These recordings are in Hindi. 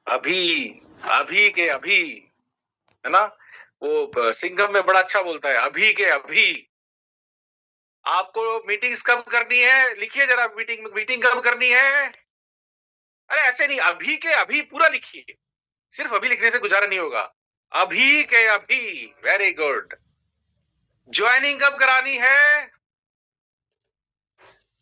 अभी, अभी के अभी, है ना? वो सिंघम में बड़ा अच्छा बोलता है, अभी के अभी। आपको मीटिंग्स कब करनी है? लिखिए जरा, मीटिंग कब करनी है? अरे ऐसे नहीं, अभी के अभी पूरा लिखिए। सिर्फ अभी लिखने से गुजारा नहीं होगा। अभी के अभी, वेरी गुड। ज्वाइनिंग कब करानी है?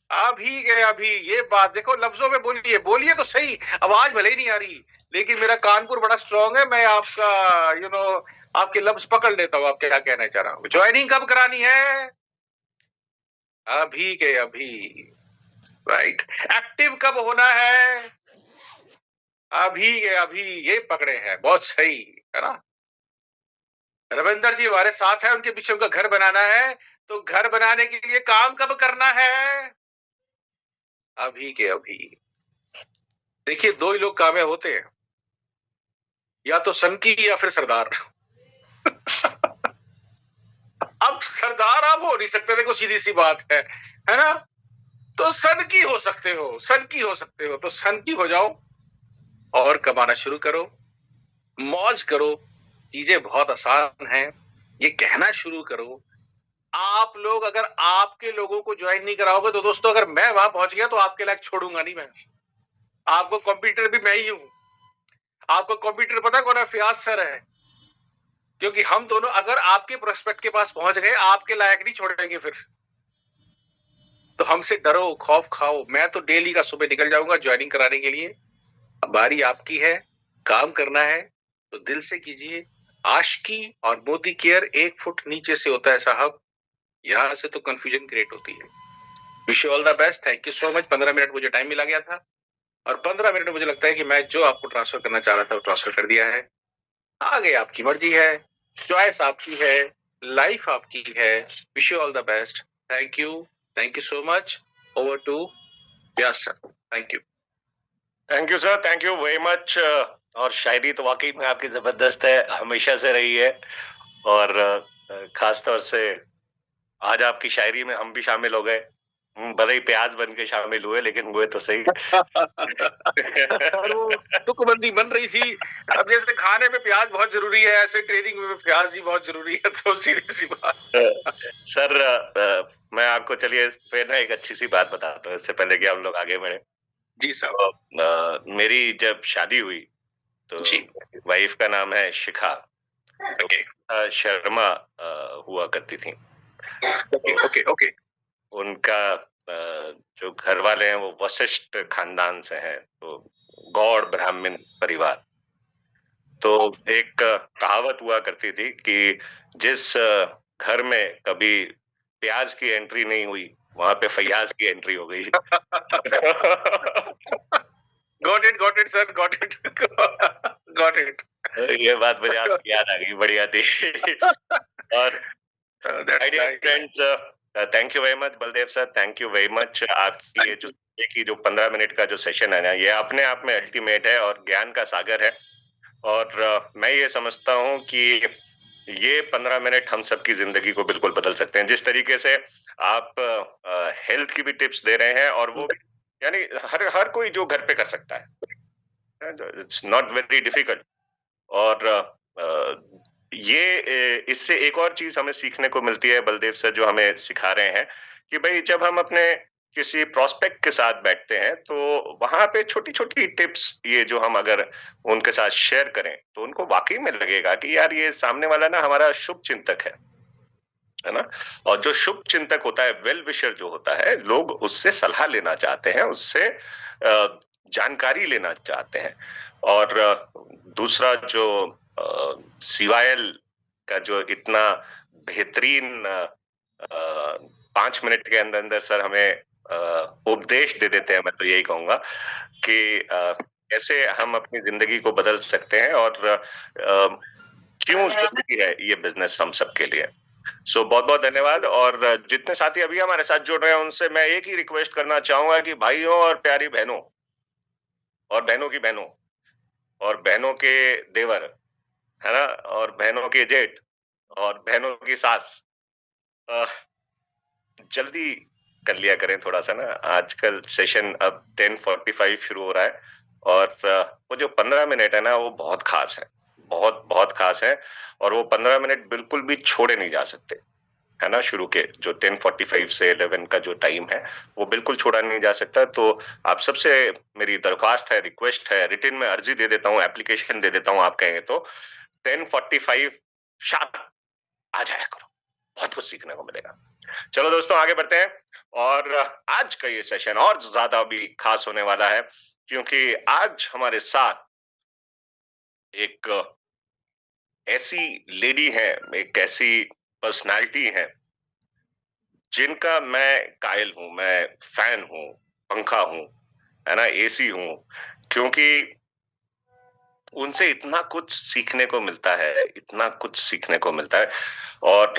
अभी के अभी। ये बात देखो, लफ्जों में बोलिए, बोलिए तो सही। आवाज भले ही नहीं आ रही, लेकिन मेरा कानपुर बड़ा स्ट्रांग है। मैं आपका आपके लफ्ज पकड़ लेता हूँ, आप क्या कहना चाह रहा हूँ। ज्वाइनिंग कब करानी है? अभी के अभी, राइट। एक्टिव कब होना है? अभी के अभी। ये पकड़े हैं, बहुत सही, है ना? रविंदर जी हमारे साथ है, उनके पीछे उनका घर बनाना है, तो घर बनाने के लिए काम कब करना है? अभी के अभी। देखिए, दो ही लोग कामयाब होते हैं, या तो सनकी या फिर सरदार। अब सरदार आप हो नहीं सकते, देखो सीधी सी बात है ना? तो सन की हो सकते हो, सन की हो सकते हो, तो सन की हो जाओ और कमाना शुरू करो, मौज करो। चीजें बहुत आसान हैं, ये कहना शुरू करो। आप लोग अगर आपके लोगों को ज्वाइन नहीं कराओगे, तो दोस्तों अगर मैं वहां पहुंच गया तो आपके लायक छोड़ूंगा नहीं मैं। आपको कंप्यूटर भी मैं ही हूं। आपको कंप्यूटर पता कौन है? फयाज सर है। क्योंकि हम दोनों अगर आपके प्रोस्पेक्ट के पास पहुंच गए, आपके लायक नहीं छोड़ेंगे फिर। तो हमसे डरो, खौफ खाओ। मैं तो डेली का सुबह निकल जाऊंगा ज्वाइनिंग कराने के लिए। बारी आपकी है, काम करना है तो दिल से कीजिए। आशिकी और मोदी केयर 1 फुट नीचे से होता है साहब, यहां से तो कंफ्यूजन क्रिएट होती है। Wish you all the best. Thank you so much. 15 minute मुझे टाइम मिला गया था, और 15 मिनट में मुझे लगता है कि मैं जो आपको ट्रांसफर करना चाह रहा था वो ट्रांसफर कर दिया है। आगे आपकी मर्जी है, चॉइस आपकी है, लाइफ आपकी है। Wish you all the best. Thank you so much. Over to Vyas sir. Thank you sir, thank you very much. और शायरी तो वाकई में आपकी जबरदस्त है, हमेशा से रही है। और खास तौर से आज आपकी शायरी में हम भी शामिल हो गए। भले ही प्याज बन के शामिल हुए, लेकिन हुए तो सही। और वो तुकबंदी बन रही थी। अब जैसे खाने में प्याज बहुत जरूरी है, ऐसे ट्रेनिंग में प्याज ही बहुत जरूरी है, तो सीधी सी बात। सर, मैं आपको चलिए इस पे ना एक अच्छी सी बात बताता हूँ, इससे पहले कि हम लोग आगे बढ़े। जी साहब। तो, मेरी जब शादी हुई तो जी। वाइफ का नाम है शिखा। ओके शर्मा हुआ करती थी। Okay okay okay. उनका जो घर वाले हैं वो वशिष्ठ खानदान से हैं, तो गौड़ ब्राह्मण परिवार। तो एक कहावत हुआ करती थी कि जिस घर में कभी प्याज की एंट्री नहीं हुई, वहां पे फैयाज की एंट्री हो गई। Got it sir, got it. Got it. ये बात मुझे आपकी याद आ गई, बढ़िया थी। और friends, thank you very much Baldev sir, thank you very much. आपकी ये जो 15 मिनट का जो सेशन है ना, ये अपने आप में अल्टीमेट है और ज्ञान का सागर है। और मैं ये समझता हूँ कि ये 15 मिनट हम सबकी जिंदगी को बिल्कुल बदल सकते हैं। जिस तरीके से आप हेल्थ की भी टिप्स दे रहे हैं, और वो भी यानी हर कोई जो घर पे कर सकता है, इट्स नॉट वेरी डिफिकल्ट। और इससे एक और चीज हमें सीखने को मिलती है बलदेव सर, जो हमें सिखा रहे हैं कि भाई जब हम अपने किसी प्रोस्पेक्ट के साथ बैठते हैं, तो वहां पे छोटी छोटी टिप्स ये जो हम अगर उनके साथ शेयर करें, तो उनको वाकई में लगेगा कि यार ये सामने वाला ना हमारा शुभ चिंतक है ना। और जो शुभ चिंतक होता है, वेल विशर जो होता है, लोग उससे सलाह लेना चाहते हैं, उससे जानकारी लेना चाहते हैं। और दूसरा जो CYL का जो इतना बेहतरीन 5 मिनट के अंदर अंदर सर हमें उपदेश दे देते हैं, मैं तो यही कहूंगा कि कैसे हम अपनी जिंदगी को बदल सकते हैं, और क्यों जरूरी है ये बिजनेस हम सबके लिए। सो बहुत बहुत धन्यवाद। और जितने साथी अभी हमारे साथ जुड़ रहे हैं, उनसे मैं एक ही रिक्वेस्ट करना चाहूंगा कि भाइयों और प्यारी बहनों, और बहनों की बहनों, और बहनों के देवर, है ना, और बहनों के जेठ, और बहनों की सास, जल्दी कर लिया करें थोड़ा सा ना। आजकल सेशन अब 10:45 शुरू हो रहा है, और वो जो 15 मिनट है ना, वो बहुत खास है, बहुत बहुत खास है। और वो 15 मिनट बिल्कुल भी छोड़े नहीं जा सकते, है ना। शुरू के जो 10:45 से 11 का जो टाइम है, वो बिल्कुल छोड़ा नहीं जा सकता। तो आप सबसे मेरी दरख्वास्त है, रिक्वेस्ट है, रिटन में अर्जी दे देता हूँ, एप्लीकेशन दे देता हूँ, आप कहेंगे तो 10:45 शार्प आ जाया करो, बहुत कुछ सीखने को मिलेगा। चलो दोस्तों, आगे बढ़ते हैं। और आज का ये सेशन और ज्यादा भी खास होने वाला है, क्योंकि आज हमारे साथ एक ऐसी लेडी है, एक ऐसी पर्सनालिटी है जिनका मैं कायल हूं, मैं फैन हूं, पंखा हूं, है ना, एसी हूं, क्योंकि उनसे इतना कुछ सीखने को मिलता है, इतना कुछ सीखने को मिलता है। और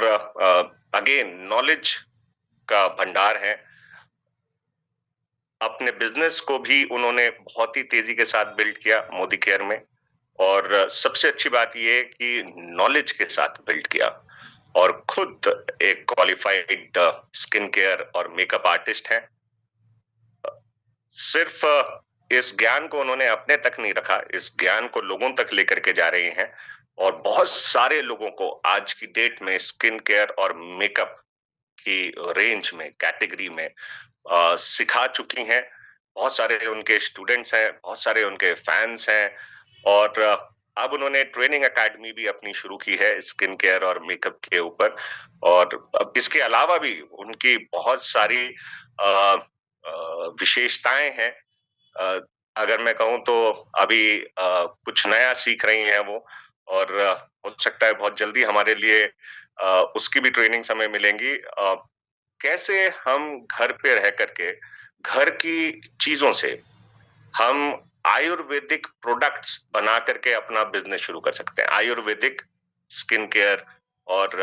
अगेन नॉलेज का भंडार है। अपने बिजनेस को भी उन्होंने बहुत ही तेजी के साथ बिल्ड किया मोदी केयर में, और सबसे अच्छी बात ये कि नॉलेज के साथ बिल्ड किया। और खुद एक क्वालिफाइड स्किन केयर और मेकअप आर्टिस्ट हैं। सिर्फ इस ज्ञान को उन्होंने अपने तक नहीं रखा, इस ज्ञान को लोगों तक लेकर के जा रही हैं, और बहुत सारे लोगों को आज की डेट में स्किन केयर और मेकअप की रेंज में, कैटेगरी में सिखा चुकी हैं। बहुत सारे उनके स्टूडेंट्स हैं, बहुत सारे उनके फैंस हैं, और अब उन्होंने ट्रेनिंग एकेडमी भी अपनी शुरू की है स्किन केयर और मेकअप के ऊपर। और अब इसके अलावा भी उनकी बहुत सारी विशेषताएं हैं। अगर मैं कहूं तो अभी कुछ नया सीख रही हैं वो, और हो सकता है बहुत जल्दी हमारे लिए उसकी भी ट्रेनिंग हमें मिलेंगी। कैसे हम घर पे रह करके घर की चीजों से हम आयुर्वेदिक प्रोडक्ट्स बना करके अपना बिजनेस शुरू कर सकते हैं। आयुर्वेदिक स्किन केयर और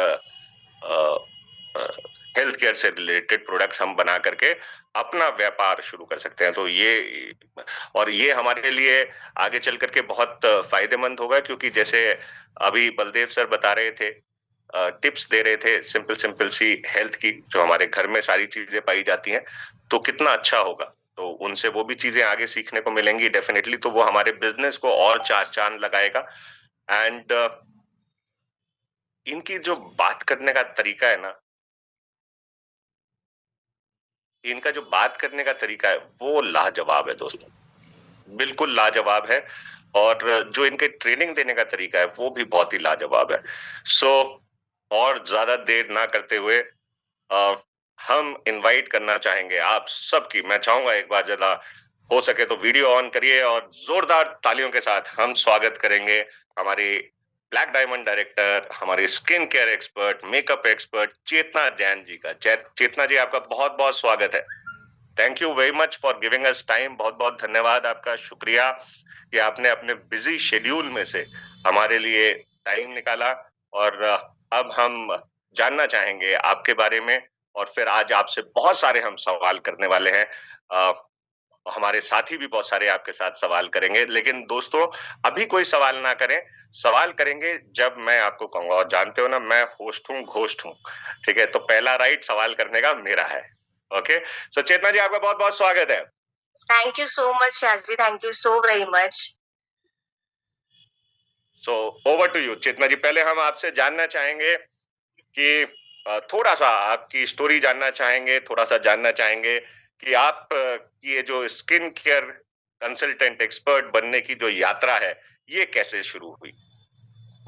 हेल्थ केयर से रिलेटेड प्रोडक्ट्स हम बना करके अपना व्यापार शुरू कर सकते हैं। तो ये हमारे लिए आगे चल करके बहुत फायदेमंद होगा, क्योंकि जैसे अभी बलदेव सर बता रहे थे, टिप्स दे रहे थे सिंपल सिंपल सी हेल्थ की, जो हमारे घर में सारी चीजें पाई जाती हैं, तो कितना अच्छा होगा। तो उनसे वो भी चीजें आगे सीखने को मिलेंगी डेफिनेटली, तो वो हमारे बिजनेस को और चार चांद लगाएगा। एंड इनकी जो बात करने का तरीका है ना, इनका जो बात करने का तरीका है वो लाजवाब है दोस्तों, बिल्कुल लाजवाब है। और जो इनके ट्रेनिंग देने का तरीका है वो भी बहुत ही लाजवाब है। सो और ज्यादा देर ना करते हुए अ, हम इनवाइट करना चाहेंगे आप सबकी। मैं चाहूंगा एक बार जरा हो सके तो वीडियो ऑन करिए और जोरदार तालियों के साथ हम स्वागत करेंगे हमारी ब्लैक डायमंड डायरेक्टर, हमारी skin care expert, makeup expert Chetna Jain ji का। चेतना जी, आपका बहुत बहुत स्वागत है। Thank you very much for giving us time. बहुत बहुत धन्यवाद आपका, शुक्रिया कि आपने अपने बिजी शेड्यूल में से हमारे लिए टाइम निकाला। और अब हम जानना चाहेंगे आपके बारे में, और फिर आज आपसे बहुत सारे हम सवाल करने वाले हैं। हमारे साथी भी बहुत सारे आपके साथ सवाल करेंगे, लेकिन दोस्तों अभी कोई सवाल ना करें, सवाल करेंगे जब मैं आपको कहूंगा। और जानते हो ना, मैं होस्ट हूँ, घोस्ट हूँ, ठीक है। तो पहला राइट सवाल करने का मेरा है। ओके, सो चेतना जी, आपका बहुत बहुत स्वागत है। Thank you so much, Shazji. Thank you so very much. So over to you Chetna ji. पहले हम आपसे जानना चाहेंगे कि थोड़ा सा आपकी स्टोरी जानना चाहेंगे, थोड़ा सा जानना चाहेंगे कि आप की ये जो स्किन केयर कंसल्टेंट एक्सपर्ट बनने की जो यात्रा है, ये कैसे शुरू हुई?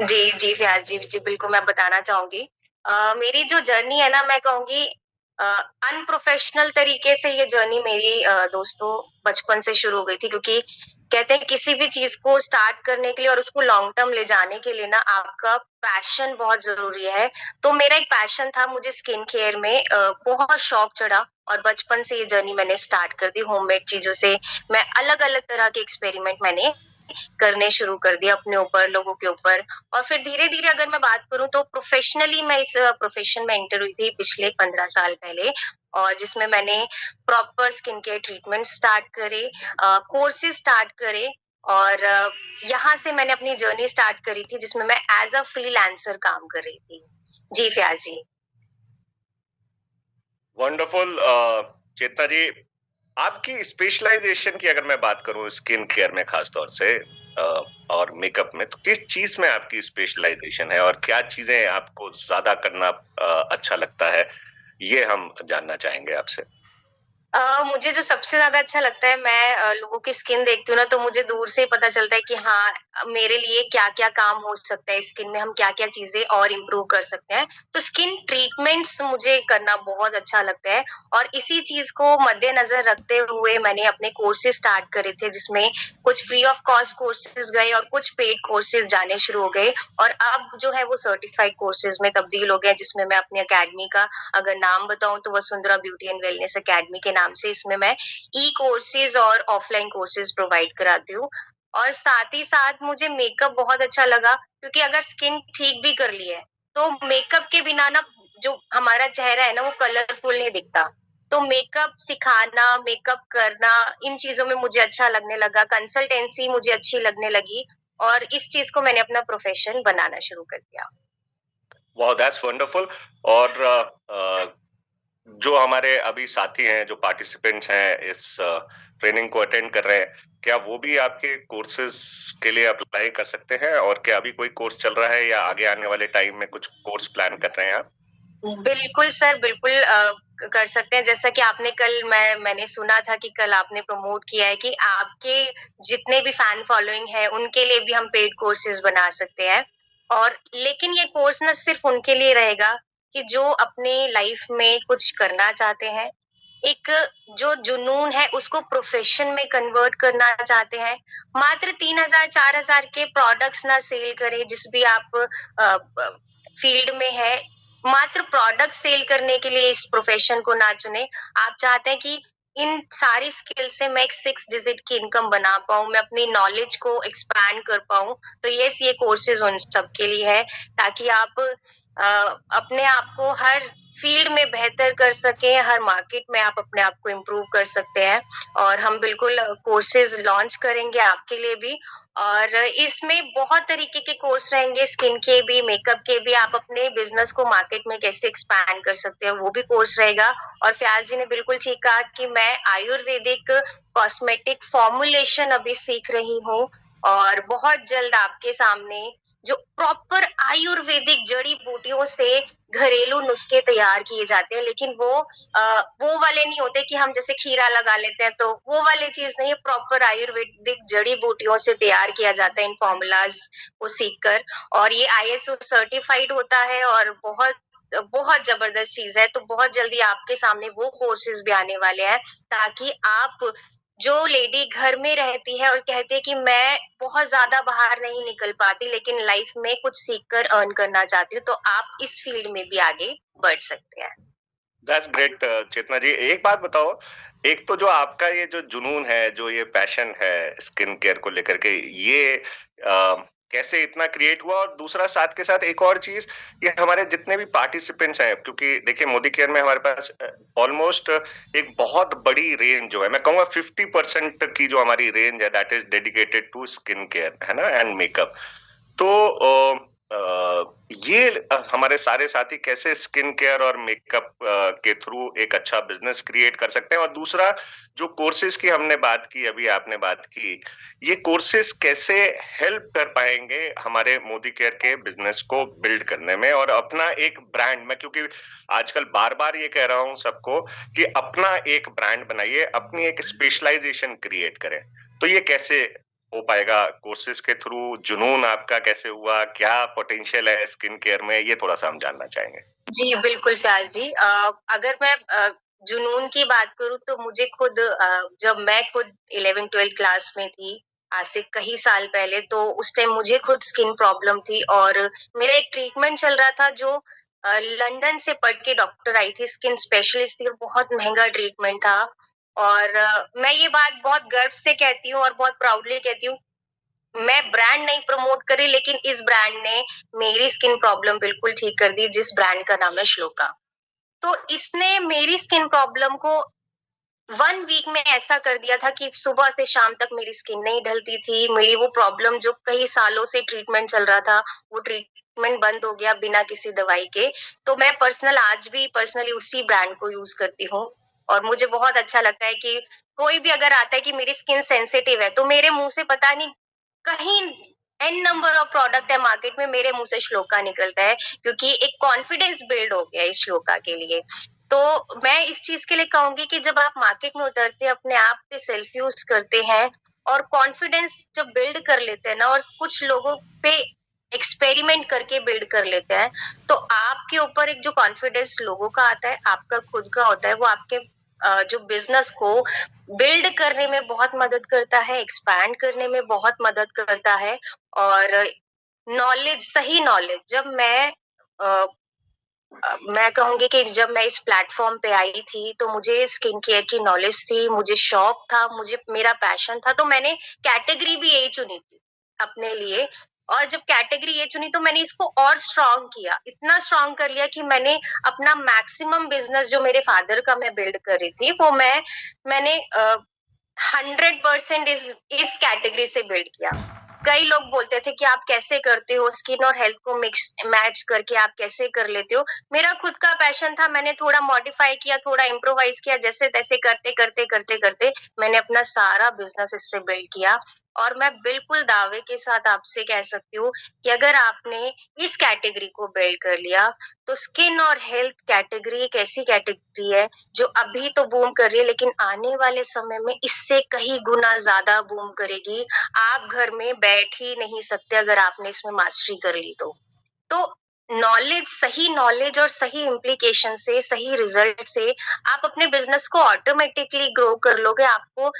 जी फयाज जी बिल्कुल मैं बताना चाहूंगी। मेरी जो जर्नी है ना, मैं कहूंगी अनप्रोफेशनल तरीके से ये जर्नी मेरी दोस्तों बचपन से शुरू हो गई थी, क्योंकि कहते हैं किसी भी चीज को स्टार्ट करने के लिए और उसको लॉन्ग टर्म ले जाने के लिए ना आपका पैशन बहुत जरूरी है। तो मेरा एक पैशन था, मुझे स्किन केयर में बहुत शौक चढ़ा, और बचपन से ये जर्नी मैंने स्टार्ट कर दी। होममेड चीजों से मैं अलग अलग तरह के एक्सपेरिमेंट मैंने करने शुरू कर दिया अपने ऊपर, लोगों के ऊपर। और फिर धीरे धीरे अगर मैं बात करूं तो प्रोफेशनली मैं इस प्रोफेशन में एंटर हुई थी पिछले 15 साल पहले, और जिसमें मैंने proper skin care treatment start करे, कोर्सेज स्टार्ट करे, और यहाँ से मैंने अपनी जर्नी स्टार्ट करी थी, जिसमें मैं एज अ फ्रीलांसर काम कर रही थी। जी फयाज जी। वंडरफुल चेतना जी। आपकी स्पेशलाइजेशन की अगर मैं बात करूं स्किन केयर में खास तौर से और मेकअप में, तो किस चीज में आपकी स्पेशलाइजेशन है और क्या चीजें आपको ज्यादा करना अच्छा लगता है, ये हम जानना चाहेंगे आपसे। मुझे जो सबसे ज़्यादा अच्छा लगता है, मैं लोगों की स्किन देखती हूँ ना, तो मुझे दूर से ही पता चलता है कि हाँ, मेरे लिए क्या-क्या काम हो सकता है स्किन में, हम क्या-क्या चीज़ें और इम्प्रूव कर सकते हैं। तो स्किन ट्रीटमेंट्स मुझे करना बहुत अच्छा लगता है, और इसी चीज़ को मद्देनज़र रखते हुए मैंने अपने कोर्सेज़ स्टार्ट करे थे, जिसमें कुछ फ्री ऑफ कॉस्ट कोर्सेज़ गए और कुछ पेड कोर्सेज़ जाने शुरू हो गए, और अब जो है वो सर्टिफाइड कोर्सेज़ में तब्दील हो गए, जिसमें मैं अपनी अकेडमी का अगर नाम बताऊँ तो Vasundhara beauty and wellness academy के नाम से, इसमें मैं ई कोर्सेज और ऑफलाइन कोर्सेज प्रोवाइड कराती हूँ। और साथ ही साथ मुझे मेकअप बहुत अच्छा लगा, क्योंकि अगर स्किन ठीक भी कर ली है, तो मेकअप के बिना ना जो हमारा चेहरा है ना वो कलरफुल नहीं दिखता। तो मेकअप सिखाना, मेकअप करना, इन चीज़ों में मुझे अच्छा लगने लगा, कंसल्टेंसी मुझे अच्छी लगने लगी, और इस चीज़ को मैंने अपना प्रोफ़ेशन बनाना शुरू कर दिया। Wow, that's wonderful. और जो हमारे अभी साथी हैं, जो पार्टिसिपेंट्स हैं इस ट्रेनिंग को अटेंड कर रहे हैं, क्या वो भी आपके कोर्सेज के लिए अप्लाई कर सकते हैं? और क्या अभी कोई कोर्स चल रहा है या आगे आने वाले टाइम में कुछ कोर्स प्लान कर रहे हैं आप? बिल्कुल सर, बिल्कुल कर सकते हैं। जैसा कि आपने कल मैंने सुना था कि कल आपने प्रमोट किया है कि आपके जितने भी फैन फॉलोइंग है, उनके लिए भी हम पेड कोर्सेज़ बना सकते हैं। और लेकिन ये कोर्स ना सिर्फ़ उनके लिए रहेगा कि जो अपने लाइफ़ में कुछ करना चाहते हैं, एक जो जुनून है उसको प्रोफ़ेशन में कन्वर्ट करना चाहते हैं। मात्र 3,000 4,000 के प्रोडक्ट्स ना सेल करें, जिस भी आप ब फ़ील्ड में है, मात्र प्रोडक्ट सेल करने के लिए इस प्रोफेशन को ना चुने। आप चाहते हैं कि इन सारी स्किल से मैं एक 6 डिजिट की इनकम बना पाऊँ, मैं अपनी नॉलेज को एक्सपैंड कर पाऊँ, तो यस, ये कोर्सेज़ उन सबके लिए है, ताकि आप अपने आप को हर फील्ड में बेहतर कर सकें, हर मार्केट में आप अपने आप को इम्प्रूव कर सकते हैं। और हम बिल्कुल कोर्सेज़ लॉन्च करेंगे आपके लिए भी, और इसमें बहुत तरीके के कोर्स रहेंगे, स्किन के भी, मेकअप के भी, आप अपने बिज़नेस को मार्केट में कैसे एक्सपैंड कर सकते हैं, वो भी कोर्स रहेगा। और फयाज़ जी ने बिल्कुल ठीक कहा कि मैं आयुर्वेदिक कॉस्मेटिक फॉर्मुलेशन अभी सीख रही हूँ, और बहुत जल्द आपके सामने जो प्रॉपर आयुर्वेदिक जड़ी-बूटियों से घरेलू नुस्खे तैयार किए जाते हैं, लेकिन वो वाले नहीं होते कि हम जैसे खीरा लगा लेते हैं, तो वो वाली चीज़ नहीं है, प्रॉपर आयुर्वेदिक जड़ी-बूटियों से तैयार किया जाता है इन फ़ॉर्मूलाज़ को सीखकर, और ये आईएसओ सर्टिफ़ाइड होता है, और बहुत बहुत ज़बरदस्त चीज़ है। तो बहुत जल्दी आपके सामने वो कोर्सेज़ भी आने वाले हैं, ताकि आप जो लेडी घर में रहती है और कहती है कि मैं बहुत ज़्यादा बाहर नहीं निकल पाती, लेकिन लाइफ़ में कुछ सीख कर अर्न करना चाहती हूँ, तो आप इस फ़ील्ड में भी आगे बढ़ सकते हैं। दैट्स ग्रेट चेतना जी। एक बात बताओ, एक तो जो आपका ये जो जुनून है, जो ये पैशन है स्किन केयर को लेकर के, ये कैसे इतना क्रिएट हुआ? और दूसरा साथ के साथ एक और चीज़, ये हमारे जितने भी पार्टिसिपेंट्स हैं, क्योंकि देखिए मोदी केयर में हमारे पास ऑलमोस्ट एक बहुत बड़ी रेंज जो है, मैं कहूँगा 50% की जो हमारी रेंज है that is dedicated to skin care, है ना? And makeup. तो ये हमारे सारे साथी कैसे स्किन केयर और मेकअप के थ्रू एक अच्छा बिजनेस क्रिएट कर सकते हैं? और दूसरा, जो कोर्सेज की हमने बात की, अभी आपने बात की, ये कोर्सेज कैसे हेल्प कर पाएंगे हमारे मोदी केयर के बिजनेस को बिल्ड करने में और अपना एक ब्रांड? मैं क्योंकि आजकल बार बार ये कह रहा हूं सबको कि अपना एक ब्रांड बनाइए, अपनी एक स्पेशलाइजेशन क्रिएट करें। तो ये कैसे हो पाएगा कोर्सेज के थ्रू? जुनून आपका कैसे हुआ? क्या पोटेंशियल है स्किन केयर में? ये थोड़ा-सा हम जानना चाहेंगे। जी, बिल्कुल फ़याज़ जी। अगर मैं जुनून की बात करूँ, तो मुझे खुद जब मैं खुद 11th-12th क्लास में थी, आज से कई साल पहले, तो उस टाइम मुझे खुद स्किन प्रॉब्लम थी, और मेरा एक ट्रीटमेंट चल रहा था जो लंदन से पढ़ के डॉक्टर आई थी, स्किन स्पेशलिस्ट थी, और बहुत महँगा ट्रीटमेंट था। और मैं ये बात बहुत गर्व से कहती हूँ और बहुत प्राउडली कहती हूँ, मैं ब्रांड नहीं प्रमोट कर रही, लेकिन इस ब्रांड ने मेरी स्किन प्रॉब्लम बिल्कुल ठीक कर दी, जिस ब्रांड का नाम है श्लोका। तो इसने मेरी स्किन प्रॉब्लम को 1 वीक में ऐसा कर दिया था कि सुबह से शाम तक मेरी स्किन नहीं ढलती थी। मेरी वो प्रॉब्लम जो कई सालों से ट्रीटमेंट चल रहा था, वो ट्रीटमेंट बंद हो गया बिना किसी दवाई के। तो मैं आज भी पर्सनली उसी ब्रांड को यूज़ करती हूँ, और मुझे बहुत अच्छा लगता है कि कोई भी अगर आता है कि मेरी स्किन सेंसिटिव है, तो मेरे मुंह से पता नहीं कहीं एन नंबर ऑफ प्रोडक्ट है मार्केट में, मेरे मुंह से श्लोका निकलता है, क्योंकि एक कॉन्फिडेंस बिल्ड हो गया है इस श्लोका के लिए। तो मैं इस चीज के लिए कहूंगी कि जब आप मार्केट में उतरते हैं, अपने आप पे सेल्फ यूज करते हैं और कॉन्फिडेंस जब बिल्ड कर लेते हैं ना, और कुछ लोगों पे एक्सपेरिमेंट करके बिल्ड कर लेते हैं, तो आपके ऊपर एक जो कॉन्फिडेंस लोगों का आता है, आपका खुद का होता है, वो आपके जो बिजनेस को बिल्ड करने में बहुत मदद करता है, एक्सपैंड करने में बहुत मदद करता है। और नॉलेज, सही नॉलेज, जब मैं कहूंगी कि जब मैं इस प्लेटफॉर्म पे आई थी, तो मुझे स्किन केयर की नॉलेज थी, मुझे शौक था, मुझे मेरा पैशन था, तो मैंने कैटेगरी भी यही चुनी थी अपने लिए। और जब कैटेगरी ये चुनी, तो मैंने इसको और स्ट्रांग किया, इतना स्ट्रांग कर लिया कि मैंने अपना मैक्सिमम बिजनेस जो मेरे फादर का मैं बिल्ड कर रही थी, वो मैंने 100% इस कैटेगरी से बिल्ड किया। कई लोग बोलते थे कि आप कैसे करते हो, स्किन और हेल्थ को मिक्स मैच करके आप कैसे कर लेते हो। मेरा खुद का पैशन था, मैंने थोड़ा मॉडिफाई किया, थोड़ा इम्प्रोवाइज किया, जैसे तैसे करते करते करते करते मैंने अपना सारा बिजनेस इससे बिल्ड किया। और मैं बिल्कुल दावे के साथ आपसे कह सकती हूँ कि अगर आपने इस कैटेगरी को बिल्ड कर लिया, तो स्किन और हेल्थ कैटेगरी एक ऐसी कैटेगरी है जो अभी तो बूम कर रही है, लेकिन आने वाले समय में इससे कहीं गुना ज्यादा बूम करेगी। आप घर में बैठ ही नहीं सकते अगर आपने इसमें मास्टरी कर ली तो नॉलेज, सही नॉलेज और सही इम्प्लीकेशन से, सही रिजल्ट से आप अपने बिजनेस को ऑटोमेटिकली ग्रो कर लोगे। आपको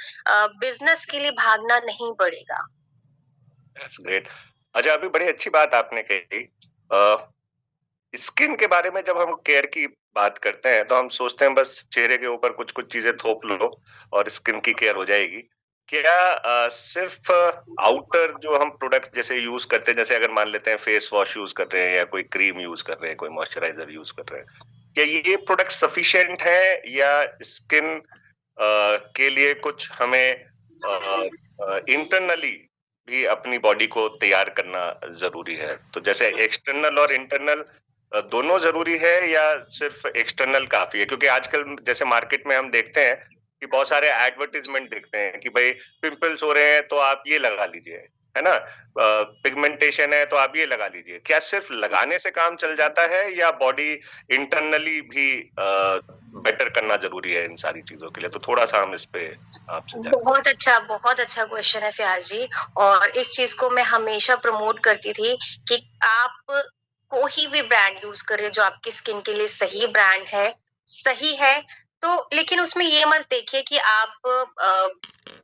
बिजनेस के लिए भागना नहीं पड़ेगा। That's great. अच्छा, अभी बड़ी अच्छी बात आपने कही। स्किन के बारे में जब हम केयर की बात करते हैं, तो हम सोचते हैं बस चेहरे के ऊपर कुछ कुछ चीजें थोप लो और स्किन की केयर हो जाएगी। क्या सिर्फ आउटर जो हम प्रोडक्ट जैसे यूज करते हैं, जैसे अगर मान लेते हैं फेस वॉश यूज कर रहे हैं या कोई क्रीम यूज कर रहे हैं, कोई मॉइस्चराइजर यूज कर रहे हैं, क्या ये प्रोडक्ट सफिशिएंट है या स्किन के लिए कुछ हमें इंटरनली भी अपनी बॉडी को तैयार करना जरूरी है? तो जैसे एक्सटर्नल और इंटरनल दोनों जरूरी है या सिर्फ एक्सटर्नल काफी है? क्योंकि आजकल जैसे मार्केट में हम देखते हैं कि बहुत सारे एडवर्टीजमेंट देखते हैं कि भाई पिंपल्स हो रहे हैं तो आप ये लगा लीजिए, है ना, पिगमेंटेशन है तो आप ये लगा लीजिए। क्या सिर्फ लगाने से काम चल जाता है या बॉडी इंटरनली भी बेटर करना जरूरी है इन सारी चीजों के लिए? तो थोड़ा सा हम इस पे आपसे जानें। बहुत अच्छा क्वेश्चन है फयाज जी। और इस चीज को मैं हमेशा प्रमोट करती थी कि आप कोई भी ब्रांड यूज करें जो आपकी स्किन के लिए सही ब्रांड है, सही है, तो लेकिन उसमें ये मत देखिए कि आप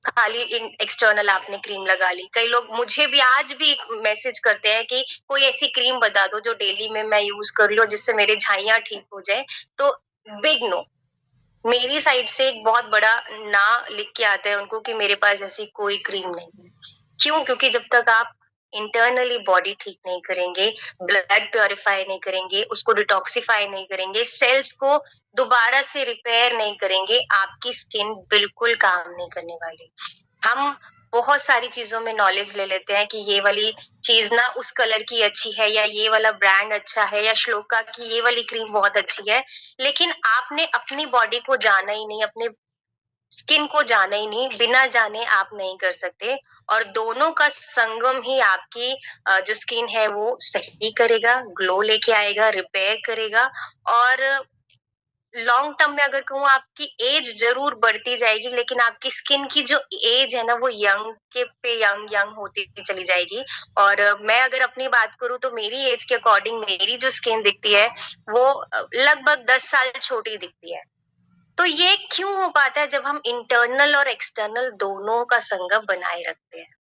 खाली एक्सटर्नल आपने क्रीम लगा ली। कई लोग मुझे भी आज भी मैसेज करते हैं कि कोई ऐसी क्रीम बता दो जो डेली में मैं यूज कर लूं जिससे मेरे झाइयां ठीक हो जाए। तो बिग नो, मेरी साइड से एक बहुत बड़ा ना लिख के आता है उनको कि मेरे पास ऐसी कोई क्रीम नहीं है। क्यों? क्योंकि जब तक आप इंटरनली बॉडी ठीक नहीं करेंगे, ब्लड प्योरीफाई नहीं करेंगे, उसको डिटॉक्सिफाई नहीं करेंगे, सेल्स को दोबारा से रिपेयर नहीं करेंगे, आपकी स्किन बिल्कुल काम नहीं करने वाली। हम बहुत सारी चीजों में नॉलेज ले लेते हैं कि ये वाली चीज ना उस कलर की अच्छी है, या ये वाला ब्रांड अच्छा है, या श्लोका की ये वाली क्रीम बहुत अच्छी है, लेकिन आपने अपनी बॉडी को जाना ही नहीं, अपने स्किन को जाना ही नहीं। बिना जाने आप नहीं कर सकते। और दोनों का संगम ही आपकी जो स्किन है वो सही करेगा, ग्लो लेके आएगा, रिपेयर करेगा। और लॉन्ग टर्म में अगर कहूँ, आपकी एज जरूर बढ़ती जाएगी, लेकिन आपकी स्किन की जो एज है ना, वो यंग के पे यंग यंग होती चली जाएगी। और मैं अगर अपनी बात करूँ, तो मेरी एज के अकॉर्डिंग मेरी जो स्किन दिखती है वो लगभग 10 साल छोटी दिखती है। तो ये क्यों हो पाता है? जब हम इंटरनल और एक्सटर्नल दोनों का संगम बनाए रखते हैं।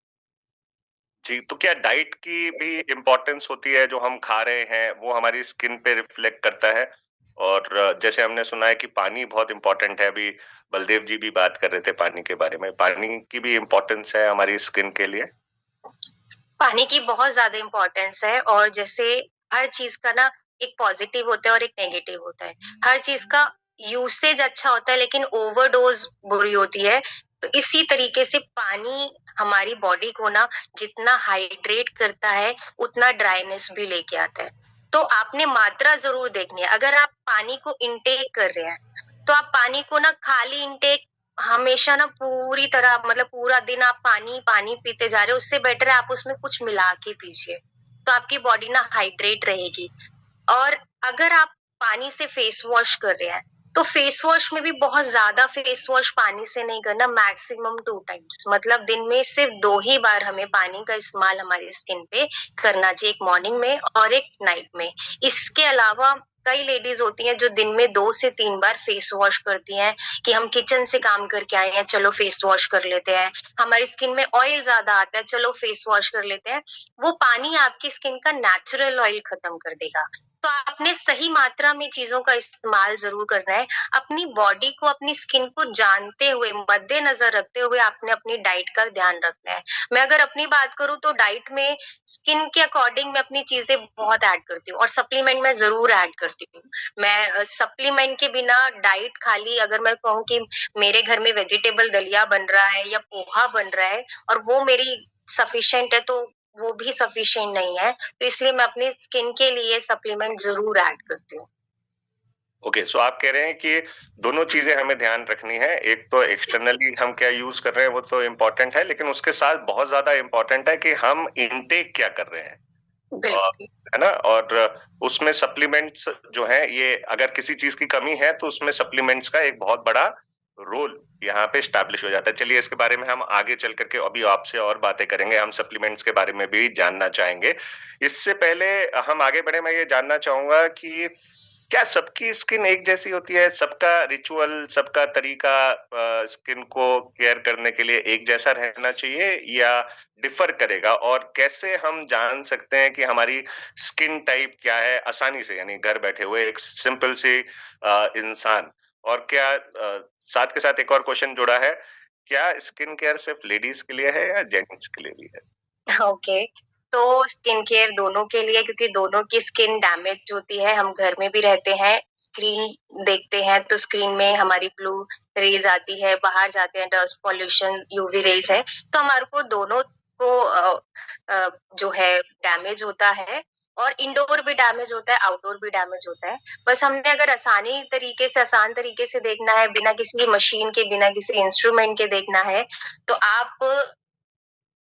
जी, तो क्या डाइट की भी इम्पोर्टेंस होती है? जो हम खा रहे हैं वो हमारी स्किन पे रिफ्लेक्ट करता है? और जैसे हमने सुना है कि पानी बहुत इम्पोर्टेंट है, अभी बलदेव जी भी बात कर रहे थे पानी के बारे में, पानी की भी इम्पोर्टेंस है हमारी स्किन के लिए? पानी की बहुत ज्यादा इम्पोर्टेंस है। और जैसे हर चीज का ना एक पॉजिटिव होता है और एक नेगेटिव होता है। हर चीज का यूसेज अच्छा होता है, लेकिन ओवरडोज बुरी होती है। तो इसी तरीके से पानी हमारी बॉडी को ना जितना हाइड्रेट करता है, उतना ड्राइनेस भी लेके आता है। तो आपने मात्रा जरूर देखनी है। अगर आप पानी को इनटेक कर रहे हैं, तो आप पानी को ना खाली इनटेक हमेशा ना पूरी तरह मतलब पूरा दिन आप पानी पानी पीते जा रहे हो, उससे बेटर है आप उसमें कुछ मिला के पीजिए, तो आपकी बॉडी ना हाइड्रेट रहेगी। और अगर आप पानी से फेस वॉश कर रहे हैं, तो फेस वॉश में भी बहुत ज्यादा फेस वॉश पानी से नहीं करना, मैक्सिमम 2 टाइम्स, मतलब दिन में सिर्फ 2 ही बार हमें पानी का इस्तेमाल हमारी स्किन पे करना चाहिए, एक मॉर्निंग में और एक नाइट में। इसके अलावा कई लेडीज होती हैं जो दिन में 2 से 3 बार फेस वॉश करती हैं, कि हम किचन से काम करके आए हैं, चलो फेस वॉश कर लेते हैं, हमारी स्किन में ऑयल ज्यादा आता है, चलो फेस वॉश कर लेते हैं। वो पानी आपकी स्किन का नेचुरल ऑयल खत्म कर देगा। तो आपने सही मात्रा में चीजों का इस्तेमाल जरूर करना है। अपनी बॉडी को, अपनी स्किन को जानते हुए, मद्देनजर रखते हुए आपने अपनी डाइट का ध्यान रखना है। मैं अगर अपनी बात करूं तो डाइट में स्किन के अकॉर्डिंग मैं अपनी चीजें बहुत ऐड करती हूँ, और सप्लीमेंट मैं जरूर ऐड करती हूँ। मैं सप्लीमेंट के बिना डाइट, खाली अगर मैं कहूँ कि मेरे घर में वेजिटेबल दलिया बन रहा है या पोहा बन रहा है और वो मेरी सफिशिएंट है, तो वो भी सफिशिएंट नहीं है। तो इसलिए मैं अपनी स्किन के लिए सप्लीमेंट जरूर ऐड करती हूँ। ओके, सो आप कह रहे हैं कि दोनों चीजें हमें ध्यान रखनी है। एक तो एक्सटर्नली हम क्या यूज कर रहे हैं वो तो इम्पोर्टेंट है, लेकिन उसके साथ बहुत ज्यादा इम्पोर्टेंट है कि हम इनटेक क्या कर रहे हैं। बिल्कुल। है ना? और उसमें सप्लीमेंट्स जो है, ये अगर किसी चीज की कमी है तो उसमें सप्लीमेंट्स का एक बहुत बड़ा रोल यहाँ पे स्टैब्लिश हो जाता है। चलिए, इसके बारे में हम आगे चल करके अभी आपसे और बातें करेंगे, हम सप्लीमेंट्स के बारे में भी जानना चाहेंगे। इससे पहले हम आगे बढ़े, मैं ये जानना चाहूंगा कि क्या सबकी स्किन एक जैसी होती है? सबका रिचुअल, सबका तरीका स्किन को केयर करने के लिए एक जैसा रहना चाहिए या डिफर करेगा? और कैसे हम जान सकते हैं कि हमारी स्किन टाइप क्या है आसानी से, यानी घर बैठे हुए एक सिंपल सी इंसान? और क्या साथ के साथ एक और क्वेश्चन जुड़ा है, क्या स्किन केयर सिर्फ लेडीज के लिए है या जेंट्स के लिए भी है? ओके, तो स्किन केयर दोनों के लिए, क्योंकि दोनों की स्किन डैमेज होती है। हम घर में भी रहते हैं, स्क्रीन देखते हैं तो स्क्रीन में हमारी ब्लू रेज आती है, बाहर जाते हैं डस्ट पॉल्यूशन, यूवी रेज है, तो हमारे को दोनों को जो है डैमेज होता है, और इंडोर भी डैमेज होता है, आउटडोर भी डैमेज होता है। बस हमने अगर आसान तरीके से देखना है, बिना किसी मशीन के, बिना किसी इंस्ट्रूमेंट के देखना है, तो आप,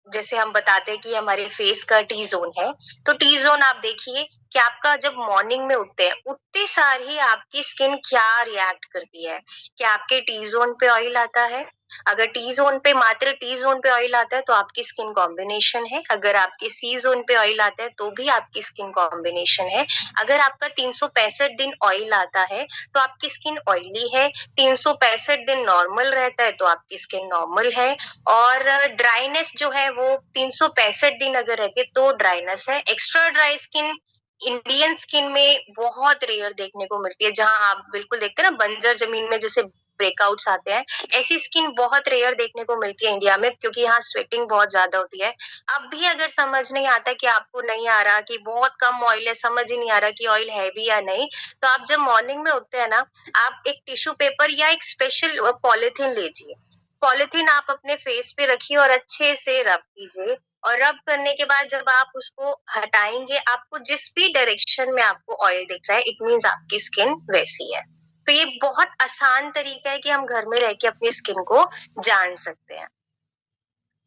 जैसे हम बताते हैं कि हमारे फेस का टी जोन है, तो टी जोन आप देखिए कि आपका जब मॉर्निंग में उठते हैं, उठते सार ही आपकी स्किन क्या रिएक्ट करती है। क्या आपके टी जोन पे ऑयल आता है? अगर टी जोन पे, मात्र टी जोन पे ऑयल आता है तो आपकी स्किन कॉम्बिनेशन है। अगर आपके सी जोन पे ऑयल आता है तो भी आपकी स्किन कॉम्बिनेशन है। अगर आपका 365 दिन ऑयल आता है तो आपकी स्किन ऑयली है। 365 दिन नॉर्मल रहता है तो आपकी स्किन नॉर्मल है। और ड्राइनेस जो है वो 365 दिन अगर रहती है तो ड्राइनेस है। Extra dry skin Indian skin में बहुत रेयर देखने को मिलती है, जहां आप बिल्कुल देखते हैं ना बंजर जमीन में जैसे ब्रेकआउट्स आते हैं, ऐसी स्किन बहुत रेयर देखने को मिलती है इंडिया में, क्योंकि यहाँ स्वेटिंग बहुत ज्यादा होती है। अब भी अगर समझ नहीं आता, कि आपको नहीं आ रहा कि बहुत कम ऑयल है, समझ ही नहीं आ रहा कि ऑयल है भी या नहीं, तो आप जब मॉर्निंग में उठते हैं ना, आप एक टिश्यू पेपर या एक स्पेशल पॉलिथीन लीजिए। पॉलिथीन आप अपने फेस पे रखिए और अच्छे से रब कीजिए, और रब करने के बाद जब आप उसको हटाएंगे, आपको जिस भी डायरेक्शन में आपको ऑयल दिख रहा है, इट मीन्स आपकी स्किन वैसी है। तो ये बहुत आसान तरीका है कि हम घर में रह के अपनी स्किन को जान सकते हैं।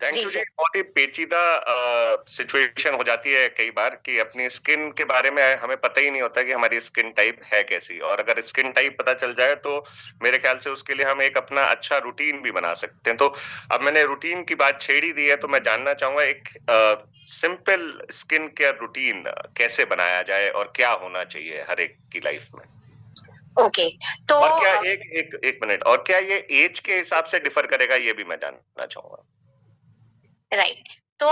Thank ji you ji. Sir. बहुत ही पेचीदा सिचुएशन हो जाती है कई बार कि अपनी स्किन के बारे में हमें पता ही नहीं होता कि हमारी स्किन टाइप है कैसी, और अगर स्किन टाइप पता चल जाए तो मेरे ख्याल से उसके लिए हम एक अपना अच्छा रूटीन भी बना सकते हैं। तो अब मैंने रूटीन की बात छेड़ी दी है, तो मैं जानना चाहूंगा एक सिंपल स्किन केयर रूटीन कैसे बनाया जाए और क्या होना चाहिए हर एक की लाइफ में? ओके, तो और क्या एक एक एक मिनट, और क्या ये एज के हिसाब से डिफर करेगा, ये भी मैं जानना चाहूंगा। राइट, तो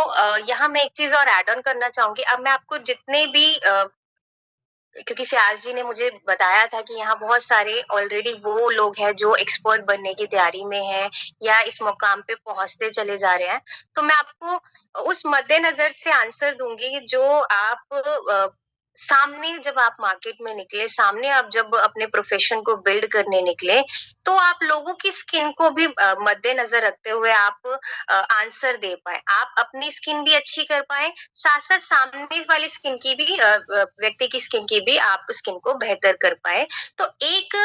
यहाँ मैं एक चीज और ऐड ऑन करना चाहूंगी। अब मैं आपको जितने भी क्योंकि फयाज जी ने मुझे बताया था कि यहाँ बहुत सारे ऑलरेडी वो लोग हैं जो एक्सपर्ट बनने की तैयारी में हैं, या इस मुकाम पे पहुंचते चले जा रहे हैं, तो मैं आपको उस मद्देनजर से आंसर दूंगी जो आप सामने जब आप मार्केट में निकले, सामने आप जब अपने प्रोफेशन को बिल्ड करने निकले, तो आप लोगों की स्किन को भी मद्देनजर रखते हुए आप आंसर दे पाए, आप अपनी स्किन भी अच्छी कर पाए, साथ साथ सामने वाली स्किन की भी व्यक्ति की स्किन की भी आप स्किन को बेहतर कर पाए। तो एक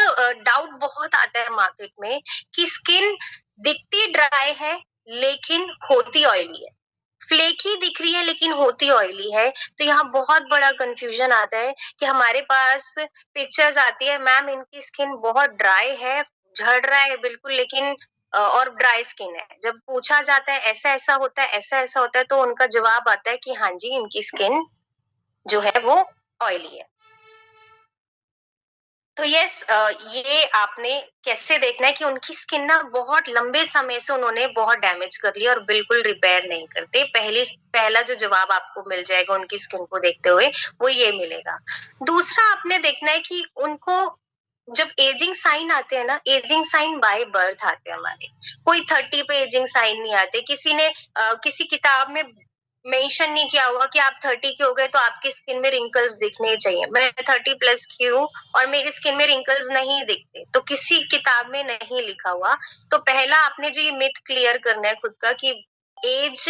डाउट बहुत आता है मार्केट में कि स्किन दिखती ड्राई है लेकिन होती ऑयली है, फ्लेकी दिख रही है लेकिन होती ऑयली है। तो यहाँ बहुत बड़ा कंफ्यूजन आता है कि हमारे पास पिक्चर्स आती है, मैम इनकी स्किन बहुत ड्राई है, झड़ रहा है बिल्कुल, लेकिन और ड्राई स्किन है। जब पूछा जाता है ऐसा ऐसा होता है, ऐसा ऐसा होता है, तो उनका जवाब आता है कि हाँ जी, इनकी स्किन जो है वो ऑयली है। तो यस, ये आपने कैसे देखना है कि उनकी स्किन ना बहुत लंबे समय से उन्होंने बहुत डैमेज कर लिया और बिल्कुल रिपेयर नहीं करते। पहला जो जवाब आपको मिल जाएगा उनकी स्किन को देखते हुए, वो ये मिलेगा। दूसरा आपने देखना है कि उनको जब एजिंग साइन आते हैं ना, एजिंग साइन बाय बर्थ आते हैं हमारे। कोई 30 पे एजिंग साइन नहीं आते। किसी ने किसी किताब में मेंशन नहीं किया हुआ कि आप 30 के हो गए तो आपकी स्किन में रिंकल्स दिखने चाहिए। मैं 30 प्लस की हूँ और मेरी स्किन में रिंकल्स नहीं दिखते, तो किसी किताब में नहीं लिखा हुआ। तो पहला आपने जो ये मिथ क्लियर करना है खुद का कि एज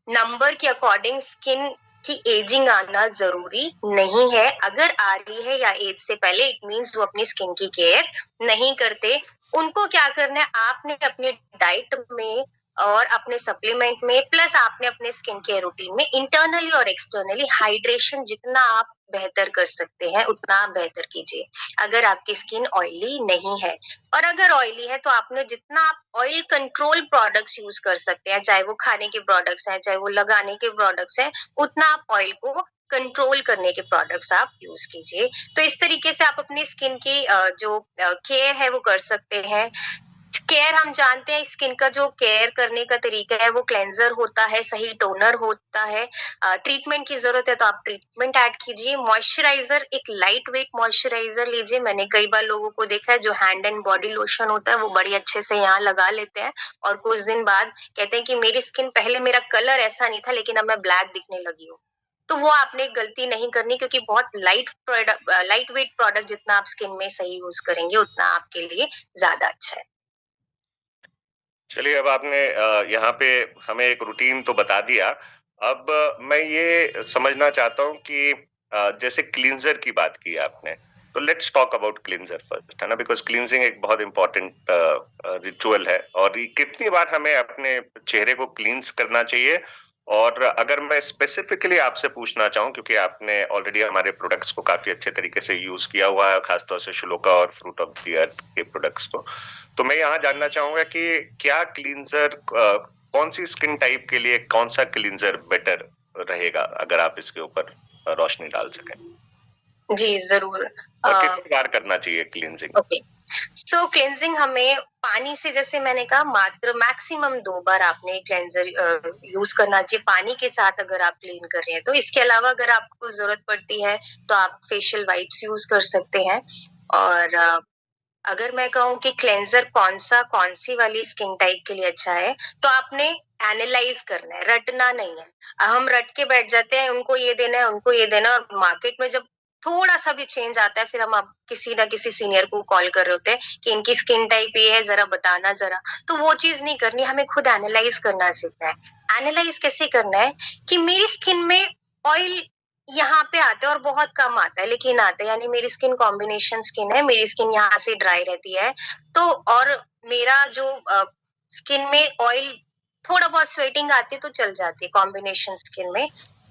नंबर के अकॉर्डिंग स्किन की एजिंग आना जरूरी नहीं है। अगर आ रही है या एज से पहले, इट मीन्स वो अपनी स्किन की केयर नहीं करते। उनको क्या करना है, आपने अपने डाइट में और अपने सप्लीमेंट में, प्लस आपने अपने स्किन केयर रूटीन में इंटरनली और एक्सटर्नली हाइड्रेशन जितना आप बेहतर कर सकते हैं उतना आप बेहतर कीजिए, अगर आपकी स्किन ऑयली नहीं है। और अगर ऑयली है तो आपने जितना आप ऑयल कंट्रोल प्रोडक्ट्स यूज कर सकते हैं, चाहे वो खाने के प्रोडक्ट्स हैं, चाहे वो लगाने के प्रोडक्ट्स हैं, उतना आप ऑयल को कंट्रोल करने के प्रोडक्ट्स आप यूज कीजिए। तो इस तरीके से आप अपनी स्किन की जो केयर है वो कर सकते हैं। केयर हम जानते हैं, स्किन का जो केयर करने का तरीका है वो क्लेंजर होता है, सही टोनर होता है। ट्रीटमेंट की जरूरत है तो आप ट्रीटमेंट ऐड कीजिए। मॉइस्चराइजर, एक लाइट वेट मॉइस्चराइजर लीजिए। मैंने कई बार लोगों को देखा है जो हैंड एंड बॉडी लोशन होता है वो बड़ी अच्छे से यहाँ लगा लेते हैं और कुछ दिन बाद कहते हैं कि मेरी स्किन, पहले मेरा कलर ऐसा नहीं था लेकिन अब मैं ब्लैक दिखने लगी हूँ। तो वो आपने गलती नहीं करनी, क्योंकि बहुत लाइट वेट प्रोडक्ट जितना आप स्किन में सही यूज करेंगे उतना आपके लिए ज्यादा अच्छा है। चलिए, अब आपने यहाँ पे हमें एक रूटीन तो बता दिया। अब मैं ये समझना चाहता हूँ कि जैसे क्लींजर की बात की आपने, तो let's talk about cleanser first, है ना? बिकॉज क्लींजिंग एक बहुत इंपॉर्टेंट रिचुअल है। और ये कितनी बार हमें अपने चेहरे को क्लींस करना चाहिए? और अगर मैं स्पेसिफिकली आपसे पूछना चाहूँ, क्योंकि आपने ऑलरेडी हमारे प्रोडक्ट्स को काफी अच्छे तरीके से यूज किया हुआ है, खासतौर से श्लोका और फ्रूट ऑफ द अर्थ के प्रोडक्ट्स को, तो मैं यहाँ जानना चाहूंगा कि क्या क्लींजर, कौन सी स्किन टाइप के लिए कौन सा क्लींजर बेटर रहेगा, अगर आप इसके ऊपर रोशनी डाल सकें। जी जरूर। और कितनी बार करना चाहिए क्लींजिंग? ओके, सो क्लेंजिंग हमें पानी से, जैसे मैंने कहा, मात्र मैक्सिमम 2 बार आपने क्लेंजर यूज करना चाहिए पानी के साथ अगर आप क्लीन कर रहे हैं तो। इसके अलावा अगर आपको जरूरत पड़ती है तो आप फेशियल वाइप्स यूज कर सकते हैं। और अगर मैं कहूँ कि क्लेंजर कौन सी वाली स्किन टाइप के लिए अच्छा है, तो आपने एनालाइज करना है, रटना नहीं है। हम रट के बैठ जाते हैं, उनको ये देना है, उनको ये देना है, और मार्केट में जब थोड़ा सा भी चेंज आता है फिर हम अब किसी ना किसी सीनियर को कॉल कर रहे होते हैं कि इनकी स्किन टाइप ये है, जरा बताना जरा। तो वो चीज नहीं करनी, हमें खुद एनालाइज करना सीखना है। एनालाइज कैसे करना है कि मेरी स्किन में ऑयल यहाँ पे आता है और बहुत कम आता है, लेकिन आता है, यानी मेरी स्किन कॉम्बिनेशन स्किन है, मेरी स्किन यहाँ से ड्राई रहती है। तो और मेरा जो स्किन में ऑयल, थोड़ा बहुत स्वेटिंग आती है तो चल जाती है कॉम्बिनेशन स्किन में।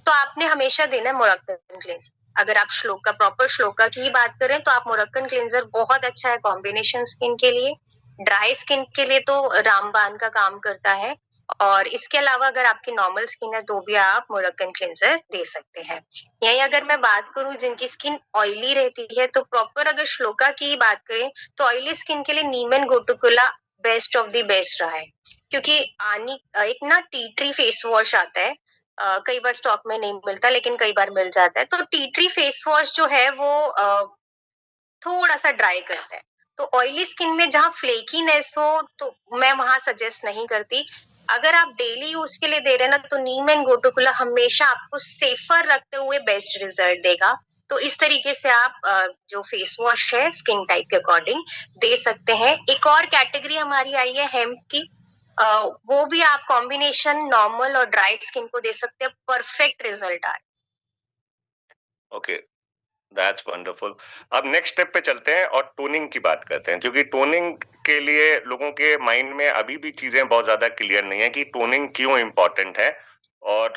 तो आपने हमेशा देना है मोरक्कन क्लेंजर। अगर आप श्लोका, प्रॉपर श्लोका की ही बात करें तो आप मोरक्कन क्लेंजर बहुत अच्छा है कॉम्बिनेशन स्किन के लिए। ड्राई स्किन के लिए तो रामबान का काम करता है। और इसके अलावा अगर आपकी नॉर्मल स्किन है तो भी आप मोरक्कन क्लेंजर दे सकते हैं। यही अगर मैं बात करूं जिनकी स्किन ऑयली रहती है, तो प्रॉपर अगर श्लोका की ही बात करें तो ऑयली स्किन के लिए नीमन गोटुकुला बेस्ट ऑफ द बेस्ट रहा है। क्योंकि एक ना टी ट्री फेस वॉश आता है, कई बार स्टॉक में नहीं मिलता लेकिन कई बार मिल जाता है। तो टी ट्री फेस वॉश जो है वो थोड़ा सा ड्राई करता है। तो ऑयली स्किन में जहाँ फ्लेकीनेस हो तो मैं वहां सजेस्ट नहीं करती। अगर आप डेली यूज के लिए दे रहे हैं ना, तो नीम एंड गोटुकोला हमेशा आपको सेफर रखते हुए बेस्ट रिजल्ट देगा। तो इस तरीके से आप जो फेस वॉश है स्किन टाइप के अकॉर्डिंग दे सकते हैं। एक और कैटेगरी हमारी आई है हेम्प की, वो भी आप कॉम्बिनेशन नॉर्मल और ड्राई स्किन को दे सकते हैं, परफेक्ट रिजल्ट आए। Okay, that's wonderful. अब नेक्स्ट स्टेप पे चलते हैं और टोनिंग की बात करते हैं, क्योंकि टोनिंग के लिए लोगों के माइंड में अभी भी चीजें बहुत ज्यादा क्लियर नहीं है कि टोनिंग क्यों इम्पोर्टेंट है। और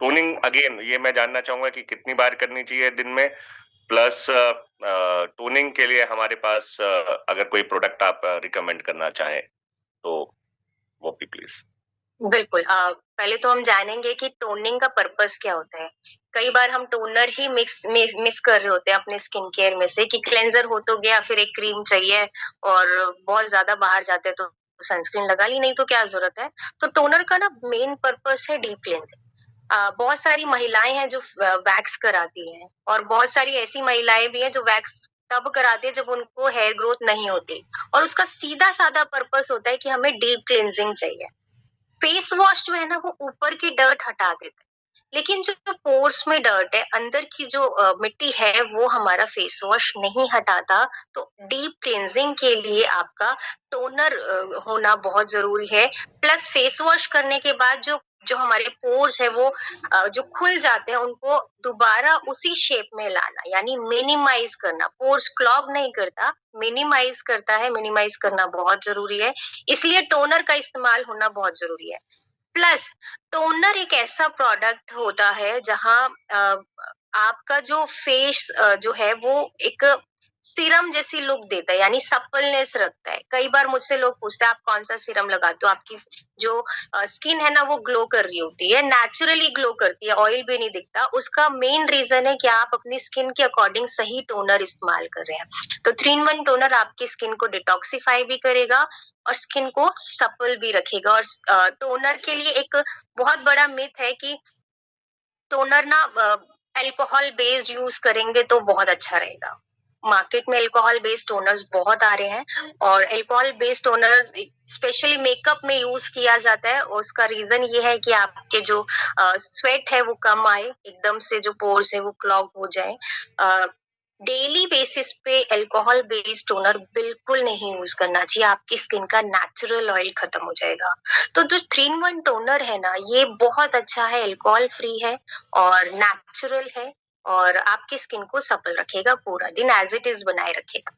टोनिंग अगेन ये मैं जानना चाहूंगा कि कितनी बार करनी चाहिए दिन में, प्लस टोनिंग के लिए हमारे पास अगर कोई प्रोडक्ट आप रिकमेंड करना चाहें तो वो भी प्लीज। बिल्कुल। पहले तो हम जानेंगे कि टोनिंग का पर्पस क्या होता है। कई बार हम टोनर ही मिस कर रहे होते हैं अपने स्किन केयर में से, कि क्लेंजर हो तो गया, फिर एक क्रीम चाहिए और बहुत ज्यादा बाहर जाते हैं तो सनस्क्रीन लगा ली, नहीं तो क्या जरूरत है। तो टोनर का ना मेन पर्पस है डीप क्लेंजिंग। बहुत सारी महिलाएं हैं जो वैक्स कराती हैं, और बहुत सारी ऐसी महिलाएं भी हैं जो वैक्स तब कराती है जब उनको हेयर ग्रोथ नहीं होती, और उसका सीधा साधा पर्पस होता है कि हमें डीप क्लेंजिंग चाहिए। फेस वॉश जो है ना, वो ऊपर की डर्ट हटा देता है, लेकिन जो पोर्स में डर्ट है, अंदर की जो मिट्टी है, वो हमारा फेस वॉश नहीं हटाता। तो डीप क्लींजिंग के लिए आपका टोनर होना बहुत जरूरी है। प्लस फेस वॉश करने के बाद जो जो हमारे पोर्स है वो जो खुल जाते हैं, उनको दोबारा उसी शेप में लाना, यानी मिनिमाइज करना। पोर्स क्लॉग नहीं करता, मिनिमाइज करता है। मिनिमाइज करना बहुत जरूरी है, इसलिए टोनर का इस्तेमाल होना बहुत जरूरी है। प्लस टोनर एक ऐसा प्रोडक्ट होता है जहां आपका जो फेस जो है वो एक सीरम जैसी लुक देता है, यानी सप्पलनेस रखता है। कई बार मुझसे लोग पूछते हैं आप कौन सा सीरम लगाते हो, आपकी जो स्किन है ना वो ग्लो कर रही होती है, नेचुरली ग्लो करती है, ऑयल भी नहीं दिखता। उसका मेन रीजन है कि आप अपनी स्किन के अकॉर्डिंग सही टोनर इस्तेमाल कर रहे हैं। तो 3-in-1 टोनर आपकी स्किन को डिटॉक्सिफाई भी करेगा और स्किन को सप्पल भी रखेगा। और टोनर के लिए एक बहुत बड़ा मिथ है कि टोनर ना अल्कोहल बेस्ड यूज करेंगे तो बहुत अच्छा रहेगा। मार्केट में अल्कोहल बेस्ड टोनर्स बहुत आ रहे हैं, और alcohol based toners specially makeup में यूज किया जाता है। और उसका रीजन ये है कि आपके जो स्वेट है वो कम आए, एकदम से जो पोर्स है वो क्लॉग हो जाए। डेली बेसिस पे अल्कोहल बेस्ड टोनर बिल्कुल नहीं यूज करना चाहिए, आपकी स्किन का नेचुरल ऑयल खत्म हो जाएगा। तो जो 3-in-1 टोनर है ना, ये बहुत अच्छा है, अल्कोहल फ्री है और नेचुरल है, और आपकी स्किन को सप्पल रखेगा, पूरा दिन एज इट इज बनाए रखेगा।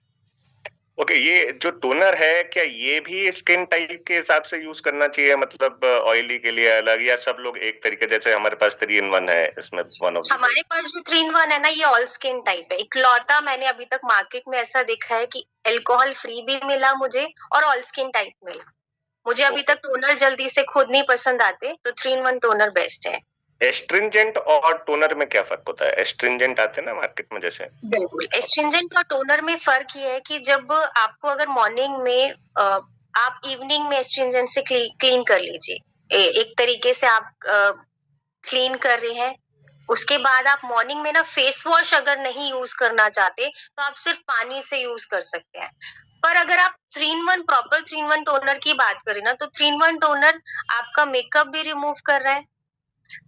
ओके, ये जो टोनर है क्या ये भी स्किन टाइप के हिसाब से यूज करना चाहिए, मतलब ऑयली के लिए अलग, या सब लोग एक तरीके, जैसे हमारे पास 3-in-1 है इसमें वन ऑफ हमारे पास जो 3-in-1 है ना, ये ऑल स्किन टाइप है। इकलौता मैंने अभी तक मार्केट में ऐसा देखा है कि अल्कोहल फ्री भी मिला मुझे और ऑल स्किन टाइप मिला। मुझे अभी तक टोनर जल्दी से खुद नहीं पसंद आते, तो 3-in-1 टोनर बेस्ट है। एस्ट्रिंजेंट और टोनर में क्या फर्क होता है? एस्ट्रिंजेंट आते हैं ना मार्केट में जैसे। बिल्कुल, एस्ट्रिंजेंट और टोनर में फर्क ये है कि जब आपको अगर मॉर्निंग में आप इवनिंग में एस्ट्रिंजेंट से क्लीन कर लीजिए। एक तरीके से आप क्लीन कर रहे हैं, उसके बाद आप मॉर्निंग में ना फेस वॉश अगर नहीं यूज करना चाहते तो आप सिर्फ पानी से यूज कर सकते हैं। पर अगर आप 3-in-1 प्रॉपर 3-in-1 टोनर की बात करें ना, तो 3-in-1 टोनर आपका मेकअप भी रिमूव कर रहा है,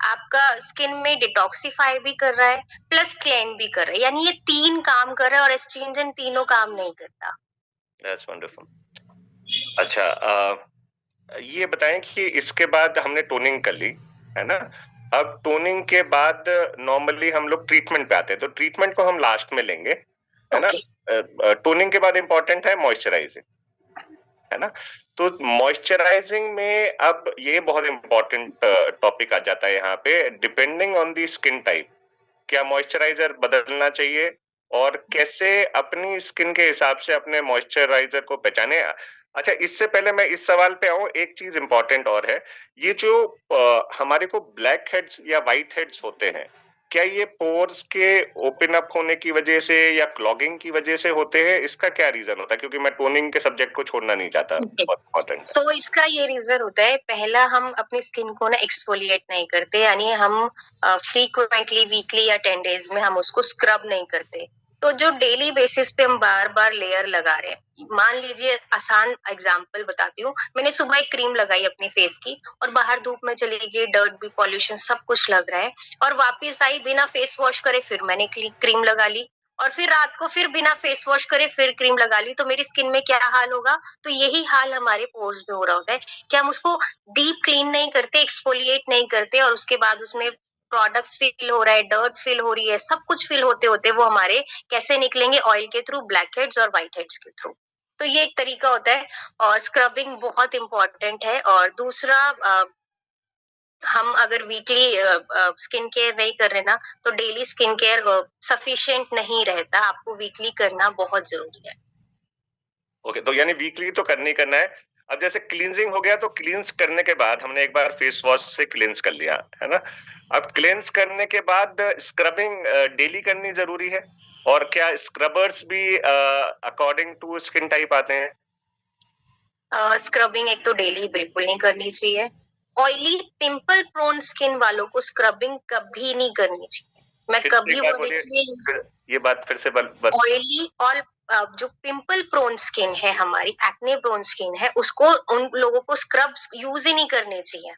आपका स्किन में डिटॉक्सिफाई भी कर रहा है, प्लस क्लेंज भी कर रहा है, यानी ये 3 काम कर रहा है, और एस्ट्रिंजेंट तीनों काम नहीं करता। That's wonderful. अच्छा, ये बताएं कि इसके बाद हमने टोनिंग कर ली है ना, अब टोनिंग के बाद नॉर्मली हम लोग ट्रीटमेंट पे आते हैं, तो ट्रीटमेंट को हम लास्ट में लेंगे, है ना। टोनिंग के बाद इंपॉर्टेंट है मॉइस्चराइजिंग, है ना। तो मॉइस्चराइजिंग में अब ये बहुत इंपॉर्टेंट टॉपिक आ जाता है यहाँ पे, depending on the skin type क्या मॉइस्चराइजर बदलना चाहिए, और कैसे अपनी स्किन के हिसाब से अपने मॉइस्चराइजर को पहचाने। अच्छा, इससे पहले मैं इस सवाल पे आऊं, एक चीज इंपॉर्टेंट और है, ये जो हमारे को ब्लैक हेड्स या व्हाइट हेड्स होते हैं, क्या ये पोर्स के ओपन अप होने की वजह से या क्लॉगिंग की वजह से होते हैं? इसका क्या रीजन होता है? क्योंकि मैं टोनिंग के सब्जेक्ट को छोड़ना नहीं चाहता, बहुत इंपॉर्टेंट। सो इसका ये रीजन होता है, पहला हम अपनी स्किन को ना एक्सफोलिएट नहीं करते, यानी हम फ्रीक्वेंटली वीकली या 10 डेज में हम उसको स्क्रब नहीं करते। तो जो डेली बेसिस पे हम बार-बार लेयर लगा रहे हैं, मान लीजिए आसान एग्जांपल बताती हूँ, मैंने सुबह एक क्रीम लगाई अपने फेस की और बाहर धूप में चली गई, डर्ट भी, पॉल्यूशन सब कुछ लग रहा है और वापस आई बिना फेस वॉश करे फिर मैंने क्रीम लगा ली और फिर रात को फिर बिना फेस वॉश करे फिर क्रीम लगा ली, तो मेरी स्किन में क्या हाल होगा? तो यही हाल हमारे पोर्स में हो रहा होता है कि हम उसको डीप क्लीन नहीं करते, एक्सफोलिएट नहीं करते और उसके बाद उसमें प्रोडक्ट्स फिल हो रहा है, डर्ट फिल हो रही है, सब कुछ फिल होते-होते वो हमारे कैसे निकलेंगे? ऑयल के थ्रू, ब्लैक हेड्स और व्हाइट हेड्स के थ्रू। तो ये एक तरीका होता है और स्क्रबिंग बहुत इम्पोर्टेंट है और दूसरा हम अगर वीकली स्किन केयर नहीं कर रहे ना, तो डेली स्किन केयर सफिशिएंट नहीं रहता, आपको वीकली करना बहुत ज़रूरी है। ओके, तो यानी वीकली तो करना ही करना है। अब जैसे क्लींजिंग हो गया, तो क्लींस करने के बाद हमने एक बार फेस वॉश से क्लींस कर लिया, है ना? अब क्लींस करने के बाद स्क्रबिंग डेली करनी ज़रूरी है? और क्या स्क्रबर्स भी अकॉर्डिंग टू स्किन टाइप आते हैं? स्क्रबिंग एक तो डेली बिल्कुल नहीं करनी चाहिए। ऑयली पिंपल प्रोन स्किन वालों को स्क्रबिंग कभी नहीं करनी चाहिए। मैं फिर से कभी एक बार वो बोलिए, देखिए फिर ये बात फिर से ऑयली और जो पिंपल प्रोन स्किन है हमारी, एक्ने प्रोन स्किन है, उसको उन लोगों को स्क्रब्स यूज़ ही नहीं करने चाहिए।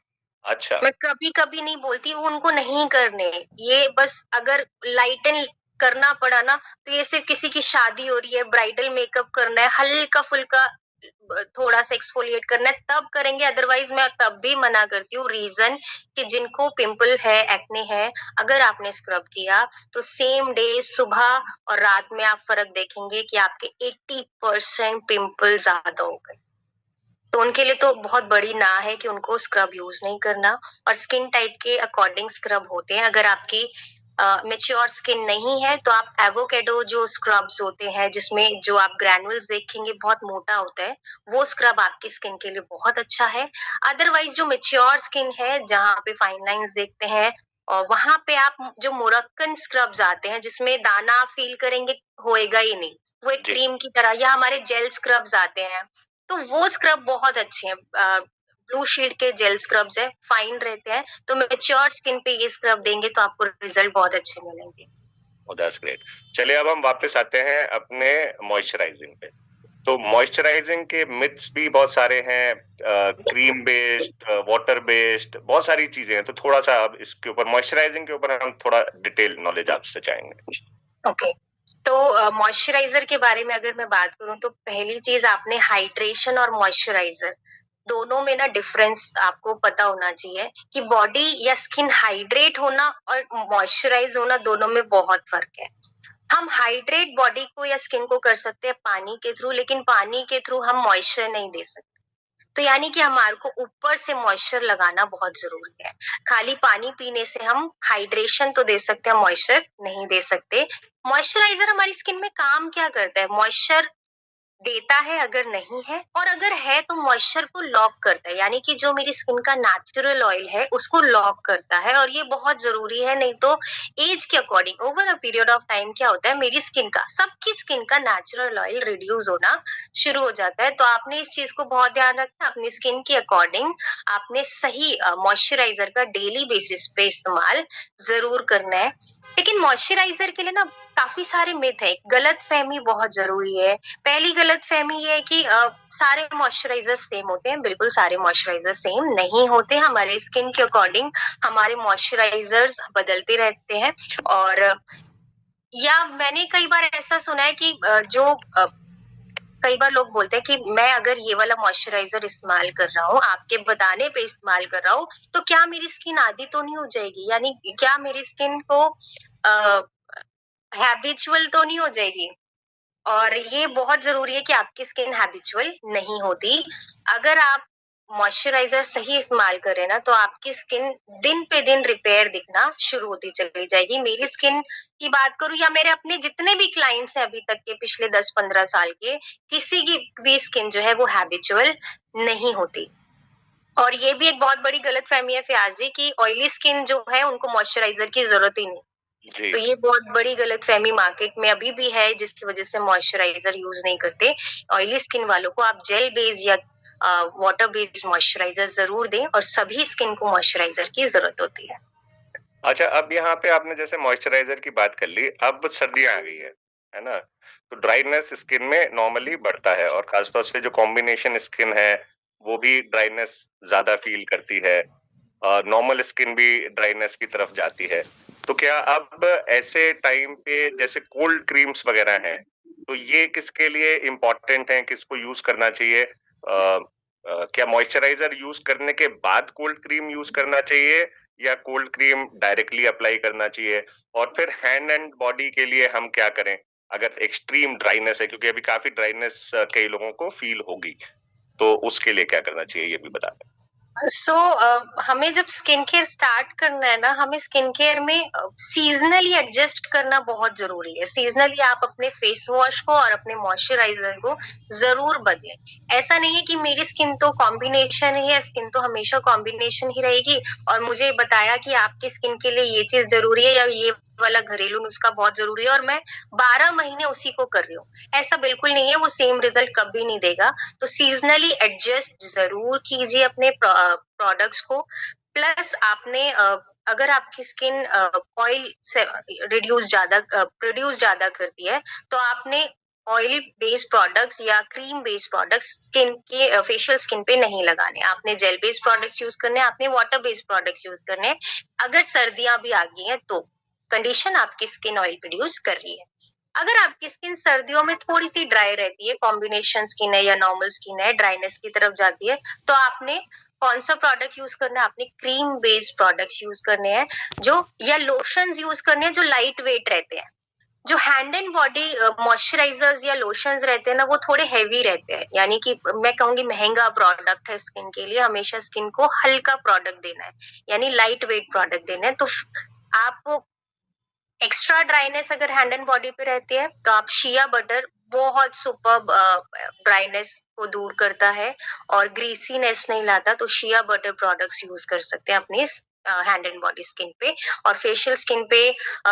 अच्छा, मैं कभी-कभी नहीं बोलती वो उनको नहीं करने। ये बस अगर लाइटन करना पड़ा ना, तो ये सिर्फ़ किसी की शादी हो रही है, ब्राइडल मेकअप करना है, हल्का-फुल्का थोड़ा-सा एक्सफोलिएट करना है, तब करेंगे, अदरवाइज़ मैं तब भी मना करती हूँ। रीज़न कि जिनको पिंपल है, एक्ने है, अगर आपने स्क्रब किया, तो सेम डे सुबह और रात में आप फ़र्क देखेंगे कि आपके 80% पिंपल ज़्यादा हो गए। तो उनके लिए तो बहुत बड़ी ना है कि उनको स्क्रब यूज़ नहीं करना और स्किन टाइप के अकॉर्डिंग स्क्रब होते हैं। अगर आपकी मैच्योर स्किन नहीं है तो आप एवोकेडो जो स्क्रब्स होते हैं जिसमें जो आप ग्रैन्युल्स देखेंगे बहुत मोटा होता है, वो स्क्रब आपकी स्किन के लिए बहुत अच्छा है। अदरवाइज़ जो मैच्योर स्किन है जहाँ पे फाइन लाइन्स देखते हैं और वहाँ पे आप जो मोरक्कन स्क्रब्स आते हैं जिसमें दाना आप फ़ील करेंगे होएगा ही नहीं। वो एक जी। क्रीम की तरह या हमारे जेल स्क्रब्स आते हैं। तो वो स्क्रब बहुत अच्छे हैं। ब्लू शील्ड के जेल स्क्रब्स हैं, फाइन रहते हैं, तो मैच्योर स्किन पे ये स्क्रब देंगे तो आपको रिजल्ट बहुत अच्छे मिलेंगे। ओह, दैट्स ग्रेट। चलिए, अब हम वापस आते हैं अपने मॉइस्चराइजिंग पे। तो मॉइस्चराइजिंग के मिथ्स भी बहुत सारे हैं, क्रीम बेस्ड, वाटर बेस्ड, बहुत सारी चीजें हैं। तो थोड़ा-सा अब इसके ऊपर, मॉइस्चराइजिंग के ऊपर हम थोड़ा डिटेल नॉलेज आपसे चाहेंगे। ओके। तो मॉइस्चराइज़र के बारे में अगर मैं बात करूँ तो पहली चीज़ आपने हाइड्रेशन और मॉइस्चराइज़र दोनों में ना डिफरेंस आपको पता होना चाहिए कि बॉडी या स्किन हाइड्रेट होना और मॉइस्चराइज़ होना दोनों में बहुत फ़र्क है। हम हाइड्रेट बॉडी को या स्किन को कर सकते हैं पानी के थ्रू, लेकिन पानी के थ्रू हम मॉइस्चर नहीं दे सकते। तो यानी कि हमारे को ऊपर से मॉइस्चर लगाना बहुत ज़रूरी है। खाली पानी पीने से हम हाइड्रेशन तो दे सकते हैं, मॉइस्चर नहीं दे सकते। मॉइस्चराइज़र हमारी स्किन में काम क्या करता है? मॉइस्चर देता है अगर नहीं है और अगर है तो मॉइस्चर को लॉक करता है, यानी कि जो मेरी स्किन का नेचुरल ऑयल है उसको लॉक करता है और ये बहुत जरूरी है। नहीं तो एज के according over a period of time क्या होता है, मेरी स्किन का, सबकी स्किन का नेचुरल ऑयल रिड्यूस होना शुरू हो जाता है। तो आपने इस चीज को बहुत ध्यान रखना, अपनी स्किन के अकॉर्डिंग आपने सही मॉइस्चराइजर का डेली बेसिस पे इस्तेमाल जरूर करना है। लेकिन मॉइस्चराइजर के लिए ना काफी सारे मिथ है, गलत फहमी बहुत जरूरी है। पहली गलतफहमी ये है कि सारे मॉइस्चराइज़र सेम होते हैं, बिल्कुल सारे मॉइस्चराइज़र सेम नहीं होते। हमारे स्किन के अकॉर्डिंग हमारे मॉइस्चराइज़र्स बदलते रहते हैं और या मैंने कई बार ऐसा सुना है कि कई बार लोग बोलते हैं कि मैं अगर ये वाला मॉइस्चराइज़र इस्तेमाल कर रहा हूँ, आपके बताने पे इस्तेमाल कर रहा हूँ, तो क्या मेरी स्किन आदी तो नहीं हो जाएगी? यानी क्या मेरी स्किन को हैबिचुअल तो नहीं हो जाएगी? और ये बहुत ज़रूरी है कि आपकी स्किन हैबिचुअल नहीं होती। अगर आप मॉइस्चराइज़र सही इस्तेमाल करें ना, तो आपकी स्किन दिन पे दिन रिपेयर दिखना शुरू होती चली जाएगी। मेरी स्किन की बात करूँ या मेरे अपने जितने भी क्लाइंट्स हैं अभी तक के पिछले 10-15 साल के, किसी की भी स्किन जो है वो हैबिचुअल नहीं होती। और ये भी एक बहुत बड़ी गलतफ़हमी है फ़ियाज़ जी कि ऑयली स्किन जो है उनको मॉइस्चराइज़र की ज़रूरत ही नहीं। जी। तो ये बहुत बड़ी गलतफ़हमी मार्केट में अभी भी है जिस वज़ह से मॉइस्चराइज़र यूज़ नहीं करते। ऑयली स्किन वालों को आप जेल बेस्ड या वाटर बेस्ड मॉइस्चराइज़र ज़रूर दें और सभी स्किन को मॉइस्चराइज़र की ज़रूरत होती है। अच्छा, अब यहाँ पे आपने जैसे मॉइस्चराइज़र की बात कर ली, अब सर्दियाँ आ गई है। है ना? तो ड्राइनेस स्किन में नॉर्मली बढ़ता है और खासतौर से जो कॉम्बिनेशन स्किन है वो भी ड्राइनेस ज्यादा फील करती है। नॉर्मल स्किन भी ड्राइनेस की तरफ जाती है। तो क्या अब ऐसे टाइम पे जैसे कोल्ड क्रीम्स वगैरह हैं, तो ये किसके लिए इम्पोर्टेंट हैं, किसको यूज करना चाहिए? क्या मॉइस्चराइजर यूज करने के बाद कोल्ड क्रीम यूज करना चाहिए या कोल्ड क्रीम डायरेक्टली अप्लाई करना चाहिए? और फिर हैंड एंड बॉडी के लिए हम क्या करें अगर एक्सट्रीम ड्राइनेस है, क्योंकि अभी काफी ड्राइनेस कई लोगों को फील होगी, तो उसके लिए क्या करना चाहिए ये भी बता दें। हमें जब स्किन केयर स्टार्ट करना है ना, हमें स्किन केयर में सीजनली एडजस्ट करना बहुत जरूरी है। सीजनली आप अपने फेस वॉश को और अपने मॉइस्चराइजर को जरूर बदलें। ऐसा नहीं है कि मेरी स्किन तो कॉम्बिनेशन ही है, स्किन तो हमेशा कॉम्बिनेशन ही रहेगी और मुझे बताया कि आपकी स्किन के लिए ये चीज जरूरी है या ये वाला घरेलू नुस्खा बहुत जरूरी है और मैं 12 महीने उसी को कर रही हूँ। ऐसा बिल्कुल नहीं है, वो सेम रिजल्ट कभी नहीं देगा। तो सीजनली एडजस्ट जरूर कीजिए अपने प्रोडक्ट्स को। प्लस आपने अगर आपकी स्किन ऑयल से प्रोड्यूस ज्यादा करती है तो आपने ऑयल बेस्ड प्रोडक्ट्स या क्रीम बेस्ड प्रोडक्ट्स स्किन के फेशियल स्किन पे नहीं लगाने। आपने जेल बेस्ड प्रोडक्ट्स यूज करने, आपने वाटर बेस्ड प्रोडक्ट्स यूज करने। अगर सर्दियां भी आ गई हैं तो कंडीशन आपकी स्किन ऑयल प्रोड्यूस कर रही है। अगर आपकी स्किन सर्दियों में थोड़ी सी ड्राई रहती है, कॉम्बिनेशन स्किन है या नॉर्मल स्किन है, ड्राइनेस की तरफ जाती है, तो आपने कौन सा प्रोडक्ट यूज करना है? आपने क्रीम बेस्ड प्रोडक्ट्स यूज करने हैं जो, या लोशंस यूज करने हैं जो लाइट वेट रहते हैं। जो हैंड एंड बॉडी मॉइस्चराइजर्स या लोशंस रहते हैं ना, वो थोड़े हैवी रहते हैं, यानी कि मैं कहूंगी महंगा प्रोडक्ट है स्किन के लिए। हमेशा स्किन को हल्का प्रोडक्ट देना है, यानी लाइट वेट प्रोडक्ट देना है। तो आप एक्स्ट्रा ड्राइनेस अगर हैंड एंड बॉडी पे रहती है तो आप शिया बटर बहुत सुपर ड्राइनेस को दूर करता है और ग्रीसीनेस नहीं लाता। तो शिया बटर प्रोडक्ट्स यूज कर सकते हैं अपनी हैंड एंड बॉडी स्किन पे। और फेशियल स्किन पे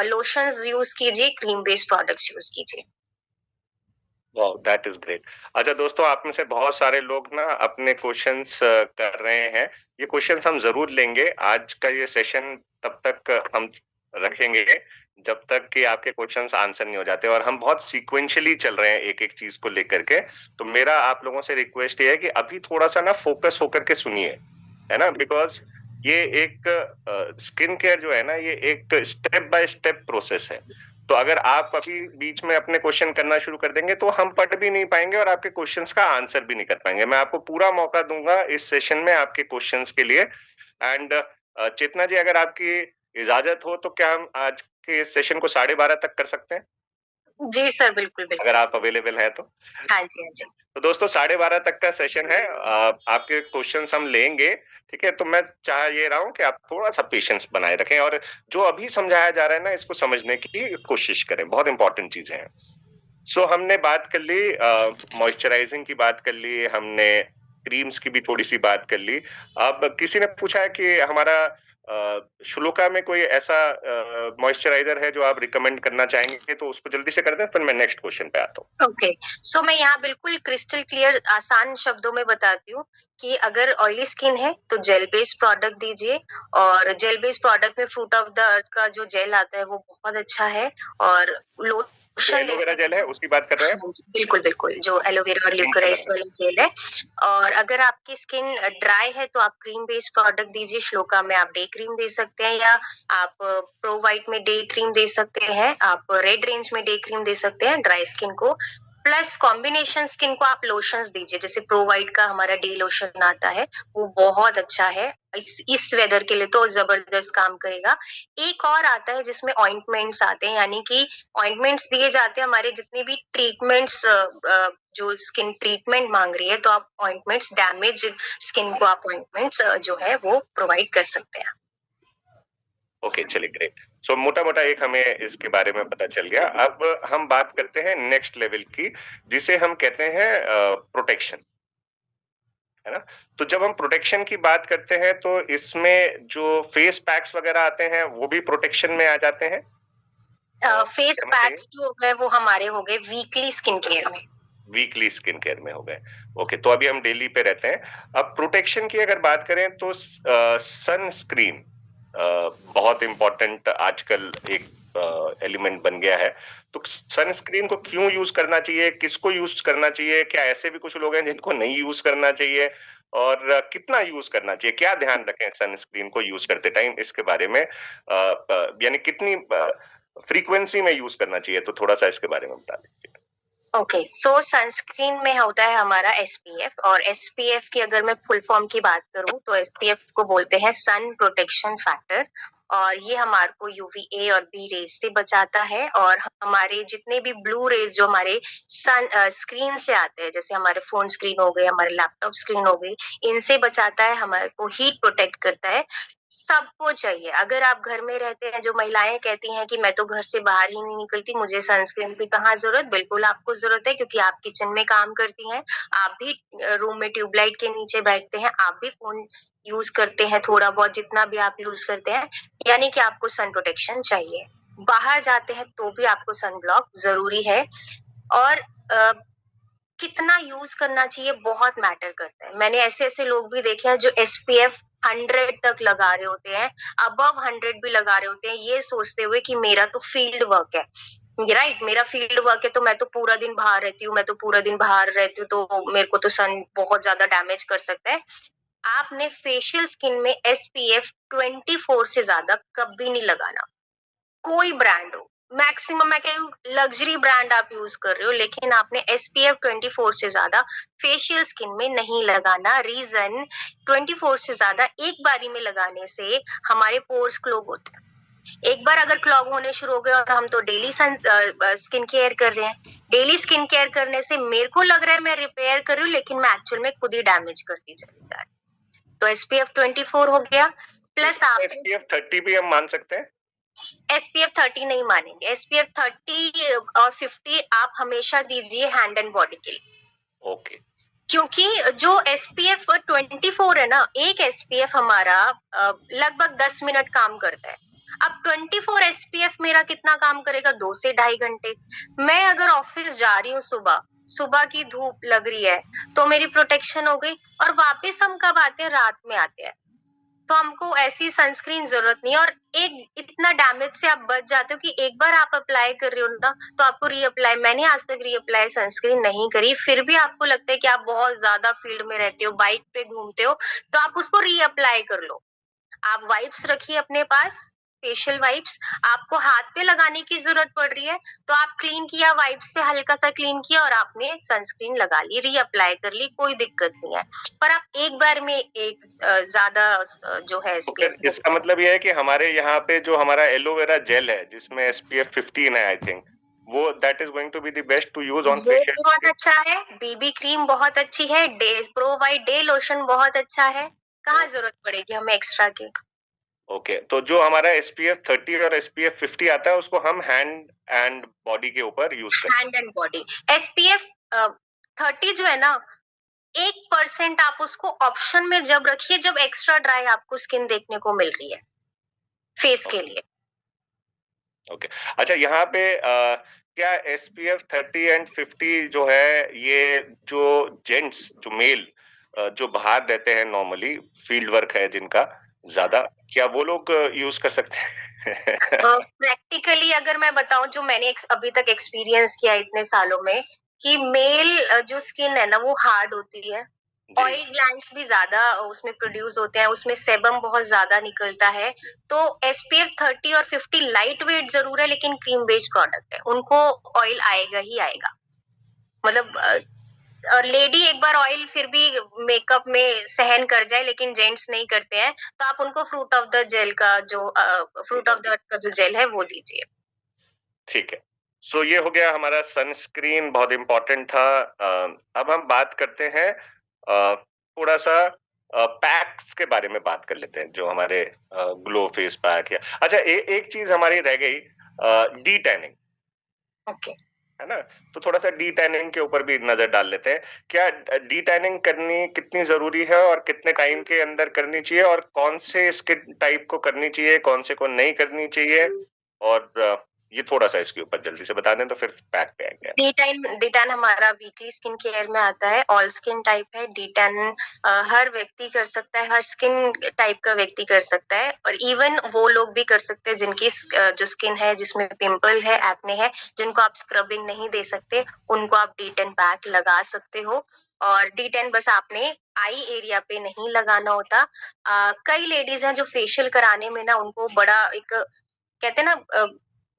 लोशंस यूज कीजिए, क्रीम बेस्ड प्रोडक्ट्स यूज कीजिए। Wow, that is great. अच्छा दोस्तों, आप में से बहुत सारे लोग ना अपने क्वेश्चंस कर रहे हैं। ये क्वेश्चंस हम जरूर लेंगे। आज का ये सेशन तब तक हम रखेंगे जब तक कि आपके क्वेश्चंस आंसर नहीं हो जाते, और हम बहुत सीक्वेंशियली चल रहे हैं एक एक चीज को लेकर के। तो मेरा आप लोगों से रिक्वेस्ट ये है कि अभी थोड़ा सा ना फोकस होकर के सुनिए, है ना, बिकॉज ये एक स्किन केयर जो है ना, ये एक स्टेप बाय स्टेप प्रोसेस है। तो अगर आप अभी बीच में अपने क्वेश्चन करना शुरू कर देंगे तो हम पढ़ भी नहीं पाएंगे और आपके क्वेश्चंस का आंसर भी नहीं कर पाएंगे। मैं आपको पूरा मौका दूंगा इस सेशन में आपके क्वेश्चंस के लिए। एंड चेतना जी, अगर आपकी इजाजत हो तो क्या हम आज के इस सेशन को 12:30 तक कर सकते हैं? जी सर, बिल्कुल बिल्कुल। अगर आप अवेलेबल हैं तो। हाँ जी, हाँ जी। तो दोस्तों 12:30 तक का सेशन है। आपके क्वेश्चंस हम लेंगे, ठीक है? तो मैं चाह ये रहा हूँ कि आप थोड़ा सा पेशेंस बनाए रखें और जो अभी समझाया जा रहा है ना, इसको समझने की कोशिश करें। बहुत इंपॉर्टेंट चीजें हैं। सो हमने बात कर ली, मॉइस्चराइजिंग की बात कर ली, हमने क्रीम्स की भी थोड़ी सी बात कर ली। अब किसी ने पूछा है कि हमारा श्लोका में कोई ऐसा मॉइस्चराइजर है जो आप रिकमेंड करना चाहेंगे, तो उसको जल्दी से कर दें, फिर मैं नेक्स्ट क्वेश्चन पे आता हूँ। ओके, सो मैं यहाँ बिल्कुल क्रिस्टल क्लियर आसान शब्दों में बताती हूँ कि अगर ऑयली स्किन है तो जेल बेस्ड प्रोडक्ट दीजिए। और जेल बेस्ड प्रोडक्ट में फ्रूट ऑफ द अर्थ का जो जेल आता है वो बहुत अच्छा है। और एलोवेरा जेल है, उसकी बात कर रहे हैं? बिल्कुल बिल्कुल, जो एलोवेरा और ल्यूकोराइस वाला जेल है। और अगर आपकी स्किन ड्राई है तो आप क्रीम बेस्ड प्रोडक्ट दीजिए। श्लोका में आप डे क्रीम दे सकते हैं या आप प्रो वाइट में डे क्रीम दे सकते हैं, आप रेड रेंज में डे क्रीम दे सकते हैं ड्राई स्किन को। प्लस कॉम्बिनेशन स्किन को आप लोशंस दीजिए, जैसे प्रो वाइट का हमारा डे लोशन आता है, वो बहुत अच्छा है। इस वेदर के लिए तो जबरदस्त काम करेगा। एक और आता है जिसमें ऑइंटमेंट्स आते हैं, यानी कि ऑइंटमेंट्स दिए जाते हैं हमारे जितने भी ट्रीटमेंट्स, जो स्किन ट्रीटमेंट मांग रही है तो आप ऑइंटमेंट्स, डैमेज स्किन को आप ऑइंटमेंट्स जो है वो प्रोवाइड कर सकते हैं। ओके, चलिए ग्रेट। सो मोटा मोटा एक हमें इसके बारे में पता चल गया। अब हम बात करते हैं नेक्स्ट लेवल की, जिसे हम कहते हैं प्रोटेक्शन, है ना? तो जब हम प्रोटेक्शन की बात करते हैं तो इसमें जो फेस पैक्स वगैरह आते हैं वो भी प्रोटेक्शन में आ जाते हैं। फेस पैक्स जो हो गए वो हमारे हो गए वीकली स्किन केयर में, वीकली स्किन केयर में हो गए। ओके, तो अभी हम डेली पे रहते हैं। अब प्रोटेक्शन की अगर बात करें तो सनस्क्रीन बहुत इंपॉर्टेंट आजकल एक एलिमेंट बन गया है। तो सनस्क्रीन को क्यों यूज करना चाहिए, किसको यूज करना चाहिए, क्या ऐसे भी कुछ लोग हैं जिनको नहीं यूज करना चाहिए, और कितना यूज करना चाहिए, क्या ध्यान रखें सनस्क्रीन को यूज करते टाइम, इसके बारे में यानी कितनी फ्रीक्वेंसी में यूज करना चाहिए, तो थोड़ा सा इसके बारे में बता दीजिए। ओके, सो सनस्क्रीन में होता है हमारा एसपीएफ, और एसपीएफ की अगर मैं फुल फॉर्म की बात करूं तो एसपीएफ को बोलते हैं सन प्रोटेक्शन फैक्टर, और ये हमारे को यूवीए और बी रेज से बचाता है, और हमारे जितने भी ब्लू रेज जो हमारे सन स्क्रीन से आते हैं, जैसे हमारे फोन स्क्रीन हो गए, हमारे लैपटॉप स्क्रीन हो गई, इनसे बचाता है, हमारे को हीट प्रोटेक्ट करता है। सबको चाहिए। अगर आप घर में रहते हैं, जो महिलाएं कहती हैं कि मैं तो घर से बाहर ही नहीं निकलती, मुझे सनस्क्रीन की कहाँ जरूरत, बिल्कुल आपको जरूरत है, क्योंकि आप किचन में काम करती हैं, आप भी रूम में ट्यूबलाइट के नीचे बैठते हैं, आप भी फोन यूज करते हैं, थोड़ा बहुत जितना भी आप यूज करते हैं, यानी कि आपको सन प्रोटेक्शन चाहिए। बाहर जाते हैं तो भी आपको सन ब्लॉक जरूरी है, और कितना यूज करना चाहिए बहुत मैटर करता है। मैंने ऐसे ऐसे लोग भी देखे हैं जो SPF 100 तक लगा रहे होते हैं, अबव 100 भी लगा रहे होते हैं, ये सोचते हुए कि मेरा तो फील्ड वर्क है, राइट, मेरा फील्ड वर्क है तो मैं तो पूरा दिन बाहर रहती हूँ, मैं तो पूरा दिन बाहर रहती हूँ, तो मेरे को तो सन बहुत ज्यादा डैमेज कर सकता है। आपने फेशियल स्किन में SPF 24 से ज्यादा कभी नहीं लगाना, कोई ब्रांड हो, मैक्सिमम मैं कहूँ लग्जरी ब्रांड आप यूज कर रहे हो, लेकिन आपने SPF 24 से ज्यादा फेशियल स्किन में नहीं लगाना। रीजन, 24 से ज्यादा एक बारी में लगाने से हमारे पोर्स क्लॉग होते हैं। एक बार अगर क्लॉग होने शुरू हो गए, और हम तो डेली स्किन केयर कर रहे हैं, डेली स्किन केयर करने से मेरे को लग रहा है मैं रिपेयर कर रही हूँ, लेकिन मैं एक्चुअल में खुद ही डैमेज करती चली जा रही। तो SPF 24 हो गया, प्लस आप SPF 30 भी हम मान सकते हैं? SPF 30 नहीं मानेंगे, SPF 30 और 50 आप हमेशा दीजिए हैंड एंड बॉडी के लिए। ओके। क्योंकि जो SPF 24 है ना, एक SPF हमारा लगभग 10 मिनट काम करता है। अब 24 SPF मेरा कितना काम करेगा, 2 से 2.5 घंटे। मैं अगर ऑफिस जा रही हूँ सुबह, सुबह की धूप लग रही है, तो मेरी प्रोटेक्शन हो गई, और वापस हम कब आते हैं, रात में आते हैं, तो हमको ऐसी सनस्क्रीन जरूरत नहीं है। और एक इतना डैमेज से आप बच जाते हो कि एक बार आप अप्लाई कर रहे हो ना, तो आपको रीअप्लाई, मैंने आज तक रीअप्लाई सनस्क्रीन नहीं करी, फिर भी आपको लगता है कि आप बहुत ज्यादा फील्ड में रहते हो, बाइक पे घूमते हो, तो आप उसको रीअप्लाई कर लो। आप वाइप्स रखिए अपने पास, फेशियल वाइप्स, आपको हाथ पे लगाने की जरूरत पड़ रही है तो आप क्लीन किया, वाइप्स से हल्का सा क्लीन किया, और आपने सनस्क्रीन लगा ली, रीअप्लाई कर ली, कोई दिक्कत नहीं है। पर आप एक बार में एक ज्यादा जो है तो फिर इसका मतलब ये है कि हमारे यहाँ पे जो हमारा एलोवेरा जेल है, जिसमें SPF 15 है, आई थिंक वो that is going to be the best to use on facial. बहुत अच्छा है, BB क्रीम बहुत अच्छी है, प्रो वाइट डे लोशन बहुत अच्छा है, कहाँ जरूरत पड़ेगी हमें एक्स्ट्रा की। ओके, तो जो हमारा SPF 30 और SPF 50 आता है, उसको हम हैंड एंड बॉडी के ऊपर यूज करते हैं। Hand and body. SPF 30 जो है ना, 1% आप उसको ऑप्शन में जब रखिए जब एक्स्ट्रा ड्राई आपको स्किन देखने को मिल रही है फेस के लिए। ओके, अच्छा, यहाँ पे क्या SPF 30 एंड 50 जो है, ये जो जेंट्स, जो मेल जो बाहर रहते हैं, नॉर्मली फील्ड वर्क है जिनका ज्यादा, क्या वो लोग यूज कर सकते हैं? प्रैक्टिकली अगर मैं बताऊं, जो मैंने अभी तक एक्सपीरियंस किया इतने सालों में, कि मेल जो स्किन है ना वो हार्ड होती है, ऑयल ग्लैंड्स भी ज्यादा उसमें प्रोड्यूस होते हैं, उसमें सेबम बहुत ज्यादा निकलता है। तो SPF 30 और 50 लाइट वेट जरूर है, लेकिन क्रीम बेस्ड प्रोडक्ट है, उनको ऑयल आएगा ही आएगा। मतलब लेडी एक बार ऑयल फिर भी मेकअप में सहन कर जाए, लेकिन जेंट्स नहीं करते हैं, तो आप उनको फ्रूट ऑफ द जेल का जो फ्रूट ऑफ द अर्थ का जो जेल है वो दीजिए। ठीक है, सो ये हो गया हमारा सनस्क्रीन, बहुत इंपॉर्टेंट था। अब हम बात करते हैं थोड़ा सा पैक्स के बारे में बात कर लेते हैं, जो हमारे ग्लो फेस पैक है। अच्छा, एक चीज हमारी रह गई, डी टैनिंग, ओके, है ना? तो थोड़ा सा डी टैनिंग के ऊपर भी नजर डाल लेते हैं। क्या डी टैनिंग करनी कितनी जरूरी है, और कितने टाइम के अंदर करनी चाहिए, और कौन से स्किन टाइप को करनी चाहिए, कौन से को नहीं करनी चाहिए, और ये थोड़ा सा इसके ऊपर जल्दी से बता दें तो फिर पैक पे आएंगे। D10 हमारा वीकली स्किन केयर में आता है, ऑल स्किन टाइप है। D10 हर व्यक्ति कर सकता है, हर स्किन टाइप का व्यक्ति कर सकता है, और इवन वो लोग भी कर सकते हैं जिनकी जो स्किन है जिसमें पिंपल है, एक्ने है, जिनको आप स्क्रबिंग नहीं दे सकते, उनको आप D10 पैक लगा सकते हो। और D10 बस आपने आई एरिया पे नहीं लगाना होता। कई लेडीज हैं जो फेशियल कराने में ना उनको बड़ा एक कहते हैं ना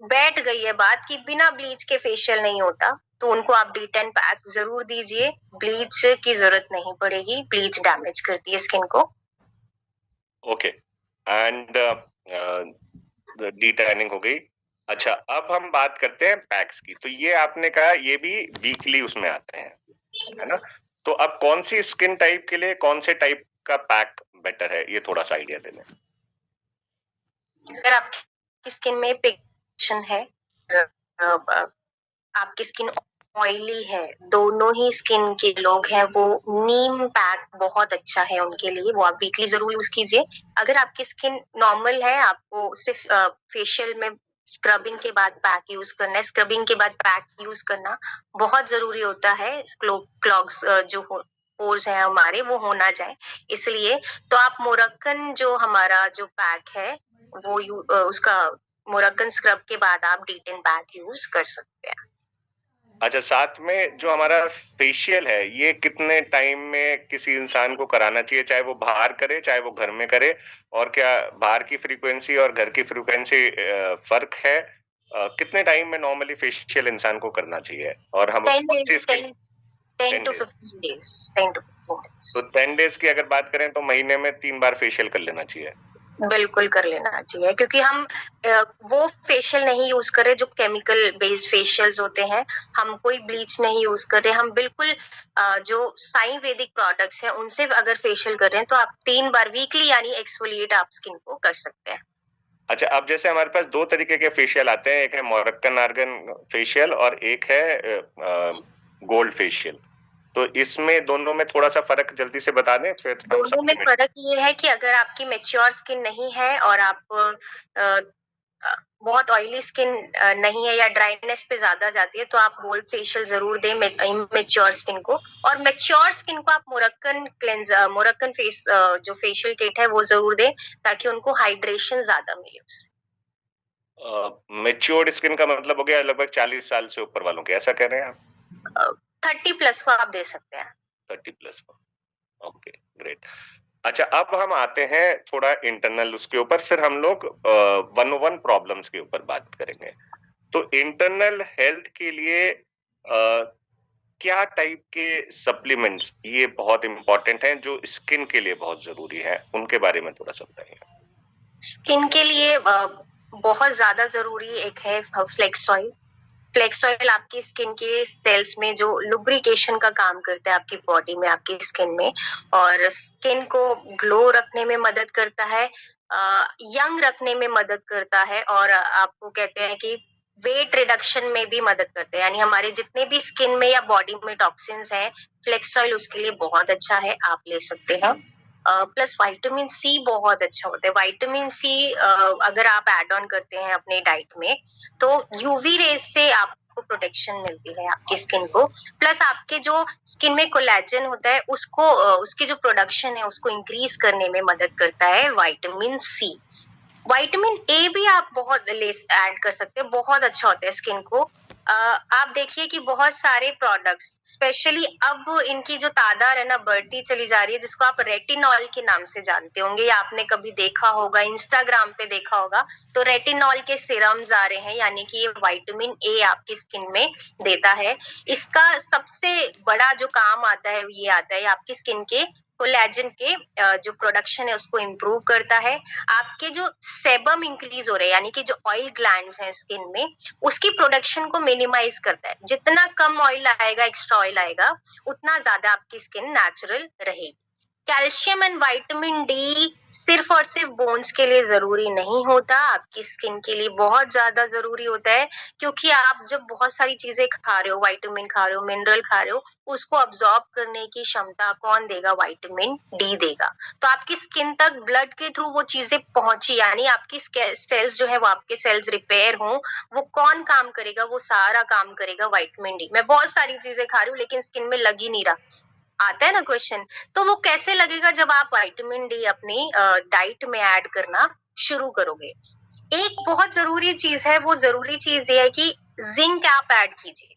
बैठ गई है बात कि बिना ब्लीच के फेशियल नहीं होता, तो उनको आप D10 पैक जरूर दीजिए। ब्लीच की जरूरत नहीं पड़ेगी, ब्लीच डैमेज करती है स्किन को। ओके, एंड डी टैनिंग हो गई। अच्छा, अब हम बात करते हैं पैक्स की। तो ये आपने कहा ये भी वीकली उसमें आते हैं, है ना? तो अब कौन सी स्किन टाइप के लिए कौन से टाइप का पैक बेटर है, ये थोड़ा सा आइडिया दे दें। अगर आपकी स्किन में पिगमेंटेशन है, आपकी स्किन ऑयली है, दोनों ही स्किन के लोग हैं, वो नीम पैक बहुत अच्छा है उनके लिए, वो आप वीकली जरूर यूज कीजिए। अगर आपकी स्किन नॉर्मल है, आपको सिर्फ फेशियल में स्क्रबिंग के बाद पैक यूज करना है, स्क्रबिंग के बाद पैक यूज करना बहुत जरूरी होता है। क्लॉग्स जो पोर्स हैं हमारे वो हो ना जाए, इसलिए तो आप मोरक्कन जो हमारा जो पैक है वो उसका मोरक्कन स्क्रब के बाद आप D10 पैक यूज कर सकते हैं। अच्छा, साथ में जो हमारा फेशियल है ये कितने टाइम में किसी इंसान को कराना चाहिए, चाहे वो बाहर करे चाहे वो घर में करे, और क्या बाहर की फ्रीक्वेंसी और घर की फ्रीक्वेंसी फर्क है? कितने टाइम में नॉर्मली फेशियल इंसान को करना चाहिए? और हम 10 to 15 days। तो 10 डेज की अगर बात करें तो महीने में 3 बार फेशियल कर लेना चाहिए। बिल्कुल कर लेना चाहिए, क्योंकि हम वो फेशियल नहीं यूज कर रहे जो केमिकल बेस्ड फेशियल्स होते हैं, हम कोई ब्लीच नहीं यूज कर रहे, हम बिल्कुल जो आयुर्वेदिक प्रोडक्ट्स हैं उनसे अगर फेशियल कर रहे हैं तो आप 3 बार वीकली यानी एक्सफोलिएट आप स्किन को कर सकते हैं। अच्छा, अब जैसे हमारे पास 2 तरीके के फेशियल आते हैं, एक है मोरक्कन आर्गन फेशियल और एक है गोल्ड फेशियल। तो इसमें दोनों में थोड़ा सा फर्क जल्दी से बता दें फिर हम दोनों में फर्क ये है कि अगर आपकी मैच्योर स्किन नहीं है और आप बहुत ऑयली स्किन नहीं है या ड्राइनेस पे ज्यादा जाती है, तो आप गोल्ड फेशियल जरूर दें मैच्योर स्किन को। और मैच्योर स्किन को आप मोरक्कन फेस जो फेशियल किट है वो जरूर दें, ताकि उनको हाइड्रेशन ज्यादा मिले उससे। मैच्योर्ड स्किन का मतलब हो गया लगभग 40 साल से ऊपर वालों के, ऐसा कह रहे हैं आप? 30+ को आप दे सकते हैं। 30+ को, ओके, ग्रेट। अच्छा, अब हम आते हैं थोड़ा इंटरनल उसके ऊपर, फिर हम लोग 101 प्रॉब्लम्स के ऊपर बात करेंगे। तो इंटरनल हेल्थ के लिए क्या टाइप के सप्लीमेंट्स ये बहुत इंपॉर्टेंट हैं जो स्किन के लिए बहुत जरूरी है, उनके बारे में थोड़ा सा बताइए। स्किन के लिए बहुत ज्यादा जरूरी एक है फ्लेक्स ऑयल। फ्लेक्स ऑयल आपकी स्किन के सेल्स में जो लुब्रिकेशन का काम करता है आपकी बॉडी में, आपकी स्किन में, और स्किन को ग्लो रखने में मदद करता है, यंग रखने में मदद करता है, और आपको कहते हैं कि वेट रिडक्शन में भी मदद करते हैं। यानी हमारे जितने भी स्किन में या बॉडी में टॉक्सिन्स हैं, फ्लेक्स ऑयल उसके लिए बहुत अच्छा है, आप ले सकते हैं। प्लस विटामिन सी बहुत अच्छा होता है। विटामिन सी अगर आप ऐड ऑन करते हैं अपने डाइट में, तो यूवी रेज से आपको प्रोटेक्शन मिलती है आपकी स्किन को। प्लस आपके जो स्किन में कोलेजन होता है उसको उसकी जो प्रोडक्शन है उसको इंक्रीज करने में मदद करता है विटामिन सी। विटामिन ए भी आप बहुत ऐड कर सकते हैं, बहुत अच्छा होता है स्किन को। आप देखिए कि बहुत सारे प्रोडक्ट्स, स्पेशली अब इनकी जो तादाद है ना बढ़ती चली जा रही है, जिसको आप रेटिनॉल के नाम से जानते होंगे या आपने कभी देखा होगा, इंस्टाग्राम पे देखा होगा, तो रेटिनॉल के सीरम्स आ रहे हैं, यानी कि ये विटामिन ए आपकी स्किन में देता है। इसका सबसे बड़ा जो काम आता है ये आता है आपकी स्किन के कोलेजन के जो प्रोडक्शन है उसको इम्प्रूव करता है। आपके जो सेबम इंक्रीज हो रहे हैं, यानी कि जो ऑयल ग्लैंड्स हैं स्किन में, उसकी प्रोडक्शन को मिनिमाइज करता है। जितना कम ऑयल आएगा, एक्स्ट्रा ऑयल आएगा, उतना ज्यादा आपकी स्किन नेचुरल रहेगी। कैल्शियम एंड विटामिन डी सिर्फ और सिर्फ बोन्स के लिए जरूरी नहीं होता, आपकी स्किन के लिए बहुत ज्यादा जरूरी होता है, क्योंकि आप जब बहुत सारी चीजें खा रहे हो, विटामिन खा रहे हो, मिनरल खा रहे हो, उसको अब्सॉर्ब करने की क्षमता कौन देगा? विटामिन डी देगा। तो आपकी स्किन तक ब्लड के थ्रू वो चीजें पहुंची, यानी आपकी सेल्स जो है वो आपके सेल्स रिपेयर हो, वो कौन काम करेगा? वो सारा काम करेगा विटामिन डी। मैं बहुत सारी चीजें खा रही हूँ लेकिन स्किन में लग ही नहीं रहा, आता है ना क्वेश्चन। तो वो कैसे लगेगा? जब आप विटामिन डी अपनी डाइट में ऐड करना शुरू करोगे। एक बहुत जरूरी चीज है, वो जरूरी चीज ये है कि जिंक आप ऐड कीजिए,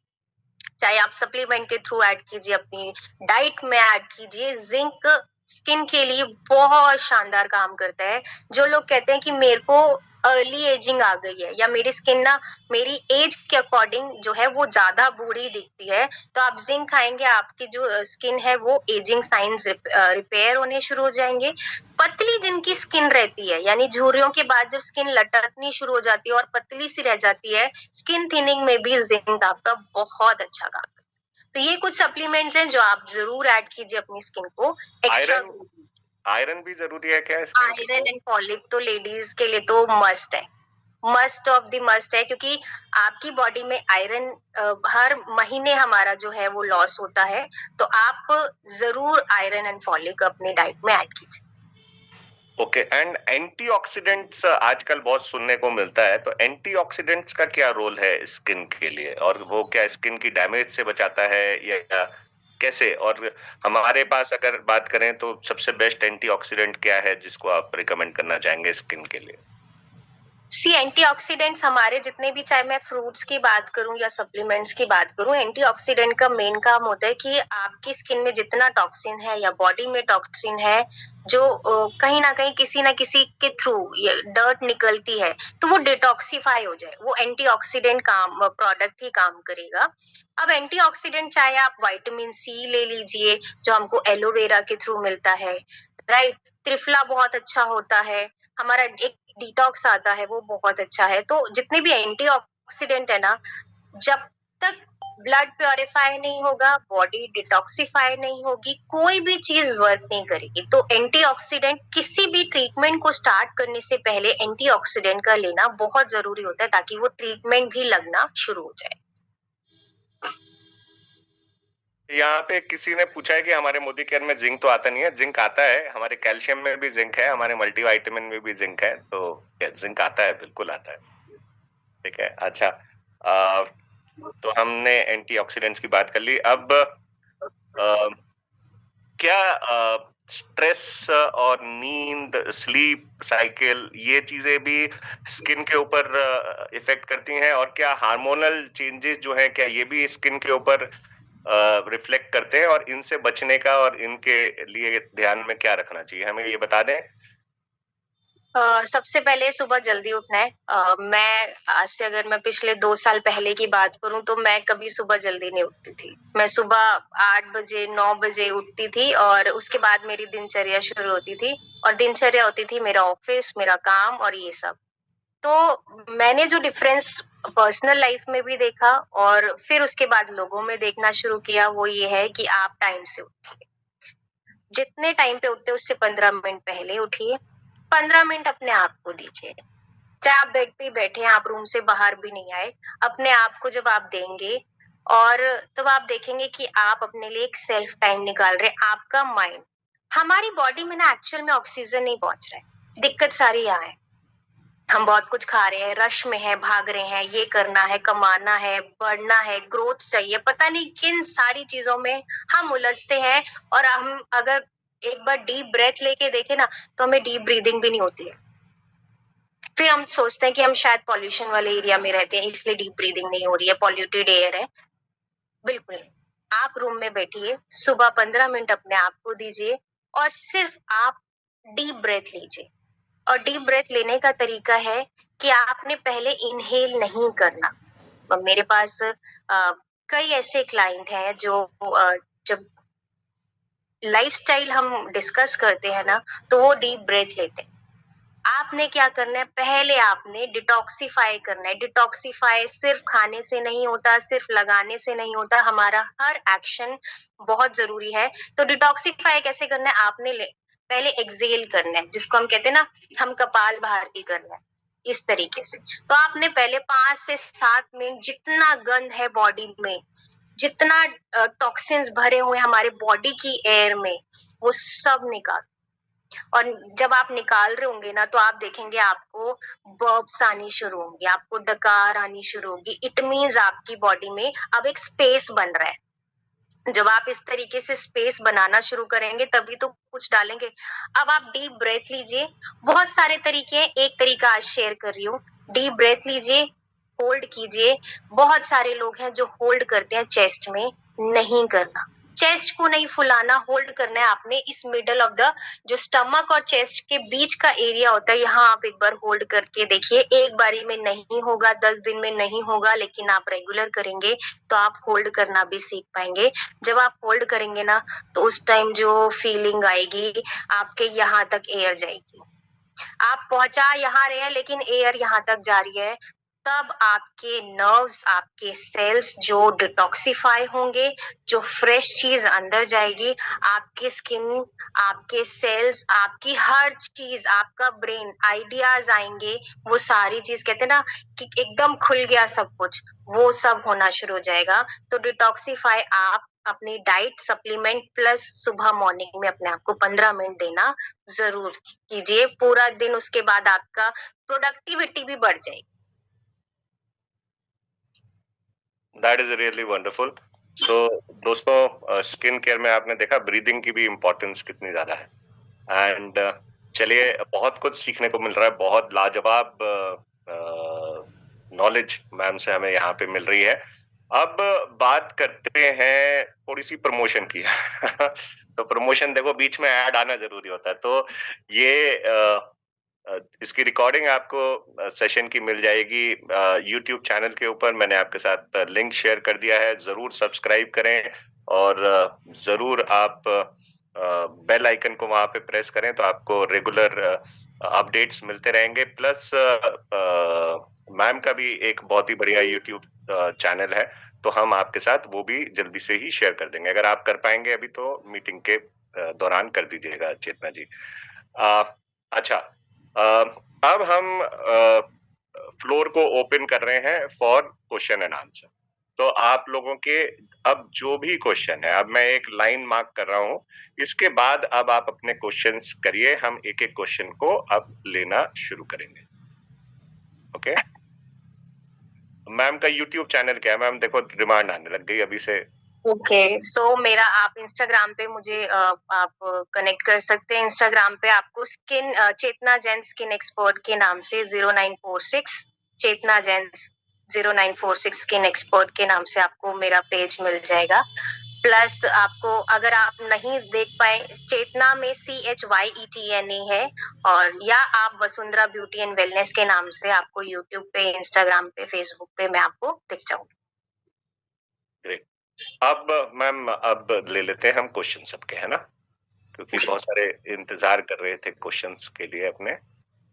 चाहे आप सप्लीमेंट के थ्रू ऐड कीजिए, अपनी डाइट में ऐड कीजिए। जिंक स्किन के लिए बहुत शानदार काम करता है। जो लोग कहते हैं कि मेरे को अर्ली एजिंग आ गई है, या मेरी स्किन ना मेरी एज के अकॉर्डिंग जो है वो ज्यादा बूढ़ी दिखती है, तो आप जिंक खाएंगे, आपकी जो स्किन है वो एजिंग साइंस रिपेयर होने शुरू हो जाएंगे। पतली जिनकी स्किन रहती है, यानी झुर्रियों के बाद जब स्किन लटकनी शुरू हो जाती है और पतली सी रह जाती है, स्किन थिनिंग में भी जिंक आपका बहुत अच्छा काम करता है। तो ये कुछ सप्लीमेंट्स हैं जो आप जरूर ऐड कीजिए अपनी स्किन को एक्स्ट्रा। आयरन भी जरूरी है क्या? आयरन एंड फॉलिक तो लेडीज के लिए तो मस्ट है, मस्ट ऑफ द मस्ट है, क्योंकि आपकी बॉडी में आयरन हर महीने हमारा जो है वो लॉस होता है। तो आप जरूर आयरन एंड फॉलिक अपनी डाइट में ऐड कीजिए। ओके, एंड एंटीऑक्सीडेंट्स आजकल बहुत सुनने को मिलता है, तो एंटीऑक्सीडेंट्स का क्या रोल है स्किन के लिए, और वो क्या स्किन की डैमेज से बचाता है या कैसे? और हमारे पास अगर बात करें तो सबसे बेस्ट एंटीऑक्सीडेंट क्या है जिसको आप रिकमेंड करना चाहेंगे स्किन के लिए? एंटीऑक्सीडेंट्स हमारे जितने भी, चाहे मैं फ्रूट्स की बात करूं या सप्लीमेंट्स की बात करूं, एंटीऑक्सीडेंट का मेन काम होता है कि आपकी स्किन में जितना टॉक्सिन है या बॉडी में टॉक्सिन है, जो कहीं ना कहीं किसी ना किसी के थ्रू डर्ट निकलती है, तो वो डिटॉक्सिफाई हो जाए, वो एंटीऑक्सीडेंट काम प्रोडक्ट ही काम करेगा। अब एंटीऑक्सीडेंट चाहे आप विटामिन सी ले लीजिए, जो हमको एलोवेरा के थ्रू मिलता है, राइट। त्रिफला बहुत अच्छा होता है, हमारा एक डिटॉक्स आता है, वो बहुत अच्छा है। तो जितने भी एंटीऑक्सीडेंट है ना, जब तक ब्लड प्योरीफाई नहीं होगा, बॉडी डिटॉक्सिफाई नहीं होगी, कोई भी चीज वर्क नहीं करेगी। तो एंटीऑक्सीडेंट, किसी भी ट्रीटमेंट को स्टार्ट करने से पहले एंटीऑक्सीडेंट का लेना बहुत जरूरी होता है, ताकि वो ट्रीटमेंट भी लगना शुरू हो जाए। यहाँ पे किसी ने पूछा है कि हमारे मोदी केयर में जिंक तो आता नहीं है। जिंक आता है, हमारे कैल्शियम में भी जिंक है, हमारे मल्टीविटामिन में भी जिंक है, तो जिंक आता है, बिल्कुल आता है। ठीक है, अच्छा। तो हमने एंटीऑक्सीडेंट्स की बात कर ली। अब क्या स्ट्रेस और नींद, स्लीप साइकिल, ये चीजें भी स्किन के ऊपर इफेक्ट करती हैं? और क्या हार्मोनल चेंजेस जो हैं, क्या ये भी स्किन के ऊपर रिफ्लेक्ट करते हैं? और इनसे बचने का और इनके लिए ध्यान में क्या रखना चाहिए, हमें ये बता दें। सबसे पहले सुबह जल्दी उठना है। मैं आज से, अगर मैं पिछले 2 साल पहले की बात करूं, तो मैं कभी सुबह जल्दी नहीं उठती थी। मैं सुबह 8 बजे 9 बजे उठती थी, और उसके बाद मेरी दिनचर्या शुरू होती थी। और दिनचर्या होती थी मेरा ऑफिस, मेरा काम और ये सब। तो मैंने जो डिफरेंस पर्सनल लाइफ में भी देखा और फिर उसके बाद लोगों में देखना शुरू किया, वो ये है कि आप टाइम से उठिए। जितने टाइम पे उठते उससे 15 मिनट पहले उठिए। 15 मिनट अपने आप को दीजिए। चाहे आप बेड पे बैठे हैं, आप रूम से बाहर भी नहीं आए, अपने आप को जब आप देंगे, और तब आप देखेंगे कि आप अपने लिए एक सेल्फ टाइम निकाल रहे हैं। आपका माइंड, हमारी बॉडी में ना एक्चुअल में ऑक्सीजन नहीं पहुंच रहा है। दिक्कत सारी यहाँ है, हम बहुत कुछ खा रहे हैं, रश में है, भाग रहे हैं, ये करना है, कमाना है, बढ़ना है, ग्रोथ चाहिए, पता नहीं किन सारी चीजों में हम उलझते हैं। और हम अगर एक बार डीप ब्रेथ लेके देखे ना, तो हमें डीप ब्रीदिंग भी नहीं होती है। फिर हम सोचते हैं कि हम शायद पॉल्यूशन वाले एरिया में रहते हैं, इसलिए डीप ब्रीदिंग नहीं हो रही है, पॉल्यूटेड एयर है। बिल्कुल नहीं। आप रूम में बैठिए, सुबह 15 मिनट अपने आप को दीजिए, और सिर्फ आप डीप ब्रेथ लीजिए। और डीप ब्रेथ लेने का तरीका है कि आपने पहले इनहेल नहीं करना। मेरे पास कई ऐसे क्लाइंट हैं जो जब लाइफस्टाइल हम डिस्कस करते हैं ना, तो वो डीप ब्रेथ लेते हैं। आपने क्या करना है, पहले आपने डिटॉक्सिफाई करना है। डिटॉक्सिफाई सिर्फ खाने से नहीं होता, सिर्फ लगाने से नहीं होता, हमारा हर एक्शन बहुत जरूरी है। तो डिटॉक्सिफाई कैसे करना है, आपने पहले एक्सेल करना है, जिसको हम कहते हैं ना, हम कपाल भारती करना है, इस तरीके से। तो आपने पहले 5 से 7 मिनट जितना गंद है बॉडी में, जितना टॉक्सिन्स भरे हुए हमारे बॉडी की एयर में, वो सब निकाल। और जब आप निकाल रहे होंगे ना, तो आप देखेंगे आपको बर्ब्स आनी शुरू होंगी, आपको डकार आनी शुरू होगी। इट मीन्स आपकी बॉडी में अब एक स्पेस बन रहा है। जब आप इस तरीके से स्पेस बनाना शुरू करेंगे तभी तो कुछ डालेंगे। अब आप डीप ब्रेथ लीजिए। बहुत सारे तरीके हैं, एक तरीका आज शेयर कर रही हूँ। डीप ब्रेथ लीजिए, होल्ड कीजिए। बहुत सारे लोग हैं जो होल्ड करते हैं चेस्ट में, नहीं करना। चेस्ट को नहीं फुलाना, होल्ड करना है आपने इस मिडल ऑफ द, जो स्टमक और चेस्ट के बीच का एरिया होता है, यहाँ आप एक बार होल्ड करके देखिए। एक बारी में नहीं होगा, 10 दिन में नहीं होगा, लेकिन आप रेगुलर करेंगे तो आप होल्ड करना भी सीख पाएंगे। जब आप होल्ड करेंगे ना, तो उस टाइम जो फीलिंग आएगी, आपके यहाँ तक एयर जाएगी। आप पहुंचा यहाँ रहे हैं लेकिन एयर यहाँ तक जा रही है, तब आपके नर्व्स, आपके सेल्स जो डिटॉक्सिफाई होंगे, जो फ्रेश चीज अंदर जाएगी, आपकी स्किन, आपके सेल्स, आपकी हर चीज, आपका ब्रेन, आइडियाज आएंगे, वो सारी चीज, कहते हैं ना कि एकदम खुल गया सब कुछ, वो सब होना शुरू हो जाएगा। तो डिटॉक्सिफाई आप अपनी डाइट, सप्लीमेंट प्लस सुबह मॉर्निंग में अपने आप को 15 मिनट देना जरूर कीजिए पूरा दिन। उसके बाद आपका प्रोडक्टिविटी भी बढ़ जाएगी। That is really wonderful. So दोस्तों, स्किन केयर में आपने देखा ब्रीदिंग की भी इम्पोर्टेंस कितनी ज्यादा है। एंड चलिए, बहुत कुछ सीखने को मिल रहा है, बहुत लाजवाब नॉलेज मैम से हमें यहाँ पे मिल रही है। अब बात करते हैं थोड़ी सी प्रमोशन की। तो प्रमोशन, देखो बीच में ऐड आना जरूरी होता है, तो ये इसकी रिकॉर्डिंग आपको सेशन की मिल जाएगी यूट्यूब चैनल के ऊपर। मैंने आपके साथ लिंक शेयर कर दिया है, जरूर सब्सक्राइब करें और जरूर आप बेल आइकन को वहां पे प्रेस करें, तो आपको रेगुलर अपडेट्स मिलते रहेंगे। प्लस मैम का भी एक बहुत ही बढ़िया यूट्यूब चैनल है, तो हम आपके साथ वो भी जल्दी से ही शेयर कर देंगे। अगर आप कर पाएंगे अभी, तो मीटिंग के दौरान कर दीजिएगा चेतना जी। अच्छा, अब हम फ्लोर को ओपन कर रहे हैं फॉर क्वेश्चन एंड आंसर। तो आप लोगों के अब जो भी क्वेश्चन है, अब मैं एक लाइन मार्क कर रहा हूं, इसके बाद अब आप अपने क्वेश्चंस करिए, हम एक एक क्वेश्चन को अब लेना शुरू करेंगे। ओके मैम का यूट्यूब चैनल क्या है? मैम देखो डिमांड आने लग गई अभी से। ओके, सो मेरा, आप इंस्टाग्राम पे मुझे आप कनेक्ट कर सकते हैं। इंस्टाग्राम पे आपको स्किन चेतना जैन स्किन एक्सपर्ट के नाम से 0946 चेतना जैन 0946 स्किन एक्सपर्ट के नाम से आपको मेरा पेज मिल जाएगा। प्लस आपको, अगर आप नहीं देख पाए, चेतना में CHYETNA है, और या आप वसुंधरा ब्यूटी एंड वेलनेस के नाम से आपको यूट्यूब पे, इंस्टाग्राम पे, फेसबुक पे मैं आपको दिख जाऊंगी। ग्रेट। अब मैम, अब ले लेते हैं हम क्वेश्चन सबके, है ना, क्योंकि बहुत सारे इंतजार कर रहे थे क्वेश्चंस के लिए अपने।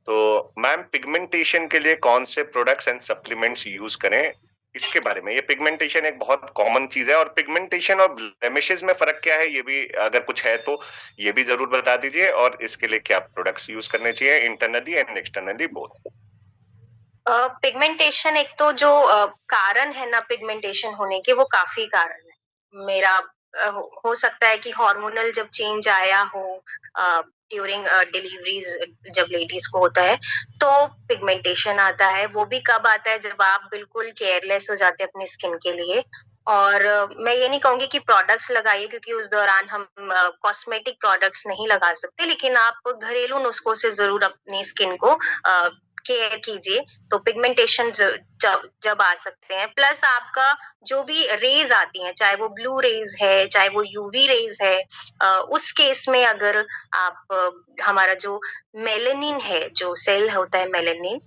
तो मैम, पिगमेंटेशन के लिए कौन से प्रोडक्ट्स एंड सप्लीमेंट्स यूज करें, इसके बारे में। ये पिगमेंटेशन एक बहुत कॉमन चीज है, और पिगमेंटेशन और ब्लेमिशेस में फर्क क्या है, ये भी अगर कुछ है तो ये भी जरूर बता दीजिए, और इसके लिए क्या प्रोडक्ट्स यूज करने चाहिए, internally and externally both. Pigmentation, एक तो जो कारण है ना पिगमेंटेशन होने के, वो काफी कारण है। मेरा हो सकता है कि हार्मोनल जब चेंज आया हो ड्यूरिंग डिलीवरीज, जब लेडीज को होता है तो पिगमेंटेशन आता है। वो भी कब आता है, जब आप बिल्कुल केयरलेस हो जाते हैं अपनी स्किन के लिए। और मैं ये नहीं कहूंगी कि प्रोडक्ट्स लगाइए, क्योंकि उस दौरान हम कॉस्मेटिक प्रोडक्ट्स नहीं लगा सकते, लेकिन आप घरेलू नुस्खों से जरूर अपनी स्किन को केयर कीजिए, तो पिगमेंटेशन जब आ सकते हैं। प्लस आपका जो भी रेज आती हैं, चाहे वो ब्लू रेज है, चाहे वो यूवी रेज है, उस केस में अगर आप हमारा जो मेलेनिन है, जो सेल होता है मेलेनिन,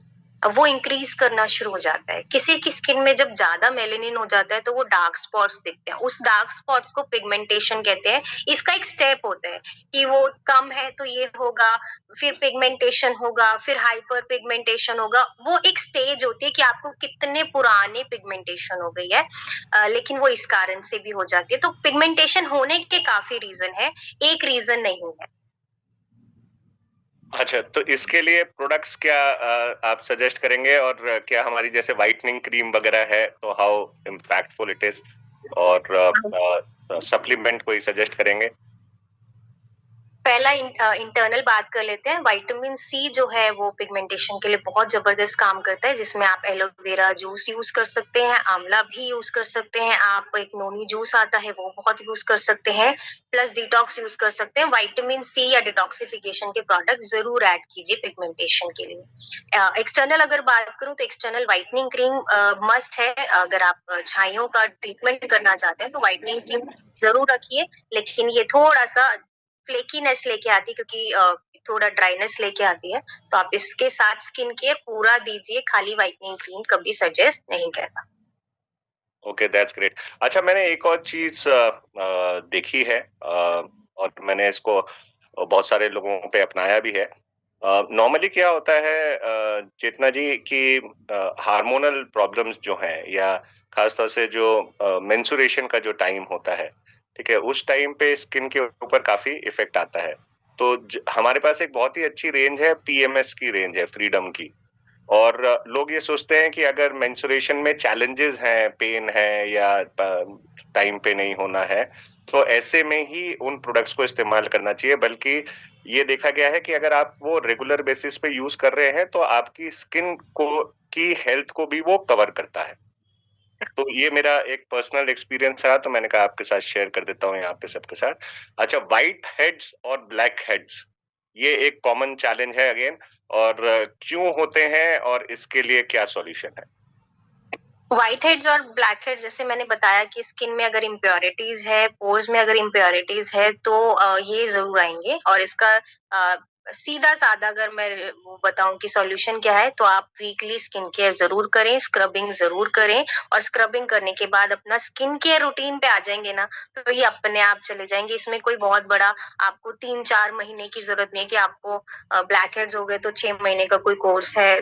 वो इंक्रीज करना शुरू हो जाता है। किसी की स्किन में जब ज्यादा मेलेनिन हो जाता है तो वो डार्क स्पॉट्स दिखते हैं, उस डार्क स्पॉट्स को पिगमेंटेशन कहते हैं। इसका एक स्टेप होता है कि वो कम है तो ये होगा, फिर पिगमेंटेशन होगा, फिर हाइपर पिगमेंटेशन होगा। वो एक स्टेज होती है कि आपको कितने पुराने पिगमेंटेशन हो गई है, लेकिन वो इस कारण से भी हो जाती है। तो पिगमेंटेशन होने के काफी रीजन है, एक रीजन नहीं है। अच्छा, तो इसके लिए प्रोडक्ट्स क्या आप सजेस्ट करेंगे, और क्या हमारी जैसे व्हाइटनिंग क्रीम वगैरह है तो हाउ इम्पैक्टफुल इट इज, और सप्लीमेंट कोई सजेस्ट करेंगे? पहला इंटरनल बात कर लेते हैं। विटामिन सी जो है वो पिगमेंटेशन के लिए बहुत जबरदस्त काम करता है, जिसमें आप एलोवेरा जूस यूज कर सकते हैं, आंवला भी यूज कर सकते हैं, आप एक नोनी जूस आता है वो बहुत यूज कर सकते हैं, प्लस डिटॉक्स यूज कर सकते हैं। विटामिन सी या डिटॉक्सिफिकेशन के प्रोडक्ट जरूर ऐड कीजिए पिगमेंटेशन के लिए। एक्सटर्नल अगर बात करूं तो एक्सटर्नल व्हाइटनिंग क्रीम मस्ट है। अगर आप छाइयों का ट्रीटमेंट करना चाहते हैं तो व्हाइटनिंग क्रीम जरूर रखिए, लेकिन ये थोड़ा सा फ्लेकीनेस लेके आती है, क्योंकि थोड़ा ड्राइनेस लेके आती है। तो आप इसके साथ स्किन केयर पूरा दीजिए, खाली व्हाइटनिंग क्रीम कभी सजेस्ट नहीं करना। Okay, that's great. अच्छा, मैंने एक और चीज देखी है, और मैंने इसको बहुत सारे लोगों पे अपनाया भी है। नॉर्मली क्या होता है चेतना जी, कि हार्मोनल प्रॉब्लम्स जो हैं, या खासतौर से जो मेंस्ट्रुएशन का जो टाइम होता है, ठीक है, उस टाइम पे स्किन के ऊपर काफी इफेक्ट आता है। तो हमारे पास एक बहुत ही अच्छी रेंज है, पीएमएस की रेंज है, फ्रीडम की। और लोग ये सोचते हैं कि अगर मेंस्ट्रुएशन में चैलेंजेस हैं, पेन है, या टाइम पे नहीं होना है, तो ऐसे में ही उन प्रोडक्ट्स को इस्तेमाल करना चाहिए। बल्कि ये देखा गया है कि अगर आप वो रेगुलर बेसिस पे यूज कर रहे हैं तो आपकी स्किन को की हेल्थ को भी वो कवर करता है। तो ये मेरा एक पर्सनल एक्सपीरियंस रहा, तो मैंने कहा आपके साथ शेयर कर देता हूँ यहाँ पे सबके साथ। अच्छा, व्हाइट हेड्स और ब्लैक हेड्स, ये एक कॉमन चैलेंज है अगेन, और क्यों होते हैं और इसके लिए क्या सॉल्यूशन है? व्हाइट हेड्स और ब्लैक हेड्स, जैसे मैंने बताया कि स्किन में अगर इम्प्योरिटीज है, पोर्स में अगर इम्प्योरिटीज है तो ये जरूर आएंगे। और इसका सीधा साधा अगर मैं वो बताऊं कि सॉल्यूशन क्या है, तो आप वीकली स्किन केयर जरूर करें, स्क्रबिंग जरूर करें। और स्क्रबिंग करने के बाद अपना स्किन केयर रूटीन पे आ जाएंगे ना, तो ये अपने आप चले जाएंगे। इसमें कोई बहुत बड़ा आपको 3-4 महीने की जरूरत नहीं है कि आपको ब्लैक हेड्स हो गए तो 6 महीने का कोई कोर्स है,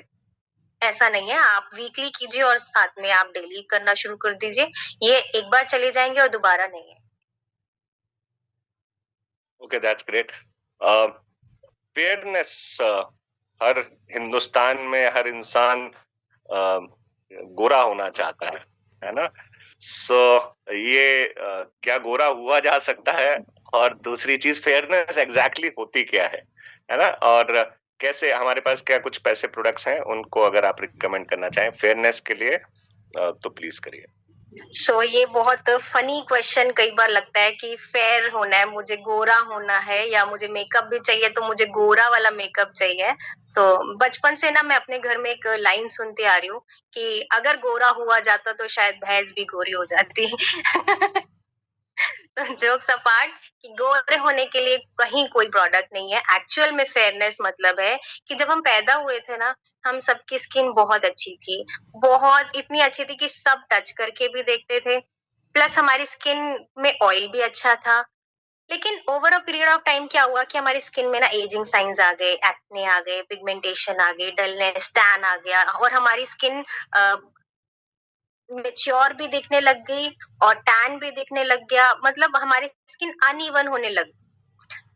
ऐसा नहीं है। आप वीकली कीजिए और साथ में आप डेली करना शुरू कर दीजिए। ये एक बार चले जाएंगे और दोबारा नहीं है। Okay, that's great. फेयरनेस, हर हिंदुस्तान में हर इंसान गोरा होना चाहता है ना? सो ये क्या गोरा हुआ जा सकता है? और दूसरी चीज, फेयरनेस एग्जैक्टली होती क्या है ना? और कैसे हमारे पास क्या कुछ पैसे प्रोडक्ट्स हैं, उनको अगर आप रिकमेंड करना चाहें फेयरनेस के लिए, तो प्लीज करिए। ये बहुत फनी क्वेश्चन कई बार लगता है कि फेयर होना है, मुझे गोरा होना है, या मुझे मेकअप भी चाहिए तो मुझे गोरा वाला मेकअप चाहिए। तो बचपन से ना मैं अपने घर में एक लाइन सुनती आ रही हूँ कि अगर गोरा हुआ जाता तो शायद भैंस भी गोरी हो जाती। तो जोक्स अपार्ट, कि गोरे होने के लिए कहीं कोई प्रोडक्ट नहीं है। एक्चुअल में फेयरनेस मतलब है कि जब हम पैदा हुए थे ना, हम सबकी स्किन बहुत अच्छी थी, बहुत इतनी अच्छी थी कि सब टच करके भी देखते थे। प्लस हमारी स्किन में ऑयल भी अच्छा था। लेकिन over a period of time क्या हुआ कि हमारी स्किन में ना एजिंग साइंस आ गए, एक्ने आ गए, पिगमेंटेशन आ गई, डलनेस, टैन आ गया, और हमारी स्किन मैच्योर भी दिखने लग गई और टैन भी दिखने लग गया। मतलब हमारी स्किन अनइवन होने लग।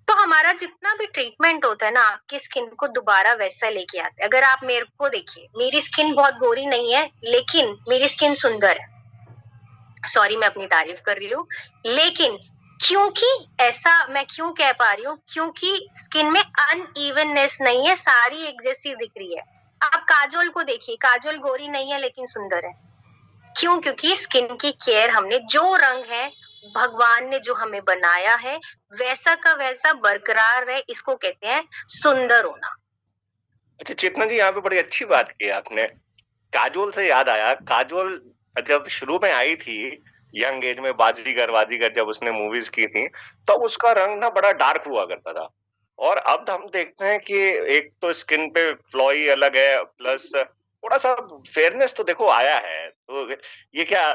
तो हमारा जितना भी ट्रीटमेंट होता है ना, आपकी स्किन को दोबारा वैसा लेके आता है। अगर आप मेरे को देखिए, मेरी स्किन बहुत गोरी नहीं है, लेकिन मेरी स्किन सुंदर है। सॉरी, मैं अपनी तारीफ कर रही हूँ, लेकिन क्योंकि ऐसा मैं क्यों कह पा रही हूँ, क्योंकि स्किन में अनइवननेस नहीं है, सारी एक जैसी दिख रही है। आप काजोल को देखिए, काजोल गोरी नहीं है लेकिन सुंदर है। क्यों? क्योंकि स्किन की केयर हमने, जो रंग है भगवान ने जो हमें बनाया है वैसा का वैसा बरकरार रहे, इसको कहते हैं सुंदर होना। अच्छा चेतना जी, यहाँ पे बड़ी अच्छी बात की आपने। काजोल से याद आया, काजोल जब शुरू में आई थी यंग एज में, बाजीगर बाजीगर जब उसने मूवीज की थी, तब तो उसका रंग ना बड़ा डार्क हुआ करता था। और अब हम देखते हैं कि एक तो स्किन पे फ्लॉ ही अलग है, प्लस थोड़ा सा फेयरनेस तो देखो आया है, तो ये क्या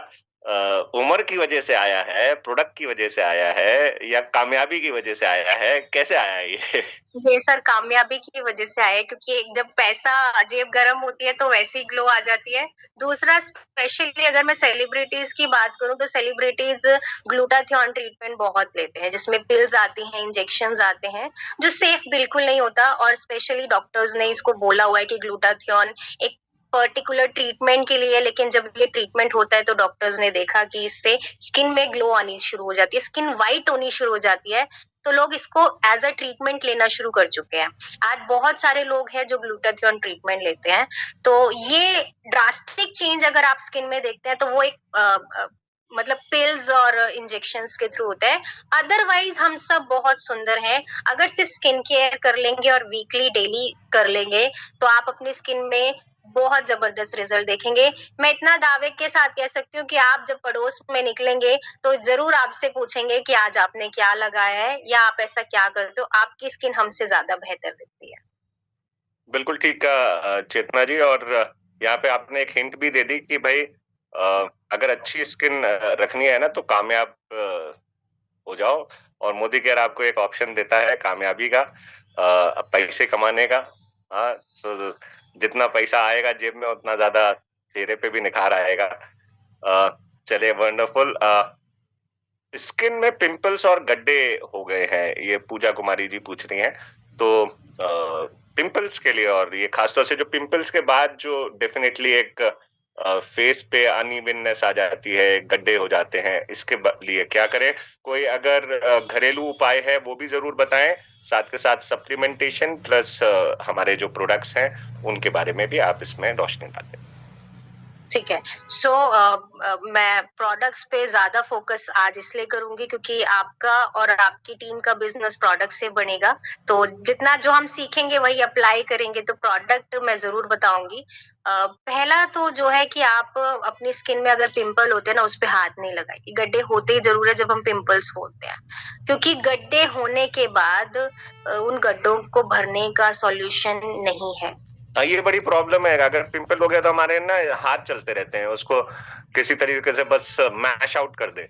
उम्र की वजह से आया है, प्रोडक्ट की वजह से आया है, या कामयाबी की वजह से आया है, कैसे आया है ये? ये सर कामयाबी की वजह से आए, क्योंकि जब पैसा जेब गरम होती है तो वैसे ही ग्लो आ जाती है। दूसरा, स्पेशली अगर मैं सेलिब्रिटीज की बात करूं तो सेलिब्रिटीज ग्लूटाथियोन ट्रीटमेंट बहुत लेते हैं, जिसमें पिल्स आती हैं, इंजेक्शंस आते हैं, जो सेफ बिल्कुल नहीं होता। और स्पेशली डॉक्टर्स ने इसको बोला हुआ है कि ग्लूटाथियोन एक पर्टिकुलर ट्रीटमेंट के लिए है, लेकिन जब ये ट्रीटमेंट होता है तो डॉक्टर्स ने देखा कि इससे स्किन में ग्लो आनी शुरू हो जाती है, स्किन वाइट होनी शुरू हो जाती है, तो लोग इसको एज अ ट्रीटमेंट लेना शुरू कर चुके हैं। आज बहुत सारे लोग हैं जो ग्लूटाथियोन ट्रीटमेंट लेते हैं। तो ये ड्रास्टिक चेंज अगर आप स्किन में देखते हैं तो वो एक मतलब पिल्स और इंजेक्शंस के थ्रू होता है। अदरवाइज हम सब बहुत सुंदर हैं। अगर सिर्फ स्किन केयर कर लेंगे और वीकली डेली कर लेंगे तो आप अपनी स्किन में बहुत जबरदस्त रिजल्ट देखेंगे। मैं इतना दावे के साथ कह सकती हूँ कि आप जब पड़ोस में निकलेंगे तो जरूर आपसे पूछेंगे कि आज आपने क्या लगाया है या आप ऐसा क्या करते हो, आपकी स्किन हमसे ज्यादा बेहतर दिखती है। बिल्कुल ठीक कहा चेतना जी, और यहाँ पे आपने एक हिंट भी दे दी कि भाई अगर अच्छी स्किन रखनी है ना तो कामयाब हो जाओ, और मोदी केयर आपको एक ऑप्शन देता है कामयाबी का, पैसे कमाने का। हाँ, तो जितना पैसा आएगा जेब में उतना ज्यादा चेहरे पे भी निखार आएगा। चलिए, वंडरफुल। स्किन में पिंपल्स और गड्ढे हो गए हैं, ये पूजा कुमारी जी पूछ रही हैं। तो पिंपल्स के लिए, और ये खासतौर से जो पिंपल्स के बाद जो डेफिनेटली एक फेस पे अनइवननेस आ जाती है, गड्ढे हो जाते हैं, इसके लिए क्या करें? कोई अगर घरेलू उपाय है वो भी जरूर बताएं, साथ के साथ सप्लीमेंटेशन प्लस हमारे जो प्रोडक्ट्स हैं उनके बारे में भी आप इसमें रोशनी डालें। ठीक है। सो मैं प्रोडक्ट्स पे ज्यादा फोकस आज इसलिए करूंगी क्योंकि आपका और आपकी टीम का बिजनेस प्रोडक्ट से बनेगा। तो जितना जो हम सीखेंगे वही अप्लाई करेंगे, तो प्रोडक्ट मैं जरूर बताऊंगी। पहला तो जो है कि आप अपनी स्किन में अगर पिंपल होते हैं ना, उस पे हाथ नहीं लगाइए। गड्ढे होते ही जरूर है जब हम पिंपल्स होते हैं, क्योंकि गड्ढे होने के बाद उन गड्ढों को भरने का सॉल्यूशन नहीं है। ये बड़ी प्रॉब्लम है। अगर पिंपल हो गया तो हमारे ना हाथ चलते रहते हैं, उसको किसी तरीके से बस मैश आउट कर दे।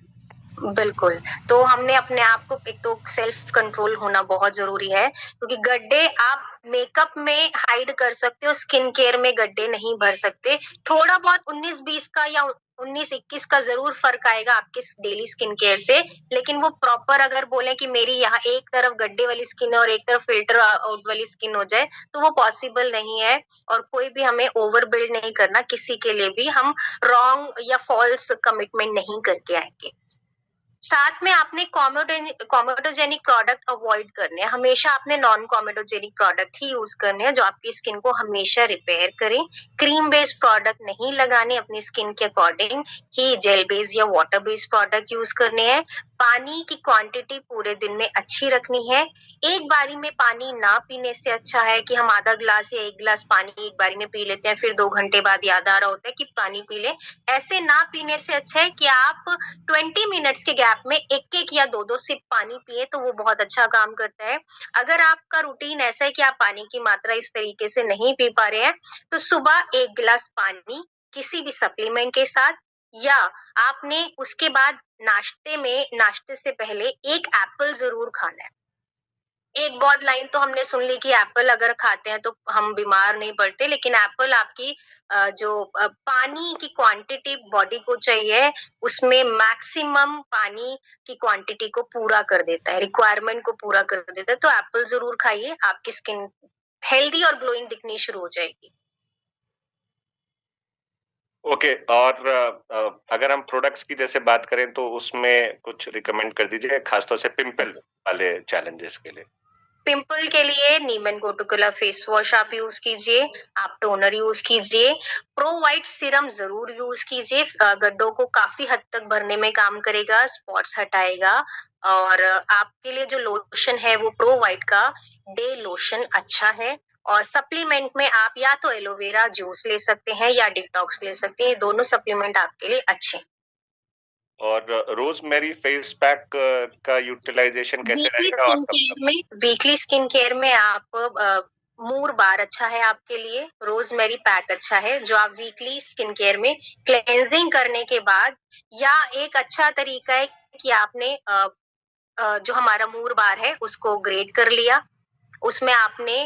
बिल्कुल। तो हमने अपने आप को, एक तो सेल्फ कंट्रोल होना बहुत ज़रूरी है, क्योंकि गड्ढे आप मेकअप में हाइड कर सकते हो, स्किन केयर में गड्ढे नहीं भर सकते। थोड़ा बहुत 19-20 का या 19-21 का ज़रूर फ़र्क आएगा आपके डेली स्किन केयर से, लेकिन वो प्रॉपर अगर बोलें कि मेरी यहाँ एक तरफ गड्ढे वाली स्किन है और एक तरफ फ़िल्टर आउट वाली स्किन हो जाए, तो वो पॉसिबल नहीं है। और कोई भी हमें ओवर बिल्ड नहीं करना, किसी के लिए भी हम रॉन्ग या फ़ॉल्स कमिटमेंट नहीं करके आएँगे। साथ में आपने कॉमेडोजेनिक प्रोडक्ट अवॉइड करने हैं। हमेशा आपने नॉन कॉमेडोजेनिक प्रोडक्ट ही यूज करने हैं, जो आपकी स्किन को हमेशा रिपेयर करें। क्रीम बेस्ड प्रोडक्ट नहीं लगाने, अपनी स्किन के अकॉर्डिंग ही जेल बेस्ड या वाटर बेस्ड प्रोडक्ट यूज करने हैं। पानी की क्वांटिटी पूरे दिन में अच्छी रखनी है। एक बारी में पानी ना पीने से अच्छा है कि हम आधा ग्लास या 1 ग्लास पानी एक बारी में पी लेते हैं, फिर 2 घंटे बाद याद आ रहा होता है कि पानी पी लें। ऐसे ना पीने से अच्छा है कि आप 20 मिनट्स के गैप में 1-1 या 2-2 सिप पानी पिए, तो वो बहुत अच्छा काम करता है। अगर आपका रूटीन ऐसा है कि आप पानी की मात्रा इस तरीके से नहीं पी पा रहे हैं, तो सुबह 1 गिलास पानी किसी भी सप्लीमेंट के साथ, या आपने उसके बाद नाश्ते से पहले 1 एप्पल ज़रूर खाना है। एक बहुत लाइन तो हमने सुन ली कि एप्पल अगर खाते हैं तो हम बीमार नहीं पड़ते, लेकिन एप्पल आपकी पानी की क्वांटिटी बॉडी को चाहिए, उसमें मैक्सिमम पानी की क्वांटिटी को पूरा कर देता है, रिक्वायरमेंट को पूरा कर देता है। तो एप्पल ज़रूर खाइए, आपकी स्किन हेल्दी और ग्लोइंग दिखनी शुरू हो जाएगी। ओके, और अगर हम प्रोडक्ट्स की जैसे बात करें तो उसमें कुछ रिकमेंड कर दीजिए, खासतौर से पिंपल वाले चैलेंजेस के लिए। पिंपल के लिए नीम एंड गोटुकोला फेस वॉश आप यूज कीजिए, आप टोनर यूज कीजिए, प्रो वाइट सीरम जरूर यूज कीजिए। गड्ढों को काफी हद तक भरने में काम करेगा, स्पॉट्स हटाएगा। और आपके लिए जो लोशन है वो प्रो वाइट का डे लोशन अच्छा है। और सप्लीमेंट में आप या तो एलोवेरा जूस ले सकते हैं या डिटॉक्स ले सकते हैं, दोनों सप्लीमेंट आपके लिए अच्छे हैं। और रोजमेरी फेस पैक का यूटिलाइजेशन कैसे रहेगा? वीकली स्किन केयर में आप मूर बार अच्छा है आपके लिए, रोजमेरी पैक अच्छा है जो आप वीकली स्किन केयर में क्लेंजिंग करने के बाद, या एक अच्छा तरीका है कि आपने जो हमारा मूर बार है उसको ग्रेट कर लिया, उसमें आपने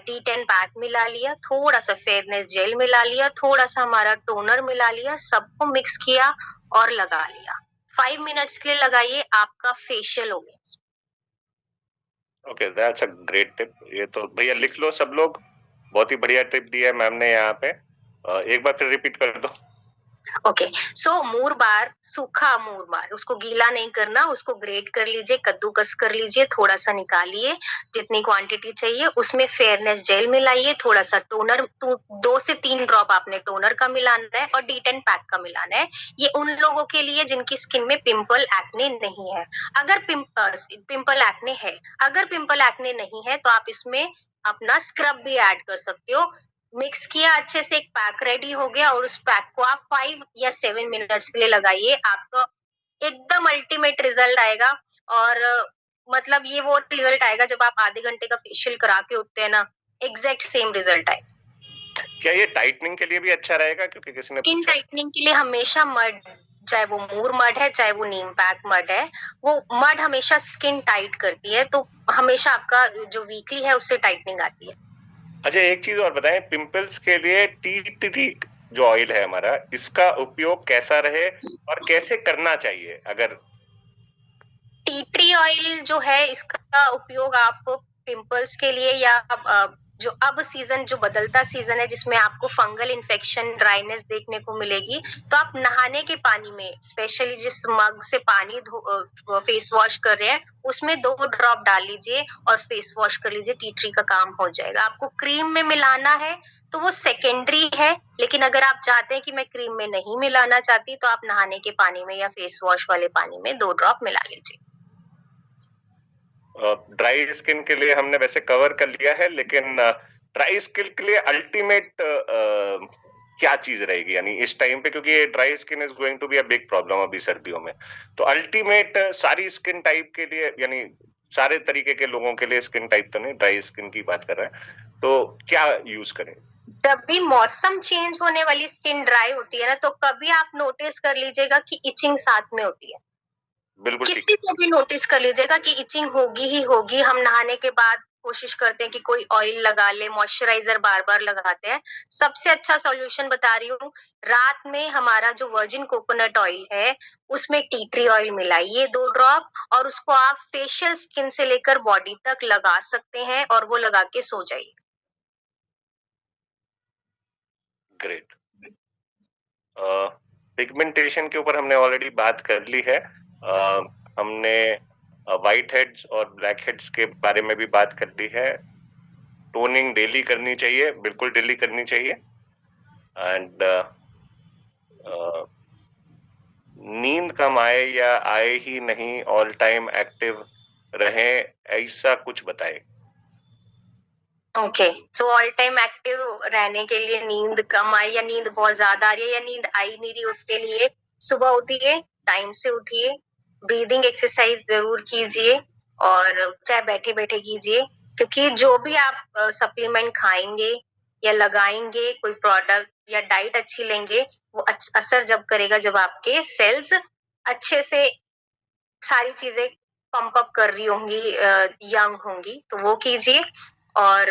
T10 पैक मिला लिया, थोड़ा सा फेयरनेस जेल मिला लिया, थोड़ा सा हमारा टोनर मिला लिया, सबको मिक्स किया और लगा लिया। 5 मिनट्स के लिए लगाइए, आपका फेशियल हो गया। Okay, that's a great tip. ये तो भैया लिख लो सब लोग, बहुत ही बढ़िया टिप दी है मैम ने यहाँ पे। एक बार फिर रिपीट कर दो। ओके, सो मूर बार, सूखा मूर बार, उसको गीला नहीं करना, उसको ग्रेट कर लीजिए, कद्दूकस कर लीजिए, थोड़ा सा निकालिए जितनी क्वांटिटी चाहिए, उसमें फेयरनेस जेल मिलाइए, थोड़ा सा टोनर, 2 से 3 ड्रॉप आपने टोनर का मिलाना है और D10 पैक का मिलाना है। ये उन लोगों के लिए जिनकी स्किन में पिंपल एक्ने नहीं है। अगर पिंपल एक्ने है, अगर पिंपल एक्ने नहीं है तो आप इसमें अपना स्क्रब भी ऐड कर सकते हो। मिक्स किया अच्छे से, एक पैक रेडी हो गया और उस पैक को आप 5 या 7 मिनट्स के लिए लगाइए, आपका एकदम अल्टीमेट रिजल्ट आएगा। और मतलब ये वो रिजल्ट आएगा जब आप आधे घंटे का फेशियल करा के उठते हैं ना, एग्जैक्ट सेम रिजल्ट आएगा। क्या ये टाइटनिंग के लिए भी अच्छा रहेगा? क्योंकि किसी ने स्किन पूछा। टाइटनिंग के लिए हमेशा मड, चाहे वो मूर मड है चाहे वो नीम पैक मड है, वो मड हमेशा स्किन टाइट करती है, तो हमेशा आपका जो वीकली है उससे टाइटनिंग आती है। अच्छा, एक चीज और बताएं, पिंपल्स के लिए टी ट्री जो ऑयल है हमारा, इसका उपयोग कैसा रहे और कैसे करना चाहिए? अगर टी ट्री ऑयल जो है इसका उपयोग आप पिंपल्स के लिए या जो अब सीजन, जो बदलता सीजन है जिसमें आपको फंगल इन्फेक्शन, ड्राइनेस देखने को मिलेगी, तो आप नहाने के पानी में, स्पेशली जिस मग से पानी फेस वॉश कर रहे हैं उसमें 2 ड्रॉप डाल लीजिए और फेस वॉश कर लीजिए, टी ट्री का काम हो जाएगा। आपको क्रीम में मिलाना है तो वो सेकेंडरी है, लेकिन अगर आप चाहते हैं कि मैं क्रीम में नहीं मिलाना चाहती तो आप नहाने के पानी में या फेस वॉश वाले पानी में 2 ड्रॉप मिला लीजिए। ड्राई स्किन के लिए हमने वैसे कवर कर लिया है, लेकिन ड्राई स्किन के लिए अल्टीमेट क्या चीज रहेगी यानी इस टाइम पे? क्योंकि dry skin is going to be a big problem अभी सर्दियों में। तो अल्टीमेट सारी स्किन टाइप के लिए, यानी सारे तरीके के लोगों के लिए, स्किन टाइप तो नहीं, ड्राई स्किन की बात कर रहे हैं, तो क्या यूज करें? जब भी मौसम चेंज होने वाली स्किन ड्राई होती है ना, तो कभी आप नोटिस कर लीजिएगा कि इचिंग साथ में होती है। बिल्कुल ठीक। किसी को भी नोटिस कर लीजिएगा कि इचिंग होगी ही होगी। हम नहाने के बाद कोशिश करते हैं कि कोई ऑयल लगा ले, मॉइस्चराइजर बार बार लगाते हैं। सबसे अच्छा सॉल्यूशन बता रही हूँ, रात में हमारा जो वर्जिन कोकोनट ऑयल है उसमें टी ट्री ऑयल मिलाइए 2 ड्रॉप, और उसको आप फेशियल स्किन से लेकर बॉडी तक लगा सकते हैं और वो लगा के सो जाइए। ग्रेट। पिगमेंटेशन के ऊपर हमने ऑलरेडी बात कर ली है। हमने व्हाइट हेड्स और ब्लैक हेड्स के बारे में भी बात कर ली है। टोनिंग डेली करनी चाहिए, बिल्कुल डेली करनी चाहिए। एंड नींद कम आए या आए ही नहीं, ऑल टाइम एक्टिव रहें, ऐसा कुछ बताएं। Okay, so all time active रहने के लिए, नींद कम आई या नींद बहुत ज्यादा आ रही है या नींद आई नहीं रही, उसके लिए सुबह उठिए, टाइम से उठिए, ब्रीदिंग एक्सरसाइज जरूर कीजिए, और चाहे बैठे बैठे कीजिए, क्योंकि जो भी आप सप्लीमेंट खाएंगे या लगाएंगे, कोई प्रोडक्ट या डाइट अच्छी लेंगे, वो असर जब करेगा जब आपके सेल्स अच्छे से सारी चीजें पंप अप कर रही होंगी, यंग होंगी, तो वो कीजिए। और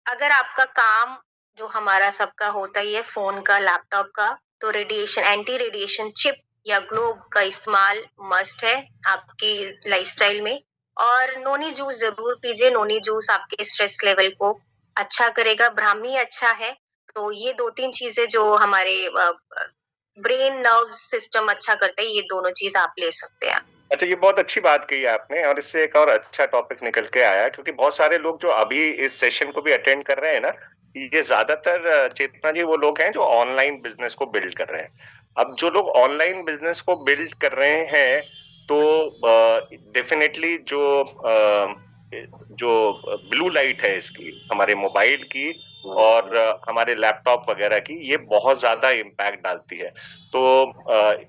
अगर आपका काम जो हमारा सबका होता ही है फोन का, लैपटॉप का, तो रेडिएशन, एंटी रेडिएशन चिप या ग्लोब का इस्तेमाल मस्ट है आपकी लाइफस्टाइल में। और नोनी जूस जरूर पीजिए, नोनी जूस आपके स्ट्रेस लेवल को अच्छा करेगा, ब्राह्मी अच्छा है। तो ये 2-3 चीजें जो हमारे ब्रेन नर्व सिस्टम अच्छा करते हैं, ये दोनों चीज आप ले सकते हैं। अच्छा, ये बहुत अच्छी बात कही आपने, और इससे एक और अच्छा टॉपिक निकल के आया, क्योंकि बहुत सारे लोग जो अभी इस सेशन को भी अटेंड कर रहे हैं ना, ये ज्यादातर चेतना जी वो लोग हैं जो ऑनलाइन बिजनेस को बिल्ड कर रहे हैं। अब जो लोग ऑनलाइन बिजनेस को बिल्ड कर रहे हैं, तो डेफिनेटली जो ब्लू लाइट है इसकी, हमारे मोबाइल की और हमारे लैपटॉप वगैरह की, ये बहुत ज्यादा इम्पैक्ट डालती है। तो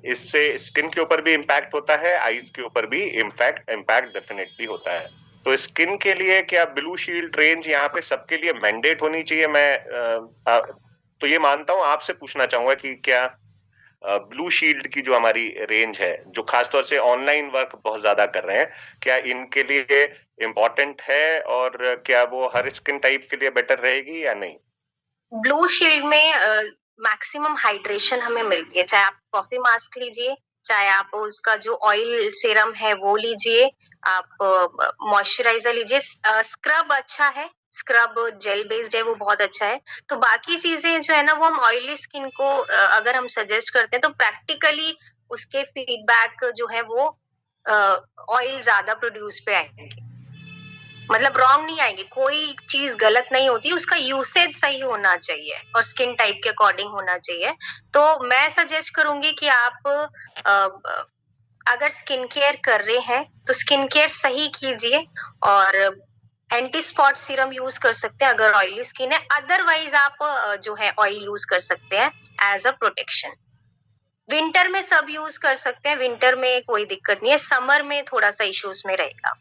इससे स्किन के ऊपर भी इम्पैक्ट होता है, आईज के ऊपर भी इम्पैक्ट डेफिनेटली होता है। तो स्किन के लिए क्या ब्लू शील्ड रेंज यहाँ पे सबके लिए मैंडेट होनी चाहिए? मैं तो ये मानता हूँ, आपसे पूछना चाहूंगा कि क्या ब्लू शील्ड की जो हमारी रेंज है, जो खासतौर से ऑनलाइन वर्क बहुत ज्यादा कर रहे हैं, क्या इनके लिए इम्पोर्टेंट है और क्या वो हर स्किन टाइप के लिए बेटर रहेगी या नहीं? ब्लू शील्ड में मैक्सिमम हाइड्रेशन हमें मिलती है, चाहे आप कॉफी मास्क लीजिए, चाहे आप उसका जो ऑयल सीरम है वो लीजिए, आप मॉइस्चराइजर लीजिए, स्क्रब अच्छा है, स्क्रब जेल बेस्ड है वो बहुत अच्छा है। तो बाकी चीजें जो है ना वो हम ऑयली स्किन को अगर हम सजेस्ट करते हैं तो प्रैक्टिकली उसके फीडबैक जो है वो ऑयल ज्यादा प्रोड्यूस पे आएंगे, मतलब रॉन्ग नहीं आएंगे, कोई चीज गलत नहीं होती, उसका यूसेज सही होना चाहिए और स्किन टाइप के अकॉर्डिंग होना चाहिए। तो मैं सजेस्ट करूंगी कि आप अगर स्किन केयर कर रहे हैं तो स्किन केयर सही कीजिए और एंटी स्पॉट सीरम यूज कर सकते हैं अगर ऑयली स्किन है, अदरवाइज आप जो है ऑयल यूज कर सकते हैं एज अ प्रोटेक्शन। विंटर में सब यूज कर सकते हैं, विंटर में कोई दिक्कत नहीं है, समर में थोड़ा सा इश्यूज में रहेगा।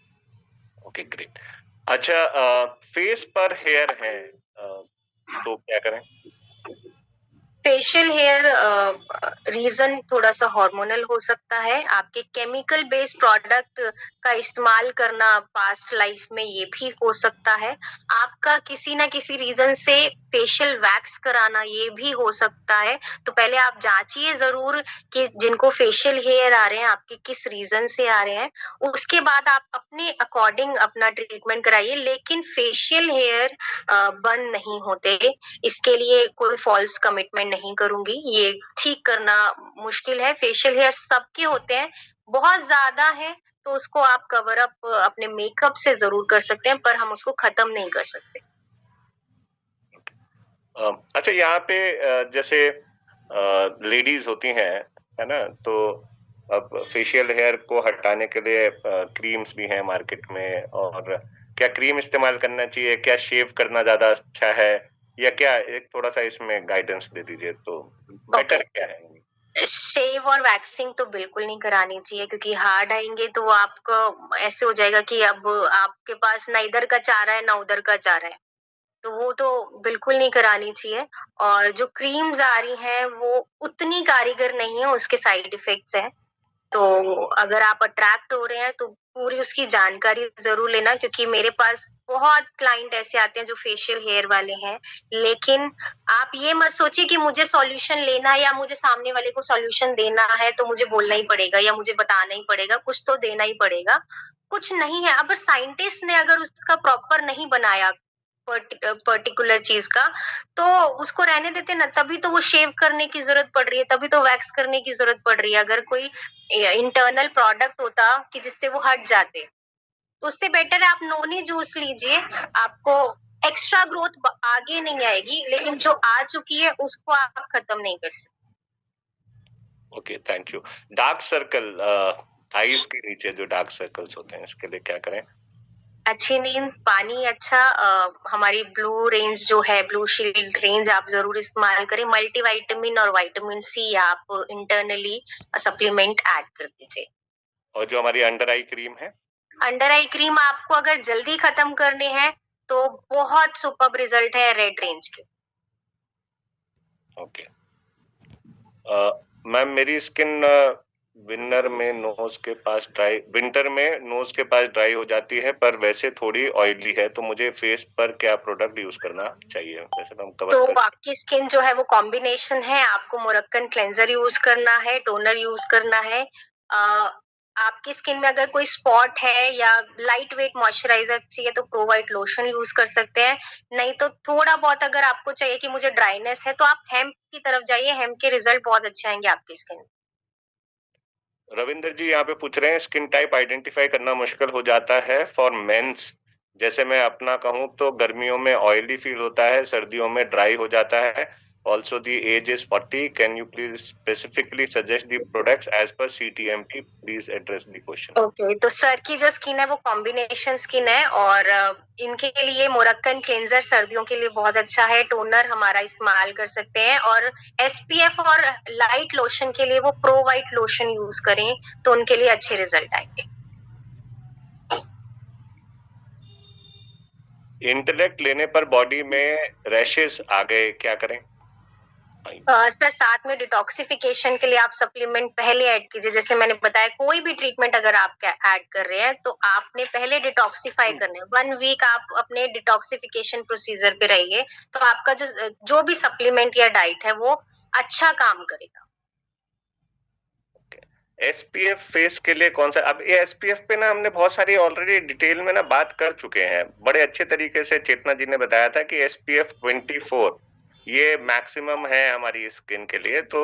Okay, great. अच्छा, फेस पर हेयर है तो क्या करें? फेशियल हेयर रीजन थोड़ा सा हार्मोनल हो सकता है, आपके केमिकल बेस्ड प्रोडक्ट का इस्तेमाल करना पास्ट लाइफ में ये भी हो सकता है, आपका किसी ना किसी रीजन से फेशियल वैक्स कराना ये भी हो सकता है। तो पहले आप जांचिए जरूर कि जिनको फेशियल हेयर आ रहे हैं आपके किस रीजन से आ रहे हैं, उसके बाद आप अपने अकॉर्डिंग अपना ट्रीटमेंट कराइए, लेकिन फेशियल हेयर बंद नहीं होते, इसके लिए कोई फॉल्स कमिटमेंट नहीं करूंगी, ये ठीक करना मुश्किल है। फेशियल हेयर सबके होते हैं, बहुत ज्यादा है तो उसको आप कवर अप अपने मेकअप से जरूर कर सकते हैं, पर हम उसको खत्म नहीं कर सकते। अच्छा, यहाँ पे जैसे लेडीज होती हैं, है ना, तो अब फेशियल हेयर को हटाने के लिए क्रीम्स भी हैं मार्केट में, और क्या क्रीम इस्तेमाल करना चाहिए, क्या शेव करना ज्यादा अच्छा है, या क्या, एक थोड़ा सा इसमें गाइडेंस दे दीजिए तो बेटर क्या है? शेव और वैक्सिंग तो बिल्कुल नहीं करानी चाहिए, क्योंकि हार्ड आएंगे तो आपको ऐसे हो जाएगा कि अब आपके पास ना इधर का चाह रहा है ना उधर का चाह रहा है, तो वो तो बिल्कुल नहीं करानी चाहिए। और जो क्रीम्स आ रही हैं वो उतनी कारीगर नहीं है, उसके साइड इफेक्ट्स हैं, तो अगर आप अट्रैक्ट हो रहे हैं तो पूरी उसकी जानकारी जरूर लेना, क्योंकि मेरे पास बहुत क्लाइंट ऐसे आते हैं जो फेशियल हेयर वाले हैं, लेकिन आप ये मत सोचिए कि मुझे सॉल्यूशन लेना है या मुझे सामने वाले को सॉल्यूशन देना है तो मुझे बोलना ही पड़ेगा या मुझे बताना ही पड़ेगा, कुछ तो देना ही पड़ेगा। कुछ नहीं है, अगर साइंटिस्ट ने अगर उसका प्रॉपर नहीं बनाया पर्टिकुलर चीज का, तो उसको रहने देते ना, तभी तो वो शेव करने की जरूरत पड़ रही है, तभी तो वैक्स करने की जरूरत पड़ रही है। अगर कोई इंटरनल प्रोडक्ट होता कि जिससे वो हट जाते, तो उससे बेटर है आप नोनी जूस लीजिए, आपको एक्स्ट्रा ग्रोथ आगे नहीं आएगी, लेकिन जो आ चुकी है उसको आप खत्म नहीं कर सकते। Okay, thank you. Dark circle, eyes के नीचे जो डार्क सर्कल्स होते हैं, इसके लिए क्या करें? अच्छी नींद, पानी अच्छा, हमारी ब्लू रेंज जो है, ब्लू शील्ड रेंज आप जरूर इस्तेमाल करें, मल्टीविटामिन और विटामिन सी आप इंटरनली सप्लीमेंट ऐड कर दीजिए। और जो हमारी अंडर आई क्रीम है? अंडर आई क्रीम आपको अगर जल्दी खत्म करने हैं तो बहुत सुपर्ब रिजल्ट है रेड रेंज के। ओके। मैम, मेरी स्किन विंटर में नोज के पास ड्राई हो जाती है, पर वैसे थोड़ी ऑयली है, तो मुझे फेस पर क्या प्रोडक्ट यूज करना चाहिए? वैसे तो हम कवर तो कर आपकी स्किन जो है वो कॉम्बिनेशन है, आपको मोरक्कन क्लेंजर यूज करना है, टोनर यूज करना है। आपकी स्किन में अगर कोई स्पॉट है या लाइट वेट मॉइस्चराइजर चाहिए तो प्रो वाइट लोशन यूज कर सकते हैं, नहीं तो थोड़ा बहुत अगर आपको चाहिए कि मुझे ड्राइनेस है तो आप हेम्प की तरफ जाइए, हेम्प के रिजल्ट बहुत अच्छे आएंगे आपकी स्किन। रविंदर जी यहाँ पे पूछ रहे हैं, स्किन टाइप आइडेंटिफाई करना मुश्किल हो जाता है फॉर मेंस। जैसे मैं अपना कहूँ तो गर्मियों में ऑयली फील होता है, सर्दियों में ड्राई हो जाता है। Also the age is 40। Can you please specifically suggest the products as per CTMP? Please address the question. Okay, तो सर की जो स्किन है वो कॉम्बिनेशन स्किन है, और इनके लिए मोरक्कन क्लेंजर सर्दियों के लिए बहुत अच्छा है, टोनर हमारा इस्तेमाल कर सकते हैं, और SPF और लाइट लोशन के लिए वो प्रो वाइट लोशन यूज करें तो उनके लिए अच्छे रिजल्ट आएंगे। इंटेलेक्ट लेने पर बॉडी में रैशेस आ गए, क्या करें? सर साथ में डिटॉक्सिफिकेशन के लिए आप सप्लीमेंट पहले ऐड कीजिए। जैसे मैंने बताया, कोई भी ट्रीटमेंट अगर आप ऐड कर रहे हैं तो आपने पहले डिटॉक्सिफाई करना है। 1 वीक आप अपने डिटॉक्सिफिकेशन प्रोसीजर पे रहिए, तो आपका जो भी सप्लीमेंट या डाइट है वो अच्छा काम करेगा। एसपीएफ फेस के लिए कौन सा? अब ये एसपीएफ पे ना हमने बहुत सारी ऑलरेडी डिटेल में ना बात कर चुके हैं। बड़े अच्छे तरीके से चेतना जी ने बताया था कि एसपीएफ 24 ये मैक्सिमम है हमारी स्किन के लिए। तो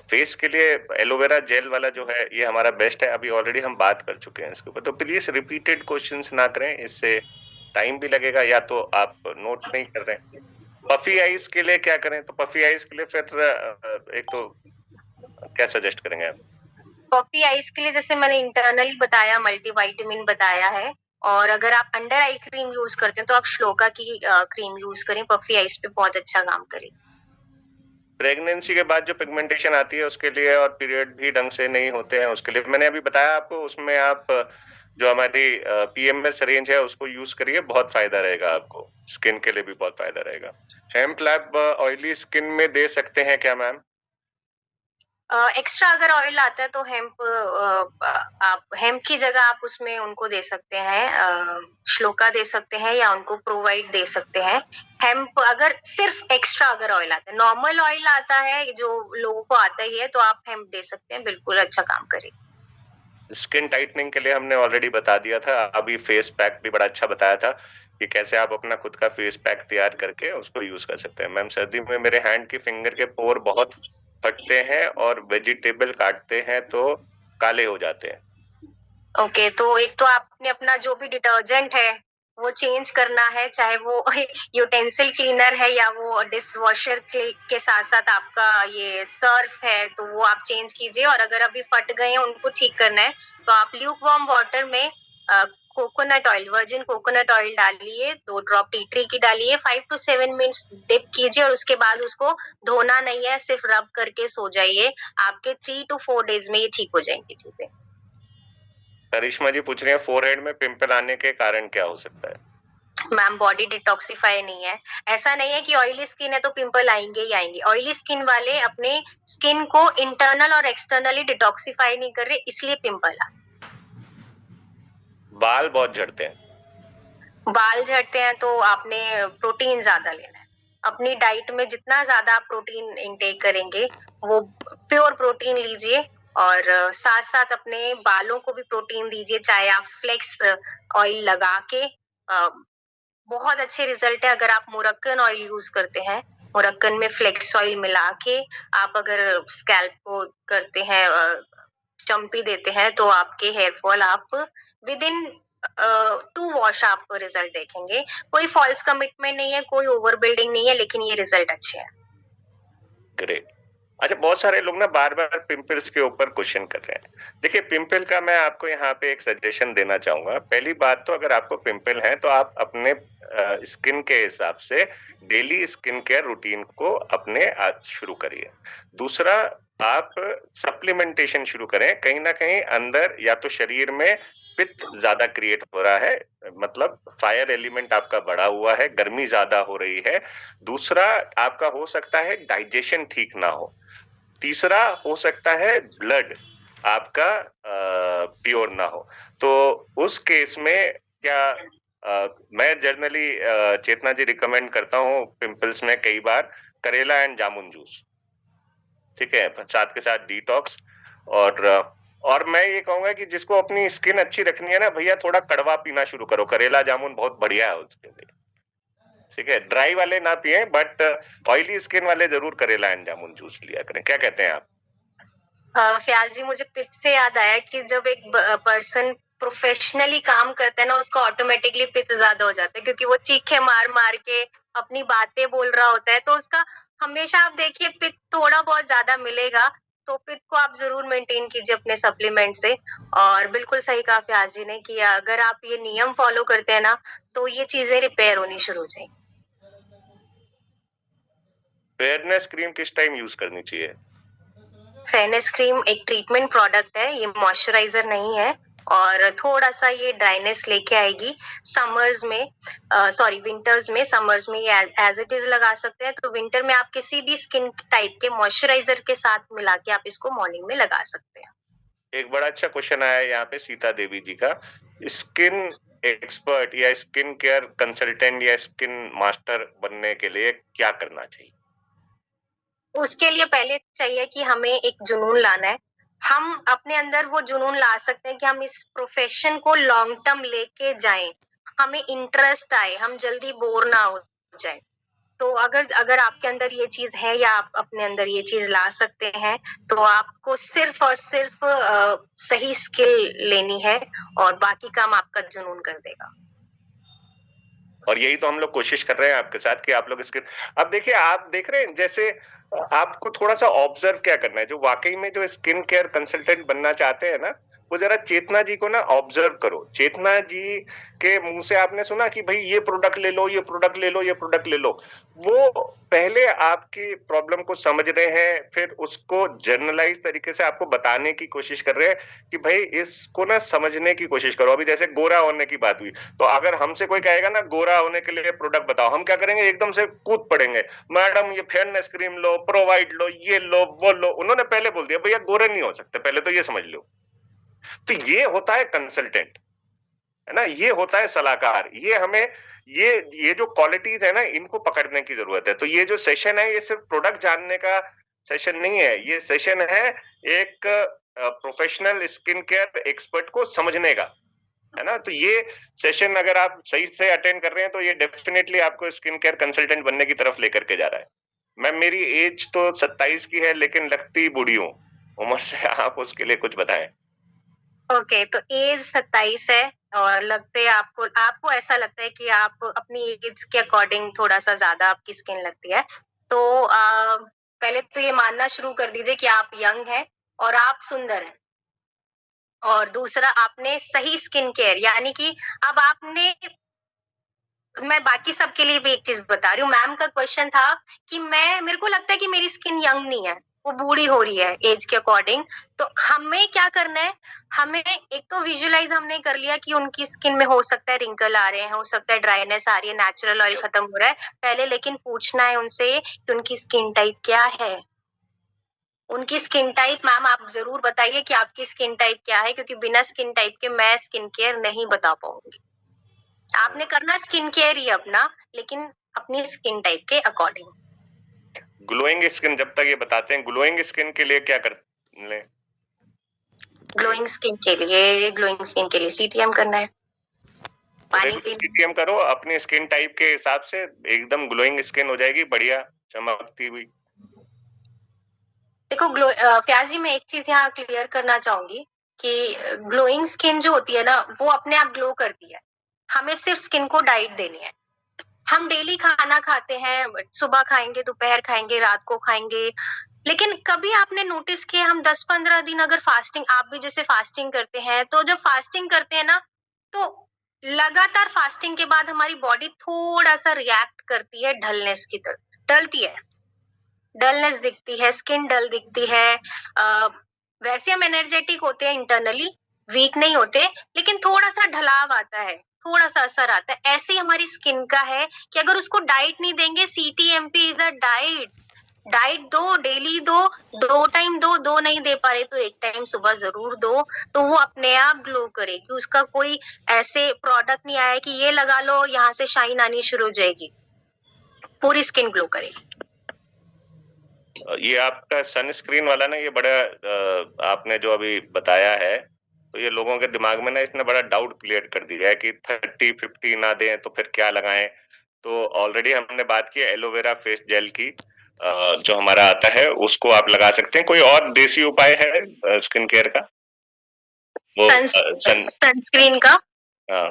फेस के लिए एलोवेरा जेल वाला जो है ये हमारा बेस्ट है। अभी ऑलरेडी हम बात कर चुके हैं इसके ऊपर। तो प्लीज रिपीटेड क्वेश्चंस ना करें, इससे टाइम भी लगेगा, या तो आप नोट नहीं कर रहे हैं। पफी आइज के लिए क्या करें? तो पफी आइज के लिए फिर एक तो क्या सजेस्ट करेंगे आप? पफी आइज के लिए जैसे मैंने इंटरनली बताया, मल्टीविटामिन बताया है। और अगर आप अंडर आई क्रीम यूज करते हैं तो आप श्लोका की क्रीम यूज करें, पफी आइज पे बहुत अच्छा काम करेगी। प्रेगनेंसी के बाद जो पिगमेंटेशन आती है उसके लिए, और पीरियड भी ढंग से नहीं होते हैं उसके लिए, मैंने अभी बताया आपको, उसमें आप जो हमारी पीएमएस रेंज है उसको यूज करिए, बहुत फायदा रहेगा आपको। स्किन के लिए भी बहुत फायदा रहेगा। हेम्प लैब ऑयली स्किन में दे सकते हैं क्या मैम? एक्स्ट्रा अगर ऑयल आता है तो आप हेम्प की जगह आप उसमें उनको दे सकते हैं, श्लोका दे सकते हैं या उनको प्रोवाइड दे सकते हैं। हेम्प अगर सिर्फ एक्स्ट्रा अगर ऑयल आता है, नॉर्मल ऑयल आता है जो लोगों को आता ही है, तो आप हेम्प दे सकते हैं, बिल्कुल अच्छा काम करेगी। स्किन टाइटनिंग के लिए हमने ऑलरेडी बता दिया था। अभी फेस पैक भी बड़ा अच्छा बताया था कि कैसे आप अपना खुद का फेस पैक तैयार करके उसको यूज कर सकते हैं। मैम सर्दी में मेरे हैंड की फिंगर के पोर बहुत फटते हैं और वेजिटेबल काटते हैं तो काले हो जाते हैं। ओके, तो एक तो आपने अपना जो भी डिटर्जेंट है वो चेंज करना है, चाहे वो यूटेंसिल क्लीनर है या वो डिश वॉशर के साथ साथ आपका ये सर्फ है, तो वो आप चेंज कीजिए। और अगर अभी फट गए हैं उनको ठीक करना है तो आप ल्यूक वार्म वाटर में coconut oil, virgin coconut oil डालिए, 2 ड्रॉप टी ट्री की डालिए, 5 to 7 मिनट्स डिप कीजिए और उसके बाद उसको धोना नहीं है, सिर्फ रब करके सो जाइए। आपके 3 to 4 डेज में ये ठीक हो जाएंगी चीजें। करिश्मा जी पूछ रहे हैं फोरहेड में पिंपल आने के कारण क्या हो सकता है? मैम बॉडी डिटॉक्सिफाई नहीं है। ऐसा नहीं है कि ऑयली स्किन है तो पिंपल आएंगे ही आएंगे। ऑयली स्किन वाले अपने स्किन को इंटरनल और एक्सटर्नली डिटॉक्सिफाई नहीं कर रहे, इसलिए पिंपल आ। बाल बहुत झड़ते हैं। बाल झड़ते हैं तो आपने प्रोटीन ज्यादा लेना है। अपनी डाइट में जितना ज्यादा आप प्रोटीन इंटेक करेंगे, वो प्योर प्रोटीन लीजिए। और साथ साथ अपने बालों को भी प्रोटीन दीजिए, चाहे आप फ्लेक्स ऑयल लगा के। बहुत अच्छे रिजल्ट है अगर आप मोरक्कन ऑयल यूज करते हैं। मोरक्कन में फ्लेक्स ऑयल मिला के आप अगर स्कैल्प को करते हैं, चम्पी देते हैं, तो आपके हेयर फॉल आप विद इन 2 वॉश आप रिजल्ट देखेंगे। कोई फॉल्स कमिटमेंट नहीं है, कोई ओवर बिल्डिंग नहीं है, लेकिन ये रिजल्ट अच्छे हैं। ग्रेट। अच्छा, बहुत सारे लोग ना बार बार पिंपल्स के ऊपर क्वेश्चन कर रहे हैं। देखिए, पिंपल का मैं आपको यहाँ पे एक सजेशन देना चाहूंगा। पहली बात तो अगर आपको पिंपल है तो आप अपने स्किन के हिसाब से डेली स्किन केयर रूटीन को अपने आज शुरू करिए। दूसरा, आप सप्लीमेंटेशन शुरू करें। कहीं ना कहीं अंदर या तो शरीर में पित्त ज्यादा क्रिएट हो रहा है, मतलब फायर एलिमेंट आपका बढ़ा हुआ है, गर्मी ज्यादा हो रही है। दूसरा, आपका हो सकता है डाइजेशन ठीक ना हो। तीसरा, हो सकता है ब्लड आपका प्योर ना हो। तो उस केस में क्या मैं जनरली चेतना जी रिकमेंड करता हूँ पिंपल्स में कई बार करेला एंड जामुन जूस, ठीक है, साथ के साथ डिटॉक्स। और मैं ये कहूंगा कि जिसको अपनी स्किन अच्छी रखनी है ना भैया, थोड़ा कड़वा पीना शुरू करो। करेला जामुन बहुत बढ़िया है उसके लिए, ठीक है। ड्राई वाले ना पिए, बट ऑयली स्किन वाले जरूर करेला एंड जामुन जूस लिया करें। क्या कहते हैं आप? फयाज जी, मुझे पित्त से याद आया कि जब एक पर्सन प्रोफेशनली काम करता है ना, उसका ऑटोमेटिकली पित्त ज्यादा हो जाता है, क्योंकि वो चीखे मार मार के अपनी बातें बोल रहा होता है, तो उसका हमेशा आप देखिए पित्त थोड़ा बहुत ज्यादा मिलेगा। तो पित्त को आप जरूर मेंटेन कीजिए अपने सप्लीमेंट से। और बिल्कुल सही कहा फयाज जी ने कि अगर आप ये नियम फॉलो करते हैं ना, तो ये चीजें रिपेयर होनी शुरू हो जाएंगी। फेयरनेस क्रीम किस टाइम यूज करनी चाहिए? फेयरनेस क्रीम एक ट्रीटमेंट प्रोडक्ट है, ये मॉइस्चराइजर नहीं है। और थोड़ा-सा ये ड्राइनेस लेके आएगी। समर्स में विंटर्स में, समर्स में ये एज़ इट इज़ लगा सकते हैं, तो विंटर में आप किसी भी स्किन टाइप के मॉइस्चराइज़र के साथ मिला के आप इसको मॉर्निंग में लगा सकते हैं। एक बड़ा अच्छा क्वेश्चन आया है यहाँ पे सीता देवी जी का, स्किन एक्सपर्ट या स्किन केयर कंसल्टेंट या स्किन मास्टर बनने के लिए क्या करना चाहिए? उसके लिए पहले चाहिए कि हमें एक जुनून लाना है। हम अपने अंदर वो जुनून ला सकते हैं कि हम इस प्रोफ़ेशन को लॉन्ग टर्म लेके जाएँ। हमें इंटरेस्ट आए, हम जल्दी बोर ना हो जाएँ। तो अगर अगर आपके अंदर ये चीज़ है या आप अपने अंदर ये चीज़ ला सकते हैं, तो आपको सिर्फ़ और सिर्फ़ सही स्किल लेनी है और बाकी काम आपका जुनून कर देगा। और यही तो हम लोग कोशिश कर रहे हैं आपके साथ कि आप लोग इसके अब देखिए, आप देख रहे हैं जैसे आपको थोड़ा-सा ऑब्ज़र्व क्या करना है, जो वाक़ई में जो स्किन केयर कंसल्टेंट बनना चाहते हैं ना, वो ज़रा चेतना जी को ना ऑब्ज़र्व करो। चेतना जी के मुँह से आपने सुना कि भई ये प्रोडक्ट ले लो, ये प्रोडक्ट ले लो, ये प्रोडक्ट ले लो। वो पहले आपकी प्रॉब्लम को समझ रहे हैं, फिर उसको जनरलाइज़ तरीके से आपको बताने की कोशिश कर रहे हैं कि भई इसको ना समझने की कोशिश करो। अभी जैसे गोरा होने की बात हुई, तो अगर हमसे कोई कहेगा ना गोरा होने के लिए प्रोडक्ट बताओ, हम क्या करेंगे, एकदम से कूद पड़ेंगे, मैडम ये फेयरनेस क्रीम लो, प्रोवाइड लो, ये लो, वो लो। उन्होंने पहले बोल दिया भैया गोरे नहीं हो सकते, पहले तो ये समझ लो। तो ये होता है कंसल्टेंट, है ना? ये होता है सलाहकार। ये हमें ये जो क्वालिटीज है ना, इनको पकड़ने की जरूरत है। तो ये जो सेशन है, ये सिर्फ प्रोडक्ट जानने का सेशन नहीं है, ये सेशन है एक प्रोफेशनल स्किन केयर एक्सपर्ट को समझने का, है ना? तो ये सेशन अगर आप सही से अटेंड कर रहे हैं, तो ये डेफिनेटली आपको स्किन केयर कंसल्टेंट बनने की तरफ लेकर के जा रहा है। मैम, मेरी एज तो 27 की है, लेकिन लगती बूढ़ी हूँ। उम्र से आप उसके लिए कुछ बताएं। ओके, तो एज 27 है और लगते आपको आपको ऐसा लगता है कि आप अपनी एज के अकॉर्डिंग थोड़ा-सा ज़्यादा आपकी स्किन लगती है। तो पहले तो ये मानना शुरू कर दीजिए कि आप यंग हैं और आप सुंदर हैं। और दूसरा, आपने सही स्किन केयर यानी कि अब आपने मैं बाकी सबके लिए भी एक चीज़ बता रही हूँ। मैम का क्वेश्चन था कि मेरे को लगता है कि मेरी स्किन यंग नहीं है, वो बूढ़ी हो रही है एज के अकॉर्डिंग। तो हमें क्या करना है, हमें एक तो विजुअलाइज़ हमने कर लिया कि उनकी स्किन में हो सकता है रिंकल आ रहे हैं, हो सकता है ड्राइनेस आ रही है, नेचुरल ऑयल खत्म हो रहा है। पहले लेकिन पूछना है उनसे कि उनकी स्किन टाइप क्या है? उनकी स्किन टाइप मैम आप ज़रूर बताइए कि आपकी स्किन टाइप क्या है? क्योंकि बिना स्किन टाइप के मैं स्किन केयर नहीं बता पाऊँगी। आपने करना स्किन केयर ही अपना, लेकिन अपनी स्किन टाइप के अकॉर्डिंग। ग्लोइंग स्किन, जब तक ये बताते हैं ग्लोइंग स्किन के लिए क्या कर लें? ग्लोइंग स्किन के लिए सीटीएम करना है। पानी पीना। सीटीएम करो, अपनी स्किन टाइप के हिसाब से एकदम ग्लोइंग स्किन हो जाएगी, बढ़िया चमकती हुई। देखो फयाज जी, मैं एक चीज यहाँ क्लियर करना चाहूंगी कि ग्लोइंग स्किन जो होती है ना, वो अपने आप ग्लो करती है। हमें सिर्फ स्किन को डाइट देनी है। हम डेली खाना खाते हैं, सुबह खाएंगे, दोपहर खाएंगे, रात को खाएंगे, लेकिन कभी आपने नोटिस किया हम 10-15 दिन अगर फास्टिंग, आप भी जैसे फास्टिंग करते हैं, तो जब फास्टिंग करते हैं ना, तो लगातार फास्टिंग के बाद हमारी बॉडी थोड़ा सा रिएक्ट करती है ढलनेस की तरफ, ढलती है, डलनेस दिखती है, स्किन डल दिखती है। वैसे हम एनर्जेटिक होते हैं इंटरनली, वीक नहीं होते, लेकिन थोड़ा सा ढलाव आता है, थोड़ा सा असर आता है। ऐसे ही हमारी स्किन का है कि अगर उसको डाइट नहीं देंगे, सीटीएमपी इज अ डाइट। डाइट दो, डेली दो, 2 टाइम दो, 2 नहीं दे पा रहे तो 1 टाइम सुबह जरूर दो, तो वो अपने आप ग्लो करेगी। उसका कोई ऐसे प्रोडक्ट नहीं आया कि ये लगा लो यहाँ से शाइन आनी शुरू हो जाएगी, पूरी स्किन ग्लो करेगी। ये आपका सनस्क्रीन वाला ना, ये बड़ा आपने जो अभी बताया है, तो ये लोगों के दिमाग में ना इसने बड़ा डाउट क्लियर कर दिया है कि 30-50 ना दें तो फिर क्या लगाएं। तो ऑलरेडी हमने बात की एलोवेरा फेस जेल की, जो हमारा आता है उसको आप लगा सकते हैं। कोई और देसी उपाय है स्किन केयर का? वो सनस्क्रीन का हाँ।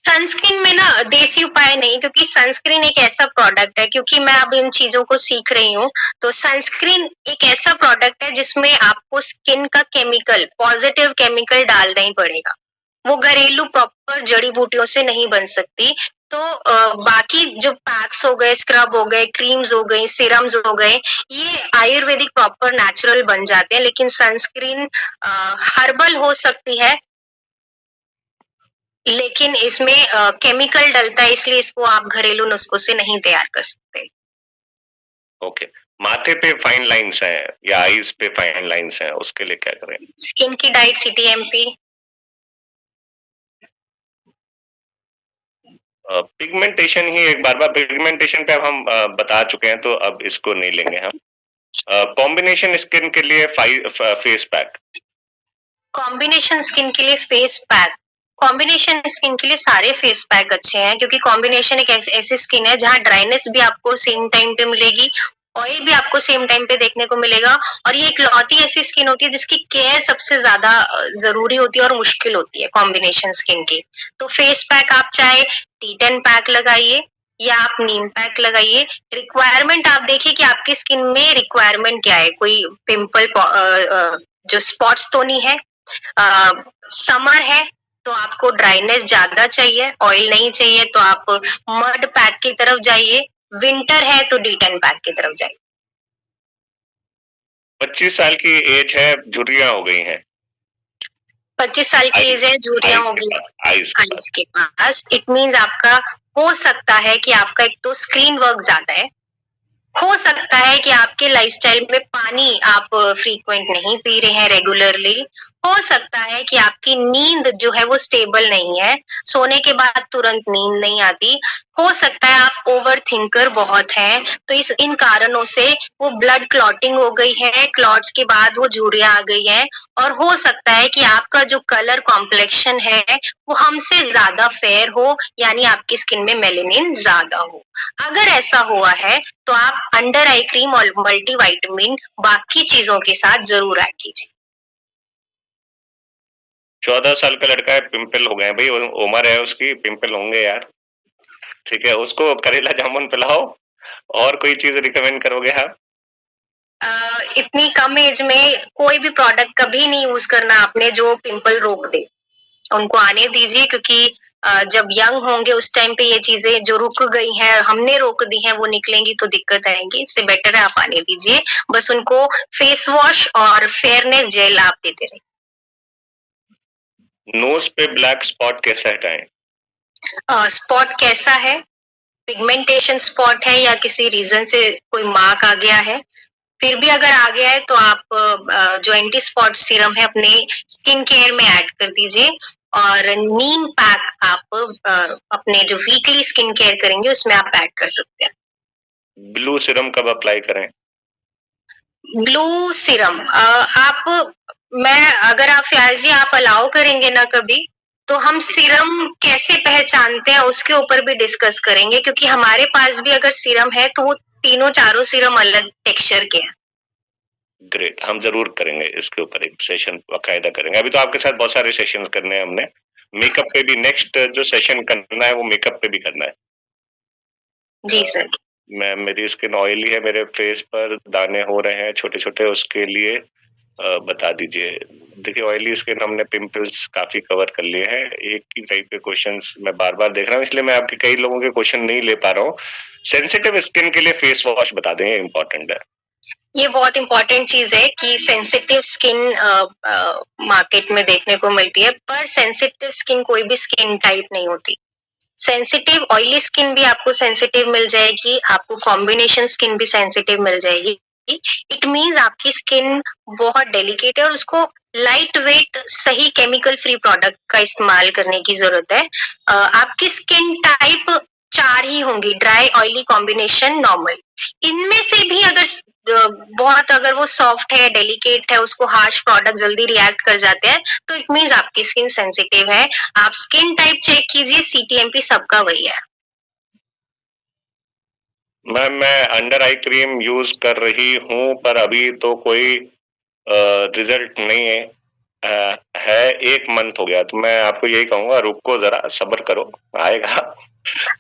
सनस्क्रीन में ना देसी उपाय नहीं, क्योंकि सनस्क्रीन एक ऐसा प्रोडक्ट है, क्योंकि मैं अब इन चीजों को सीख रही हूँ, तो सनस्क्रीन एक ऐसा प्रोडक्ट है जिसमें आपको स्किन का केमिकल, पॉजिटिव केमिकल डालना ही पड़ेगा। वो घरेलू प्रॉपर जड़ी बूटियों से नहीं बन सकती। तो बाकी जो पैक्स हो गए, स्क्रब हो गए, क्रीम्स हो गई, सीरम्स हो गए, ये आयुर्वेदिक प्रॉपर नेचुरल बन जाते हैं, लेकिन सनस्क्रीन हर्बल हो सकती है, लेकिन इसमें केमिकल डलता है, इसलिए इसको आप घरेलू नुस्खों से नहीं तैयार कर सकते। ओके, माथे पे फाइन लाइंस हैं या आईज पे फाइन लाइंस हैं, उसके लिए क्या करें? स्किन की डाइट CTMP। पिगमेंटेशन ही एक बार पिगमेंटेशन पे अब हम बता चुके हैं, तो अब इसको नहीं लेंगे हम। कॉम्बिनेशन स्किन के लिए फेस पैक। कॉम्बिनेशन स्किन के लिए फेस पैक, कॉम्बिनेशन स्किन के लिए सारे फेस पैक अच्छे हैं, क्योंकि कॉम्बिनेशन एक ऐसी स्किन है जहाँ ड्राइनेस भी आपको सेम टाइम पे मिलेगी, ऑयल भी आपको सेम टाइम पे देखने को मिलेगा, और ये इकलौती ऐसी स्किन होती है जिसकी केयर सबसे ज्यादा जरूरी होती है और मुश्किल होती है कॉम्बिनेशन स्किन की। तो फेस पैक आप चाहे T10 पैक लगाइए या आप नीम पैक लगाइए। रिक्वायरमेंट आप देखिए कि आपकी स्किन में रिक्वायरमेंट क्या है, कोई पिंपल जो स्पॉट्स तो नहीं है, समर है तो आपको ड्राइनेस ज्यादा चाहिए, ऑयल नहीं चाहिए तो आप मड पैक की तरफ जाइए, विंटर है तो D10 पैक की तरफ जाइए। 25 साल की एज है, झुर्रियां हो गई हैं। 25 साल की एज है, झुर्रियां हो गई आइज के पास, इट मीन्स आपका हो सकता है कि आपका एक तो स्क्रीन वर्क ज्यादा है, हो सकता है कि आपके लाइफस्टाइल में पानी आप फ्रीक्वेंट नहीं पी रहे हैं रेगुलरली, हो सकता है कि आपकी नींद जो है वो स्टेबल नहीं है, सोने के बाद तुरंत नींद नहीं आती, हो सकता है आप ओवर थिंकर बहुत हैं, तो इन कारणों से वो ब्लड क्लॉटिंग हो गई है, क्लॉट्स के बाद वो झुर्रियां आ गई है, और हो सकता है कि आपका जो कलर कॉम्प्लेक्शन है वो हमसे ज्यादा फेयर हो, यानी आपकी स्किन में मेलेनिन ज्यादा हो। अगर ऐसा हुआ है तो आप अंडर आई क्रीम और मल्टीविटामिन बाकी चीजों के साथ जरूर ऐड कीजिए। 14 साल का लड़का है, पिंपल हो गए भाई, उम्र है उसकी, पिंपल होंगे यार। ठीक है, उसको करेला जामुन पिलाओ, और कोई चीज रिकमेंड करोगे आप? इतनी कम एज में कोई भी प्रोडक्ट कभी नहीं यूज करना आपने जो पिंपल रोक दे, उनको आने दीजिए, क्योंकि जब यंग होंगे उस टाइम पे ये चीजें जो रुक गई हैं, हमने रोक दी हैं, वो निकलेंगी तो दिक्कत आएगी, इससे बेटर है आप आने दीजिए, बस उनको फेस वॉश और फेयरनेस जेल आप देते रहिए। नोज पे ब्लैक स्पॉट कैसे हटाएं? स्पॉट कैसा है, पिगमेंटेशन स्पॉट है या किसी रीजन से कोई मार्क आ गया है, फिर भी अगर आ गया है तो आप जो एंटी स्पॉट सीरम है अपने स्किन केयर में ऐड कर दीजिए, और नीम पैक आप अपने जो वीकली स्किन केयर करेंगे उसमें आप ऐड कर सकते हैं। ब्लू सीरम कब अप्लाई करें? ब्लू सीरम अगर आप फयाज जी आप अलाउ करेंगे ना कभी, तो हम सीरम कैसे पहचानते हैं उसके ऊपर भी डिस्कस करेंगे, क्योंकि हमारे पास भी अगर सीरम है तो वो तीनों चारों सीरम अलग टेक्सचर के हैं। ग्रेट, हम जरूर करेंगे इसके ऊपर एक सेशन बाकायदा करेंगे। अभी तो आपके साथ बहुत सारे सेशंस करने हैं हमने, मेकअप पे भी नेक्स्ट जो सेशन करना है वो मेकअप पे भी करना है। जी सर। मेरी स्किन ऑयली है, मेरे फेस पर दाने हो रहे हैं छोटे छोटे, उसके लिए बता दीजिए। देखिए, ऑयली स्किन हमने पिंपल्स काफी कवर कर लिए हैं, एक ही टाइप के क्वेश्चंस मैं बार बार देख रहा हूँ, इसलिए मैं आपके कई लोगों के क्वेश्चन नहीं ले पा रहा हूँ। सेंसिटिव स्किन के लिए फेस वॉश बता दें, इम्पोर्टेंट है। ये बहुत इंपॉर्टेंट चीज है कि सेंसिटिव स्किन मार्केट में देखने को मिलती है, पर सेंसिटिव स्किन कोई भी स्किन टाइप नहीं होती। सेंसिटिव ऑयली स्किन भी आपको सेंसिटिव मिल जाएगी, आपको कॉम्बिनेशन स्किन भी सेंसिटिव मिल जाएगी। इट मीन्स आपकी स्किन बहुत डेलिकेट है और उसको लाइट वेट सही केमिकल फ्री प्रोडक्ट का इस्तेमाल करने की जरूरत है। आपकी स्किन टाइप 4 ही होंगी, ड्राई, ऑयली, कॉम्बिनेशन, नॉर्मल। इनमें से भी अगर वो सॉफ्ट है, डेलिकेट है, उसको हार्श प्रोडक्ट जल्दी रिएक्ट कर जाते हैं, तो इट मीन्स आपकी स्किन सेंसिटिव है। आप स्किन टाइप चेक कीजिए, CTMP सबका वही है। मैम, मैं अंडर आई क्रीम यूज कर रही हूँ, पर अभी तो कोई रिजल्ट नहीं है 1 मंथ हो गया, तो मैं आपको यही कहूंगा, रुको जरा, सब्र करो, आएगा।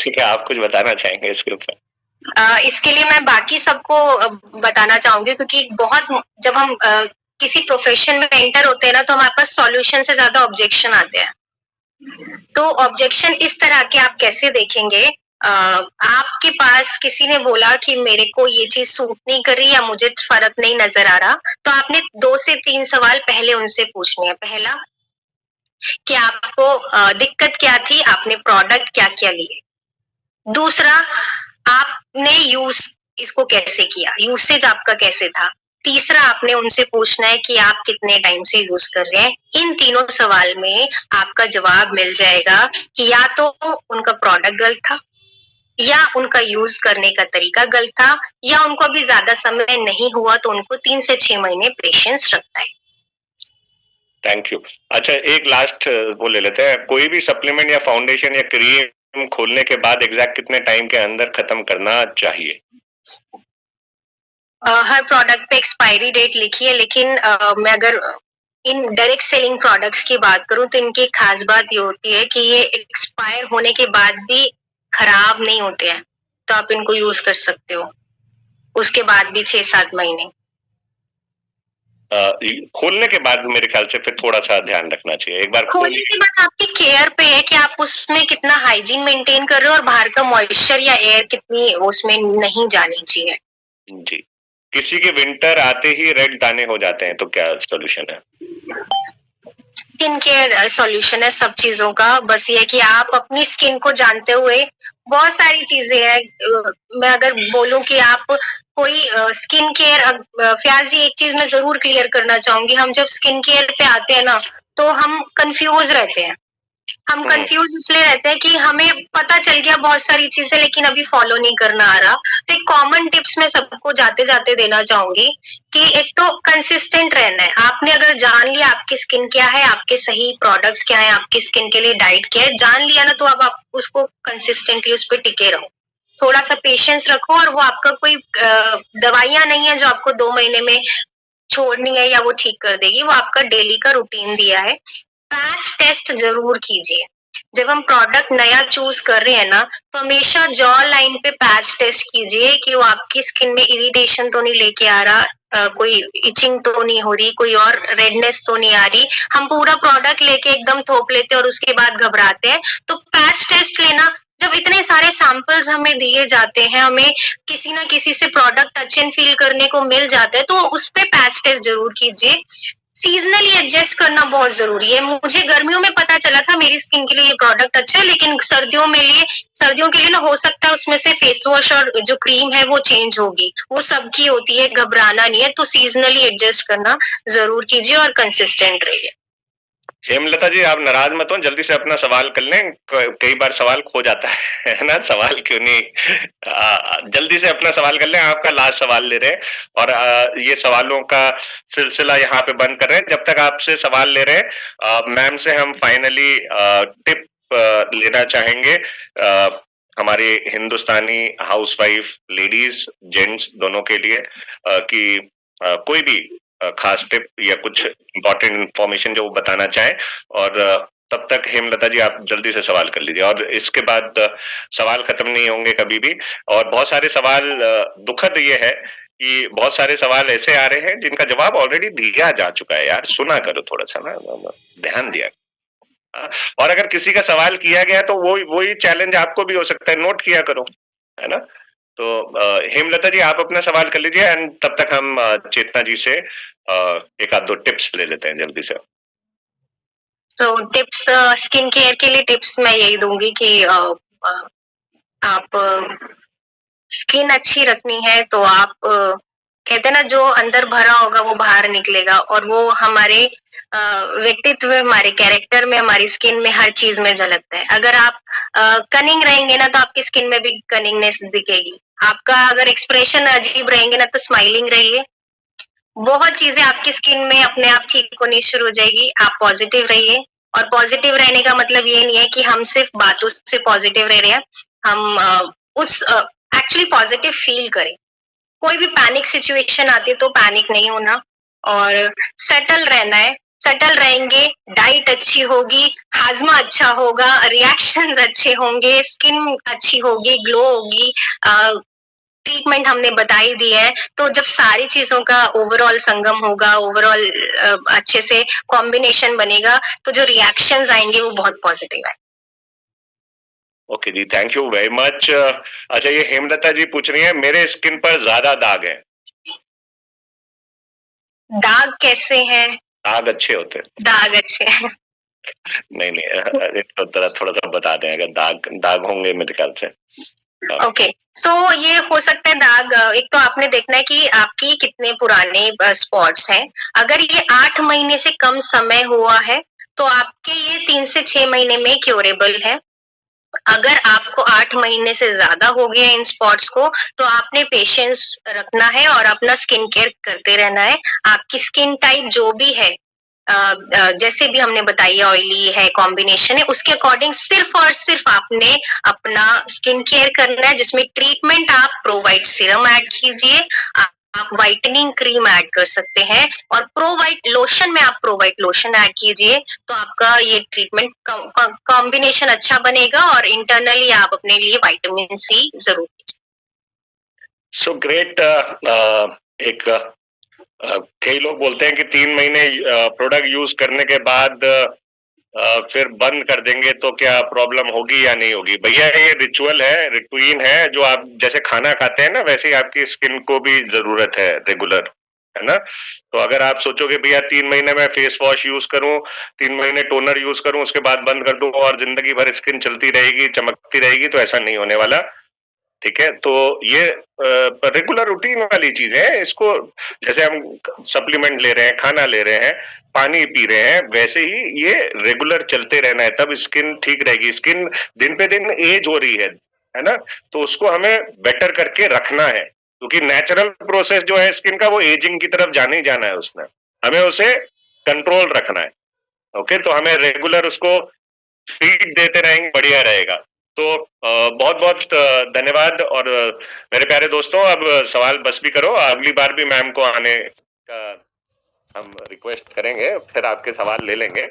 ठीक है, आप कुछ बताना चाहेंगे इसके ऊपर? इसके लिए मैं बाकी सबको बताना चाहूंगी, क्योंकि जब हम किसी प्रोफेशन में एंटर होते हैं ना, तो हमारे पास सॉल्यूशन से ज्यादा ऑब्जेक्शन आते हैं। तो ऑब्जेक्शन इस तरह के आप कैसे देखेंगे, आपके पास किसी ने बोला कि मेरे को ये चीज सूट नहीं कर रही या मुझे फर्क नहीं नजर आ रहा, तो आपने 2 से 3 सवाल पहले उनसे पूछने हैं। पहला, कि आपको दिक्कत क्या थी, आपने प्रोडक्ट क्या क्या लिए। दूसरा, आपने इसको कैसे किया, यूसेज आपका कैसे था। तीसरा, आपने उनसे पूछना है कि आप कितने टाइम से यूज कर रहे हैं। इन तीनों सवाल में आपका जवाब मिल जाएगा कि या तो उनका प्रोडक्ट गलत था, या उनका यूज करने का तरीका गलत था, या उनको अभी ज्यादा समय नहीं हुआ, तो उनको 3 से 6 महीने पेशेंस रखना है। Thank you. अच्छा, एक लास्ट वो ले लेते हैं, कोई भी सप्लीमेंट या फाउंडेशन या क्रीम खोलने के बाद एग्जैक्ट कितने टाइम के अंदर खत्म करना चाहिए? हर प्रोडक्ट पे एक्सपायरी डेट लिखी है, लेकिन मैं अगर इन डायरेक्ट सेलिंग प्रोडक्ट्स की बात करूं तो इनकी खास बात ये होती है कि ये एक्सपायर होने के बाद भी खराब नहीं होते हैं, तो आप इनको यूज कर सकते हो उसके बाद भी 6-7 महीने। खोलने के बाद मेरे ख्याल से फिर थोड़ा सा ध्यान रखना चाहिए। एक बार खोलने के बाद आपकी केयर पे है कि आप उसमें कितना हाइजीन मेंटेन कर रहे हो और बाहर का मॉइस्चर या एयर कितनी उसमें नहीं जानी चाहिए। जी, किसी के विंटर आते ही रेड दाने हो जाते हैं, तो क्या सॉल्यूशन है? स्किन केयर सॉल्यूशन है सब चीजों का, बस ये कि आप अपनी स्किन को जानते हुए, बहुत सारी चीजें हैं। मैं अगर बोलूं कि आप कोई स्किन केयर, फयाज जी एक चीज मैं जरूर क्लियर करना चाहूंगी, हम जब स्किन केयर पे आते हैं ना तो हम कंफ्यूज रहते हैं। हम कंफ्यूज इसलिए रहते हैं कि हमें पता चल गया बहुत सारी चीजें, लेकिन अभी फॉलो नहीं करना आ रहा। तो एक कॉमन टिप्स मैं सबको जाते जाते देना चाहूंगी कि एक तो कंसिस्टेंट रहना है। आपने अगर जान लिया आपकी स्किन क्या है, आपके सही प्रोडक्ट्स क्या है, आपकी स्किन के लिए डाइट क्या है, जान लिया ना, तो अब आप उसको कंसिस्टेंटली उस पर टिके रहो। थोड़ा सा पेशेंस रखो, और वो आपका कोई दवाइयां नहीं है जो आपको 2 महीने में छोड़नी है या वो ठीक कर देगी, वो आपका डेली का रूटीन दिया है। पैच टेस्ट जरूर कीजिए। जब हम प्रोडक्ट नया चूज कर रहे हैं ना, तो हमेशा जॉ लाइन पे पैच टेस्ट कीजिए कि वो आपकी स्किन में इरिटेशन तो नहीं लेके आ रहा, कोई इचिंग तो नहीं हो रही, कोई और रेडनेस तो नहीं आ रही। हम पूरा प्रोडक्ट लेके एकदम थोप लेते हैं और उसके बाद घबराते हैं। तो पैच टेस्ट लेना, जब इतने सारे सैंपल्स हमें दिए जाते हैं, हमें किसी ना किसी से प्रोडक्ट टच एंड फील करने को मिल जाता है, तो उस पे पैच टेस्ट जरूर कीजिए। सीजनली एडजस्ट करना बहुत जरूरी है। मुझे गर्मियों में पता चला था मेरी स्किन के लिए ये प्रोडक्ट अच्छा है, लेकिन सर्दियों के लिए ना हो सकता है उसमें से फेस वॉश और जो क्रीम है वो चेंज होगी। वो सबकी होती है, घबराना नहीं है। तो सीजनली एडजस्ट करना जरूर कीजिए और कंसिस्टेंट रहिए। हेमलता जी, आप नाराज मत हो, जल्दी से अपना सवाल कर लें। कई बार सवाल खो जाता है ना, सवाल क्यों नहीं, जल्दी से अपना सवाल कर लें। आपका लास्ट सवाल ले रहे हैं, और ये सवालों का सिलसिला यहाँ पे बंद कर रहे हैं। जब तक आपसे सवाल ले रहे हैं, मैम से हम फाइनली टिप लेना चाहेंगे हमारी हिंदुस्तानी हाउसवाइफ लेडीज जेंट्स दोनों के लिए, कि कोई भी खास टिप या कुछ इंपॉर्टेंट इंफॉर्मेशन जो वो बताना चाहें। और तब तक हेमलता जी आप जल्दी से सवाल कर लीजिए, और इसके बाद सवाल खत्म नहीं होंगे कभी भी। और बहुत सारे सवाल, दुखद ये है कि बहुत सारे सवाल ऐसे आ रहे हैं जिनका जवाब ऑलरेडी दिया जा चुका है। यार सुना करो थोड़ा सा ना, ध्यान दिया। और अगर किसी का सवाल किया गया तो वही चैलेंज आपको भी हो सकता है, नोट किया करो, है ना। तो हेमलता जी आप अपना सवाल कर लीजिए, एंड तब तक हम चेतना जी से एक आध दो टिप्स ले लेते हैं जल्दी से। तो टिप्स, स्किन केयर के लिए टिप्स मैं यही दूंगी कि आप स्किन अच्छी रखनी है तो आप कहते हैं ना, जो अंदर भरा होगा वो बाहर निकलेगा, और वो हमारे व्यक्तित्व में, हमारे कैरेक्टर में, हमारी स्किन में, हर चीज में झलकता है। अगर आप कनिंग रहेंगे ना, तो आपकी स्किन में भी कनिंगनेस दिखेगी। आपका अगर एक्सप्रेशन अजीब रहेंगे ना, तो स्माइलिंग रहिए। बहुत चीजें आपकी स्किन में अपने आप ठीक होनी शुरू हो जाएगी। आप पॉजिटिव रहिए, और पॉजिटिव रहने का मतलब ये नहीं है कि हम सिर्फ बातों से पॉजिटिव रह रहे हैं, हम उस एक्चुअली पॉजिटिव फील करें। कोई भी पैनिक सिचुएशन आती है तो पैनिक नहीं होना, और सेटल रहना है। सेटल रहेंगे, डाइट अच्छी होगी, हाजमा अच्छा होगा, रिएक्शंस अच्छे होंगे, स्किन अच्छी होगी, ग्लो होगी, ट्रीटमेंट हमने बता ही दी है। तो जब सारी चीजों का ओवरऑल संगम होगा, ओवरऑल अच्छे से कॉम्बिनेशन बनेगा, तो जो रिएक्शंस आएंगे वो बहुत पॉजिटिव है। Okay ji, thank you very much. अच्छा, ये हेमलता जी पूछ रही है, मेरे स्किन पर ज्यादा दाग है। दाग कैसे हैं? दाग अच्छे होते हैं। दाग अच्छे हैं। नहीं नहीं, तो थोड़ा सा बता दें, अगर दाग दाग होंगे मेरे ख्याल से। ओके, सो ये हो सकता है दाग। एक तो आपने देखना है कि आपकी कितने पुराने स्पॉट्स हैं। अगर ये 8 महीने से कम समय हुआ है तो आपके ये 3 से 6 महीने में क्योरेबल है। अगर आपको 8 महीने से ज्यादा हो गया इन स्पॉट्स को, तो आपने पेशेंस रखना है और अपना स्किन केयर करते रहना है। आपकी स्किन टाइप जो भी है, जैसे भी हमने बताई, ऑयली है, कॉम्बिनेशन है, उसके अकॉर्डिंग सिर्फ और सिर्फ आपने अपना स्किन केयर करना है, जिसमें ट्रीटमेंट आप प्रोवाइट सीरम ऐड कीजिए, आप व्हाइटनिंग क्रीम ऐड कर सकते हैं, और प्रोवाइट लोशन में आप प्रोवाइट लोशन ऐड कीजिए, तो आपका ये ट्रीटमेंट कॉम्बिनेशन अच्छा बनेगा, और इंटरनली आप अपने लिए विटामिन सी जरूर कीजिए। So great. कई लोग बोलते हैं कि 3 महीने प्रोडक्ट यूज करने के बाद फिर बंद कर देंगे तो क्या प्रॉब्लम होगी या नहीं होगी। भैया ये रिचुअल है, रूटीन है, जो आप जैसे खाना खाते हैं ना, वैसे ही आपकी स्किन को भी जरूरत है रेगुलर, है ना। तो अगर आप सोचोगे भैया 3 महीने में फेस वॉश यूज करूं, 3 महीने टोनर यूज करूं, उसके बाद बंद कर दूं और जिंदगी भर स्किन चलती रहेगी, चमकती रहेगी, तो ऐसा नहीं होने वाला। ठीक है, तो ये रेगुलर रूटीन वाली चीज है। इसको जैसे हम सप्लीमेंट ले रहे हैं, खाना ले रहे हैं, पानी पी रहे हैं, वैसे ही ये रेगुलर चलते रहना है, तब स्किन ठीक रहेगी। स्किन दिन पे दिन एज हो रही है ना, तो उसको हमें बेटर करके रखना है, क्योंकि नेचुरल प्रोसेस जो है स्किन का, वो एजिंग की तरफ जाने ही जाना है उसने, हमें उसे कंट्रोल रखना है। ओके, तो हमें रेगुलर उसको फीड देते रहेंगे, बढ़िया रहेगा। तो बहुत बहुत धन्यवाद। और मेरे प्यारे दोस्तों, अब सवाल बस भी करो, अगली बार भी मैम को आने का हम रिक्वेस्ट करेंगे, फिर आपके सवाल ले लेंगे,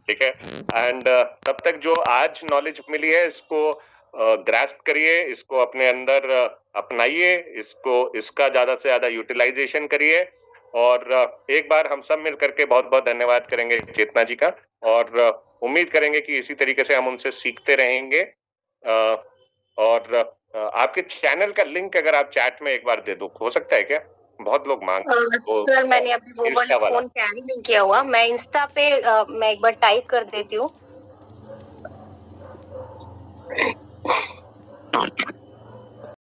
ठीक है। एंड तब तक जो आज नॉलेज मिली है, इसको ग्रास्प करिए, इसको अपने अंदर अपनाइए, इसका ज्यादा से ज्यादा यूटिलाइजेशन करिए। और एक बार हम सब मिल करके बहुत बहुत धन्यवाद करेंगे चेतना जी का, और उम्मीद करेंगे कि इसी तरीके से हम उनसे सीखते रहेंगे। और आपके चैनल का लिंक अगर आप चैट में एक बार दे दो, हो सकता है क्या? बहुत लोग मांग सर, मैंने अभी वो वाला फोन कैरी नहीं किया हुआ। मैं इंस्टा पे मैं एक बार टाइप कर देती हूँ।